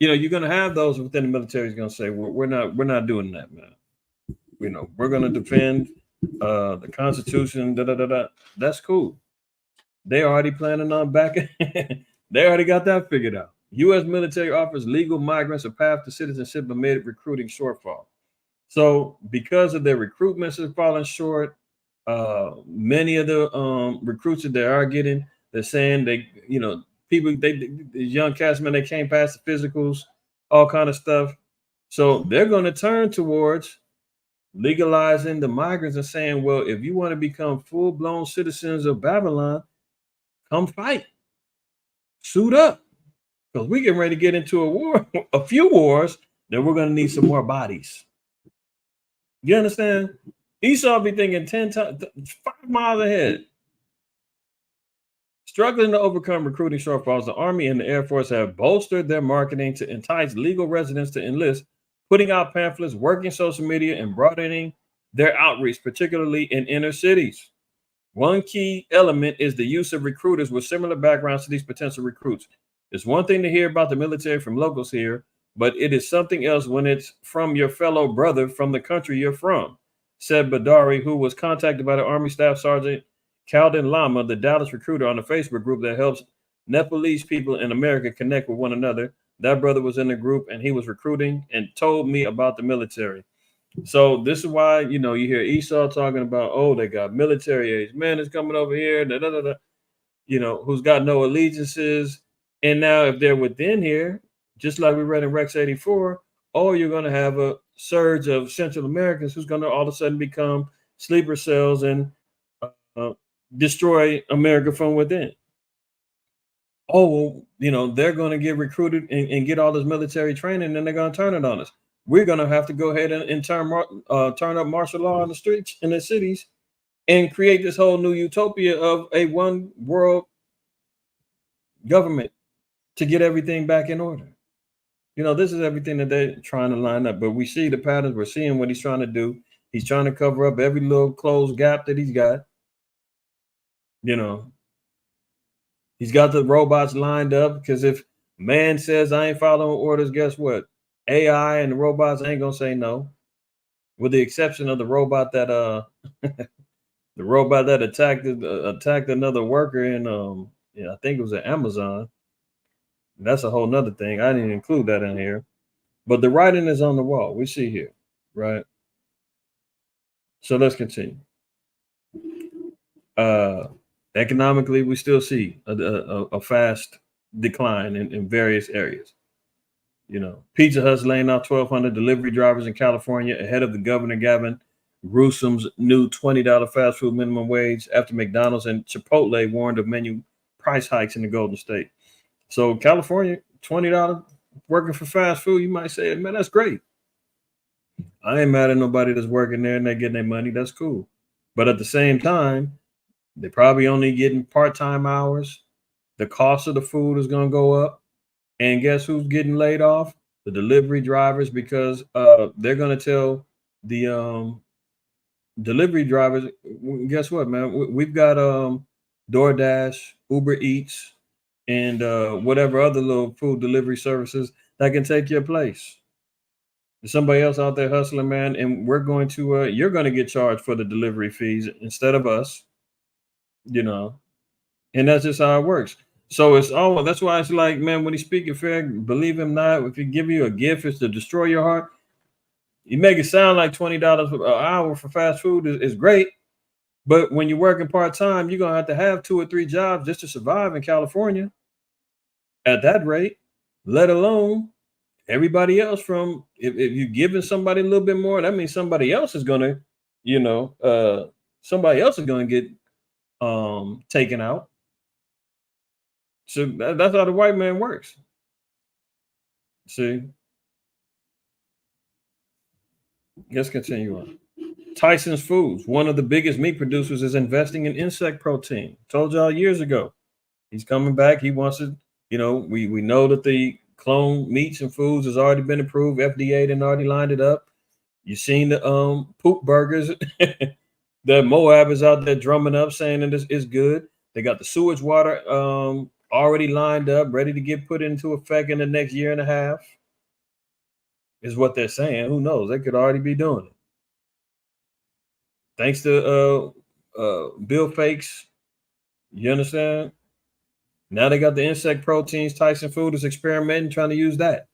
you're going to have those within the military is going to say, we're not doing that, man. We're going to defend the Constitution. That's cool. They already planning on backing. They already got that figured out. U.S. military offers legal migrants a path to citizenship amid recruiting shortfall. So because of their recruitments have fallen short, many of the recruits that they are getting, they're saying the young cast men, they can't pass the physicals, all kind of stuff. So they're going to turn towards legalizing the migrants and saying, well, if you want to become full-blown citizens of Babylon, come fight, suit up, because we're getting ready to get into a war, a few wars, that we're going to need some more bodies. You understand? Esau be thinking 10 times, 5 miles ahead. Struggling to overcome recruiting shortfalls, the Army and the Air Force have bolstered their marketing to entice legal residents to enlist, putting out pamphlets, working social media, and broadening their outreach, particularly in inner cities. One key element is the use of recruiters with similar backgrounds to these potential recruits. It's one thing to hear about the military from locals here, but it is something else when it's from your fellow brother from the country you're from, said Badari, who was contacted by the Army Staff Sergeant Calden Lama, the Dallas recruiter on the Facebook group that helps Nepalese people in America connect with one another. That brother was in the group and he was recruiting and told me about the military. So this is why, you hear Esau talking about, oh, they got military age men is coming over here, who's got no allegiances. And now if they're within here, just like we read in Rex 84, you're going to have a surge of Central Americans who's going to all of a sudden become sleeper cells and destroy America from within. They're going to get recruited and get all this military training, and they're going to turn it on us. We're going to have to go ahead and turn up martial law on the streets in the cities and create this whole new utopia of a one world government to get everything back in order. This is everything that they're trying to line up, but we see the patterns. We're seeing what he's trying to do. He's trying to cover up every little closed gap that he's got. He's got the robots lined up because if man says I ain't following orders, guess what? AI and the robots ain't gonna say no, with the exception of the robot that attacked another worker in I think it was at Amazon. That's a whole nother thing. I didn't include that in here, but the writing is on the wall. We see here, right? So let's continue. Economically, we still see a fast decline in various areas. Pizza Hut's laying off 1,200 delivery drivers in California ahead of the Governor Gavin Newsom's new $20 fast food minimum wage after McDonald's and Chipotle warned of menu price hikes in the Golden State. So California, $20 working for fast food, you might say, man, that's great. I ain't mad at nobody that's working there and they're getting their money. That's cool. But at the same time, they're probably only getting part-time hours. The cost of the food is going to go up. And guess who's getting laid off? The delivery drivers, because they're going to tell the delivery drivers, guess what, man? We've got DoorDash, Uber Eats, and whatever other little food delivery services that can take your place. There's somebody else out there hustling, man, and we're going to you're going to get charged for the delivery fees instead of us, you know. And that's just how it works. So it's all that's why it's like, man, when he's speaking fair, believe him not. If he give you a gift, it's to destroy your heart. You make it sound like $20 an hour for fast food is great. But when you're working part-time, you're gonna have 2 or 3 jobs just to survive in California at that rate, let alone everybody else from if you're giving somebody a little bit more, that means somebody else is gonna, somebody else is gonna get taken out. So that's how the white man works. See, let's continue on. Tyson's Foods, one of the biggest meat producers, is investing in insect protein. Told y'all years ago. He's coming back. He wants to, we know that the clone meats and foods has already been approved. FDA done already lined it up. You seen the poop burgers that Moab is out there drumming up saying that it's good. They got the sewage water already lined up, ready to get put into effect in the next year and a half, is what they're saying. Who knows? They could already be doing it. Thanks to Bill Fakes. You understand? Now they got the insect proteins. Tyson Food is experimenting, trying to use that.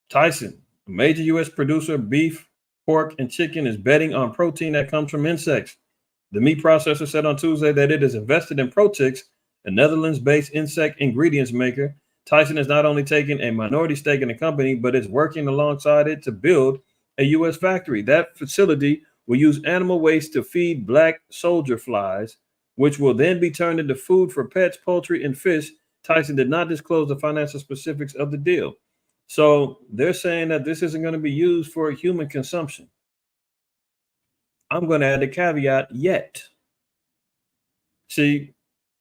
Tyson, a major U.S. producer of beef, pork, and chicken, is betting on protein that comes from insects. The meat processor said on Tuesday that it is invested in Protix, a Netherlands-based insect ingredients maker. Tyson is not only taking a minority stake in the company, but is working alongside it to build a U.S. factory. That facility will use animal waste to feed black soldier flies, which will then be turned into food for pets, poultry, and fish. Tyson did not disclose the financial specifics of the deal. So they're saying that this isn't going to be used for human consumption. I'm going to add the caveat, yet. See,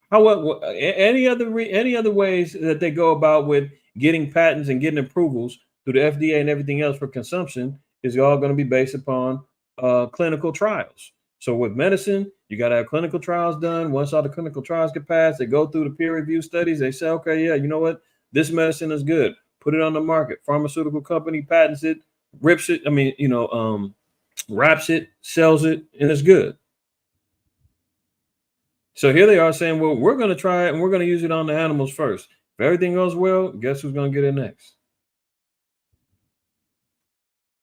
however, any other ways that they go about with getting patents and getting approvals through the FDA and everything else for consumption is all going to be based upon clinical trials. So with medicine, you got to have clinical trials done. Once all the clinical trials get passed, they go through the peer review studies. They say, okay, yeah, you know what? This medicine is good. Put it on the market. Pharmaceutical company patents it, rips it. Wraps it, sells it, and it's good. So here they are saying, well, we're going to try it and we're going to use it on the animals first. If everything goes well, guess who's going to get it next?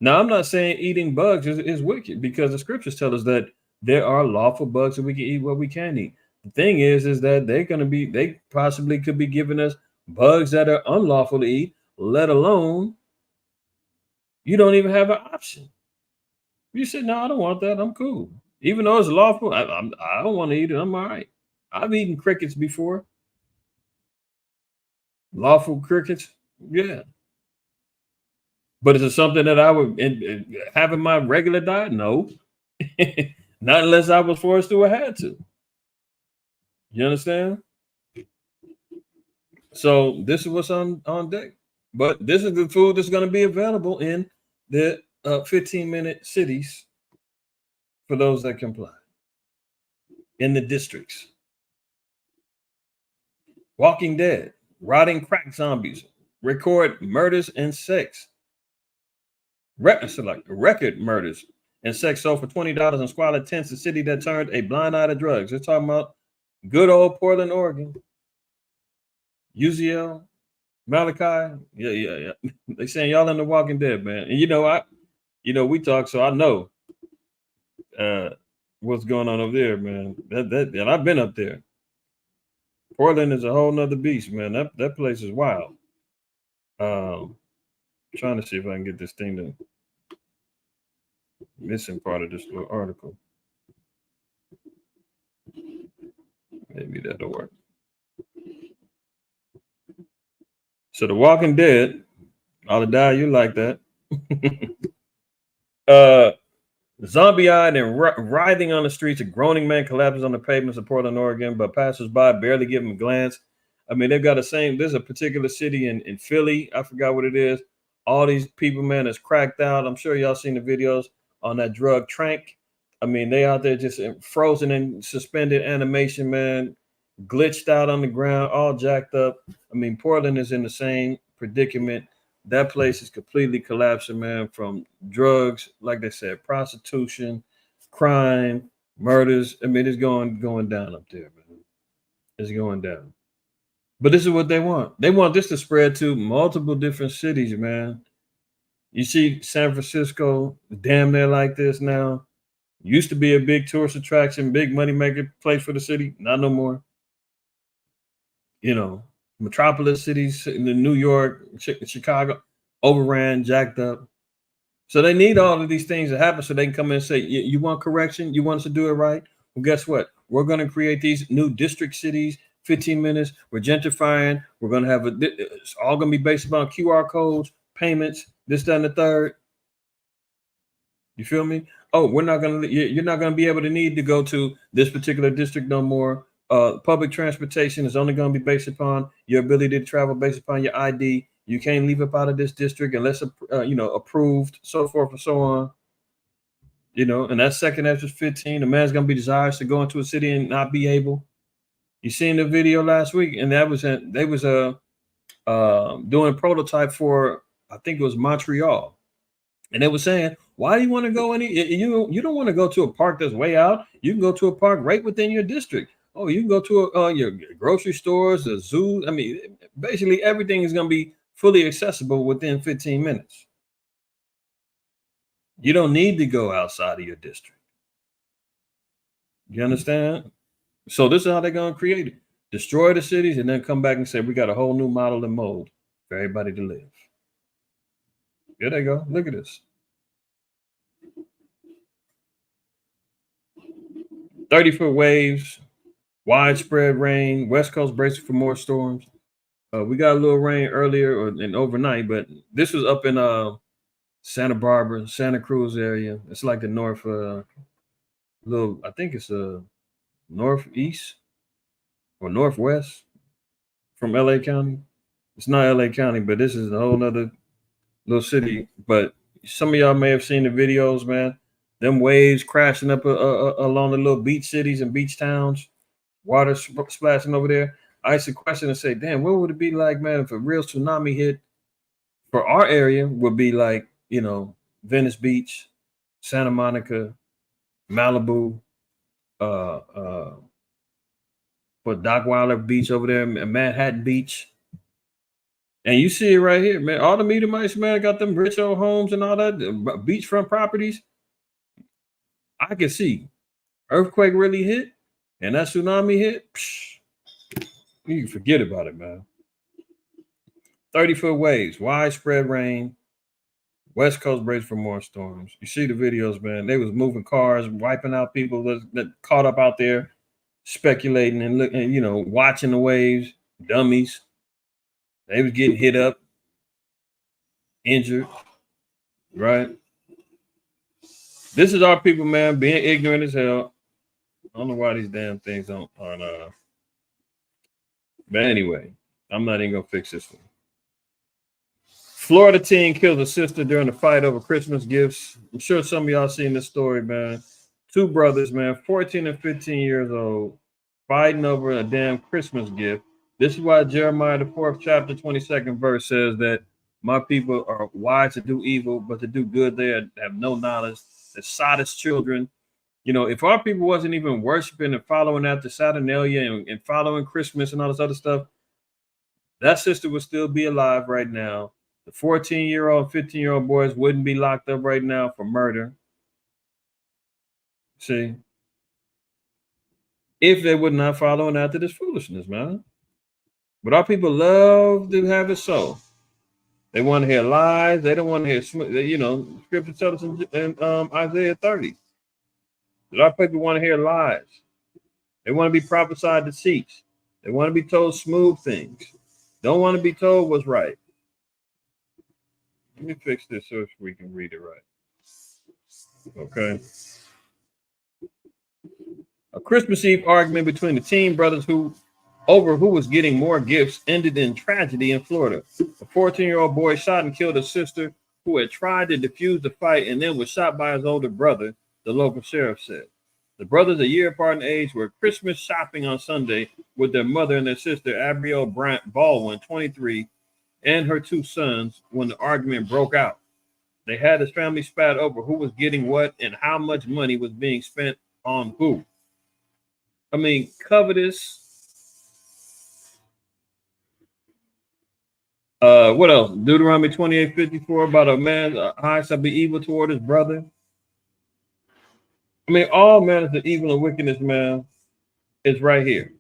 Now, I'm not saying eating bugs is wicked, because the scriptures tell us that there are lawful bugs that we can eat, what we can eat. The thing is that they possibly could be giving us bugs that are unlawful to eat, let alone you don't even have an option. You said, no, I don't want that. I'm cool. Even though it's lawful, I don't want to eat it. I'm all right. I've eaten crickets before. Lawful crickets, yeah. But is it something that I would have in my regular diet? No. Not unless I was forced to or had to. You understand? So this is what's on deck. But this is the food that's going to be available in the 15-minute cities for those that comply in the districts. Walking Dead, rotting crack zombies, record murders and sex. Record murders and sex sold for $20 in squalid tents, the city that turned a blind eye to drugs. They're talking about good old Portland, Oregon. UZL, Malachi. Yeah. They saying y'all in the Walking Dead, man. And we talk, so I know what's going on over there, man. And I've been up there. Portland is a whole nother beast, man. That place is wild. Trying to see if I can get this thing to missing part of this little article. Maybe that'll work. So the Walking Dead, I'll die you like that. Zombie-eyed and writhing on the streets, a groaning man collapses on the pavements of Portland, Oregon, but passers-by barely give him a glance. I mean, they've got the same. There's a particular city in Philly. I forgot what it is. All these people, man, is cracked out. I'm sure y'all seen the videos on that drug trank. I mean, they out there just frozen in suspended animation, man, glitched out on the ground, all jacked up. I mean, Portland is in the same predicament. That place is completely collapsing, man, from drugs, like they said, prostitution, crime, murders. I mean, it's going down up there, man. It's going down. But this is what they want. They want this to spread to multiple different cities, man. You see San Francisco, damn near like this now. Used to be a big tourist attraction, big money maker place for the city. Not no more. You know, metropolis cities in New York, Chicago, overran, jacked up. So they need all of these things to happen so they can come in and say, you want correction? You want us to do it right? Well, guess what? We're going to create these new district cities, 15 minutes. We're gentrifying. We're going to have it's all going to be based upon QR codes, payments, this, that, and the third. You feel me? Oh, you're not going to be able to need to go to this particular district no more. Public transportation is only going to be based upon your ability to travel, based upon your ID. You can't leave up out of this district unless, approved, so forth and so on. And that second after 15, the man's going to be desirous to go into a city and not be able. You seen the video last week, and they was doing prototype for, I think it was Montreal. And they were saying, why do you want to go you don't want to go to a park that's way out. You can go to a park right within your district. Oh, you can go to your grocery stores, the zoo. I mean, basically everything is going to be fully accessible within 15 minutes. You don't need to go outside of your district. You understand? So this is how they're going to create it. Destroy the cities and then come back and say, we got a whole new model and mold for everybody to live. There they go. Look at this. 30-foot waves, widespread rain, West Coast bracing for more storms. We got a little rain earlier and overnight, but this was up in Santa Barbara, Santa Cruz area. It's like the north, I think it's northeast or northwest from LA County. It's not LA County, but this is a whole nother little city. But some of y'all may have seen the videos, man. Them waves crashing up along the little beach cities and beach towns, water splashing over there. I asked a question and say, damn, what would it be like, man, if a real tsunami hit for our area? Would be like, Venice Beach, Santa Monica, Malibu, Dockweiler Beach over there, Manhattan Beach. And you see it right here, man. All the Meadamites, man, got them rich old homes and all that, beachfront properties. I can see earthquake really hit and that tsunami hit. You can forget about it, man. 30-foot waves, widespread rain, West Coast brace for more storms. You see the videos, man. They was moving cars, wiping out people that caught up out there, speculating and looking, watching the waves, dummies. They was getting hit up, injured, right? This is our people, man, being ignorant as hell. I don't know why these damn things aren't. But anyway, I'm not even gonna fix this one. Florida teen kills a sister during a fight over Christmas gifts. I'm sure some of y'all seen this story, man. Two brothers, man, 14 and 15 years old, fighting over a damn Christmas gift. This is why Jeremiah, the 4th chapter, 22nd verse says that my people are wise to do evil, but to do good they have no knowledge. The saddest children. If our people wasn't even worshiping and following after Saturnalia and following Christmas and all this other stuff, that sister would still be alive right now. The 14-year-old, 15-year-old boys wouldn't be locked up right now for murder. See? If they were not following after this foolishness, man. But our people love to have it so. They want to hear lies. They don't want to hear, scripture tells us in Isaiah 30. That our people want to hear lies. They want to be prophesied deceits. They want to be told smooth things. Don't want to be told what's right. Let me fix this so we can read it right. Okay. A Christmas Eve argument between the teen brothers over who was getting more gifts ended in tragedy in Florida. A 14-year-old boy shot and killed his sister who had tried to defuse the fight and then was shot by his older brother, the local sheriff said. The brothers, a year apart in age, were Christmas shopping on Sunday with their mother and their sister, Abigail Baldwin, 23, and her two sons when the argument broke out. They had his family spat over who was getting what and how much money was being spent on who. I mean, covetous. What else? Deuteronomy 28:54 about a man's eye shall be evil toward his brother. I mean, all manners of evil and wickedness, man, is right here.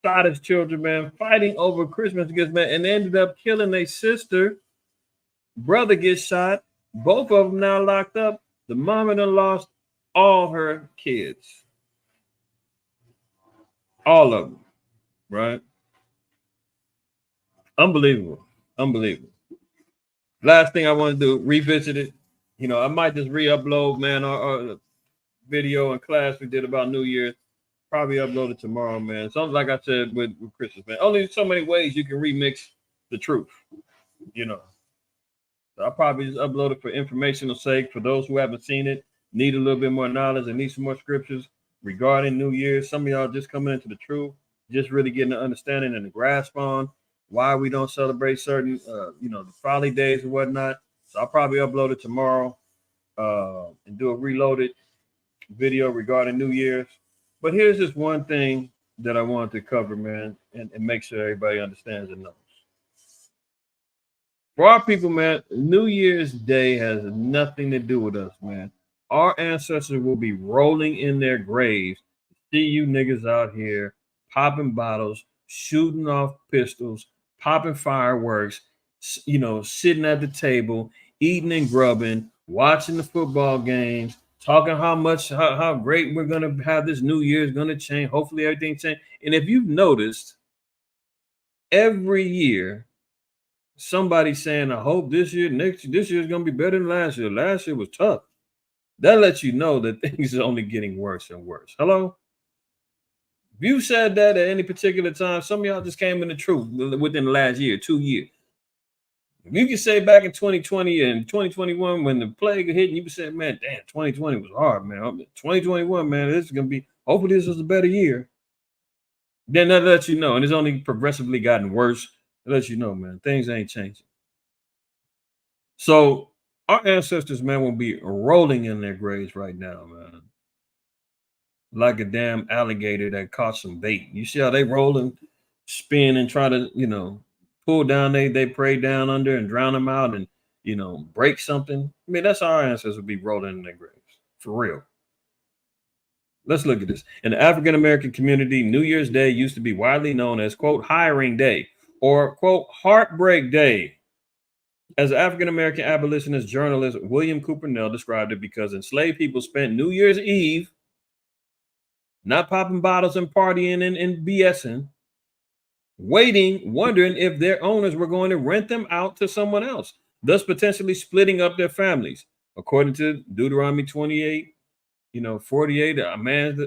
Shot his children, man, fighting over Christmas gifts, man, and they ended up killing their sister. Brother gets shot. Both of them now locked up. The mama done lost all her kids. All of them, right? Unbelievable. Unbelievable. Last thing I want to do, revisit it. You know, I might just re-upload, man, our video in class we did about New Year's. Probably upload it tomorrow, man. Something like I said with Christmas, man. Only so many ways you can remix the truth, you know. So I'll probably just upload it for informational sake for those who haven't seen it, need a little bit more knowledge and need some more scriptures regarding New Year's. Some of y'all just coming into the truth, just really getting an understanding and a grasp on why we don't celebrate certain, the folly days and whatnot. So I'll probably upload it tomorrow and do a reloaded video regarding New Year's. But here's just one thing that I wanted to cover, man, and make sure everybody understands and knows. For our people, man, New Year's Day has nothing to do with us, man. Our ancestors will be rolling in their graves to see you niggas out here popping bottles, shooting off pistols, popping fireworks, sitting at the table, eating and grubbing, watching the football games, talking how great we're gonna have this New Year's gonna change. Hopefully everything change. And if you've noticed, every year somebody's saying, I hope this year's gonna be better than last year. Last year was tough. That lets you know that things are only getting worse and worse. Hello? If you said that at any particular time, some of y'all just came in the truth within the last year, 2 years. If you can say back in 2020 and 2021 when the plague hit, and you can say, man, damn, 2020 was hard, man. 2021, man, this is gonna be. Hopefully, this is a better year. Then that lets you know, and it's only progressively gotten worse. It lets you know, man, things ain't changing. So our ancestors, man, will be rolling in their graves right now, man, like a damn alligator that caught some bait. You see how they roll and spin and try to, pull down they prey down under and drown them out and, break something. I mean, that's how our ancestors would be rolling in their graves, for real. Let's look at this. In the African American community, New Year's Day used to be widely known as, quote, hiring day or, quote, heartbreak day. As African American abolitionist journalist William Cooper Nell described it, because enslaved people spent New Year's Eve not popping bottles and partying and BSing, waiting, wondering if their owners were going to rent them out to someone else, thus potentially splitting up their families. According to Deuteronomy 28, 48, a man's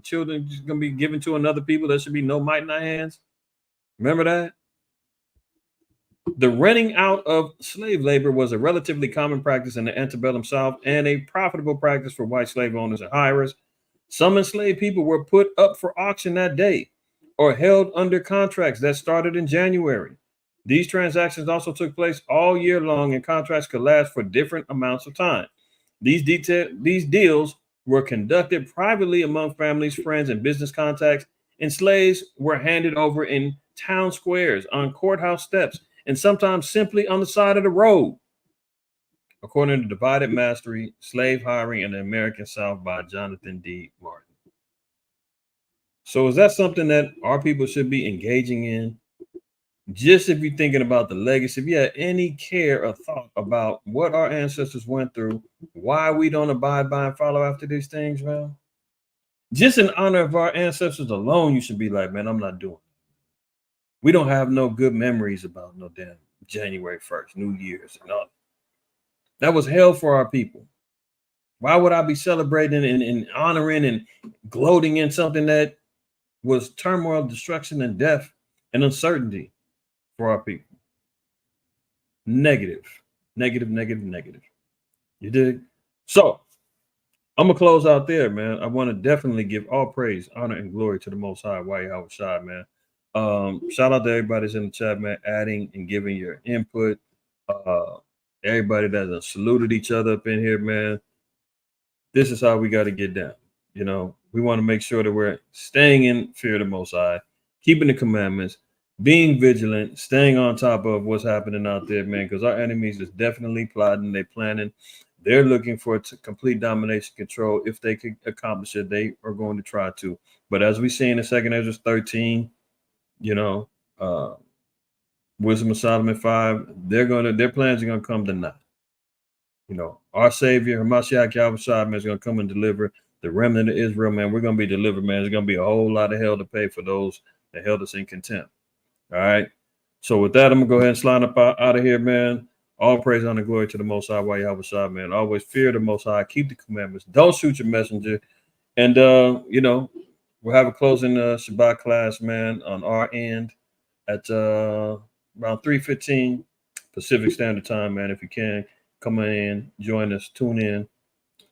children is going to be given to another people. There should be no might in our hands. Remember that? The renting out of slave labor was a relatively common practice in the antebellum South and a profitable practice for white slave owners and hirers. Some enslaved people were put up for auction that day or held under contracts that started in January. These transactions also took place all year long, and contracts could last for different amounts of time. These deals were conducted privately among families, friends, and business contacts, and slaves were handed over in town squares, on courthouse steps, and sometimes simply on the side of the road. According to Divided Mastery, Slave Hiring in the American South by Jonathan D. Martin. So is that something that our people should be engaging in? Just if you're thinking about the legacy, if you had any care or thought about what our ancestors went through, why we don't abide by and follow after these things, man. Just in honor of our ancestors alone, you should be like, man, I'm not doing it. We don't have no good memories about no damn January 1st, New Year's, and all. That was hell for our people. Why would I be celebrating and honoring and gloating in something that was turmoil, destruction, and death and uncertainty for our people? Negative, negative, negative, negative. You dig? So I'm gonna close out there, man. I want to definitely give all praise, honor, and glory to the Most High, Yahweh Shai, man. Shout out to everybody that's in the chat, man, adding and giving your input. Everybody that saluted each other up in here, man. This is how we got to get down. You know, we want to make sure that we're staying in fear of the Most High, keeping the commandments, being vigilant, staying on top of what's happening out there, man, because our enemies is definitely plotting, they're planning, they're looking for complete domination control. If they could accomplish it, they are going to try to. But as we see in the 2nd Ezra 13, you know, Wisdom of Solomon 5, their plans are gonna come to naught. You know, our Savior, Hamashiach Yahushua, man, is gonna come and deliver the remnant of Israel, man. We're gonna be delivered, man. There's gonna be a whole lot of hell to pay for those that held us in contempt. All right. So with that, I'm gonna go ahead and slide up out of here, man. All praise, honor, glory to the Most High, Yahushua, man. Always fear the Most High. Keep the commandments. Don't shoot your messenger. And you know, we'll have a closing Shabbat class, man, on our end at around 3:15 Pacific Standard Time, man. If you can, come in, join us, tune in.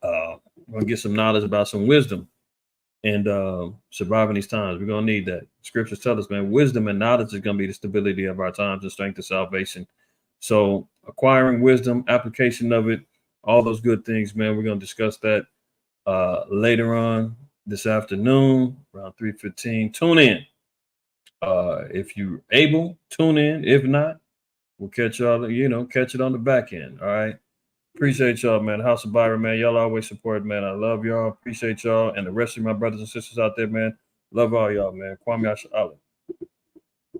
We're gonna get some knowledge about some wisdom and surviving these times. We're gonna need that. Scriptures tell us, man, wisdom and knowledge is gonna be the stability of our times and strength of salvation. So acquiring wisdom, application of it, all those good things, man. We're gonna discuss that later on this afternoon around 3:15. Tune in. If you're able, tune in. If not, we'll catch y'all, you know, catch it on the back end. All right. Appreciate y'all, man. House of Byron, man. Y'all always support, man. I love y'all. Appreciate y'all. And the rest of my brothers and sisters out there, man. Love all y'all, man. Kwame Asha Allah.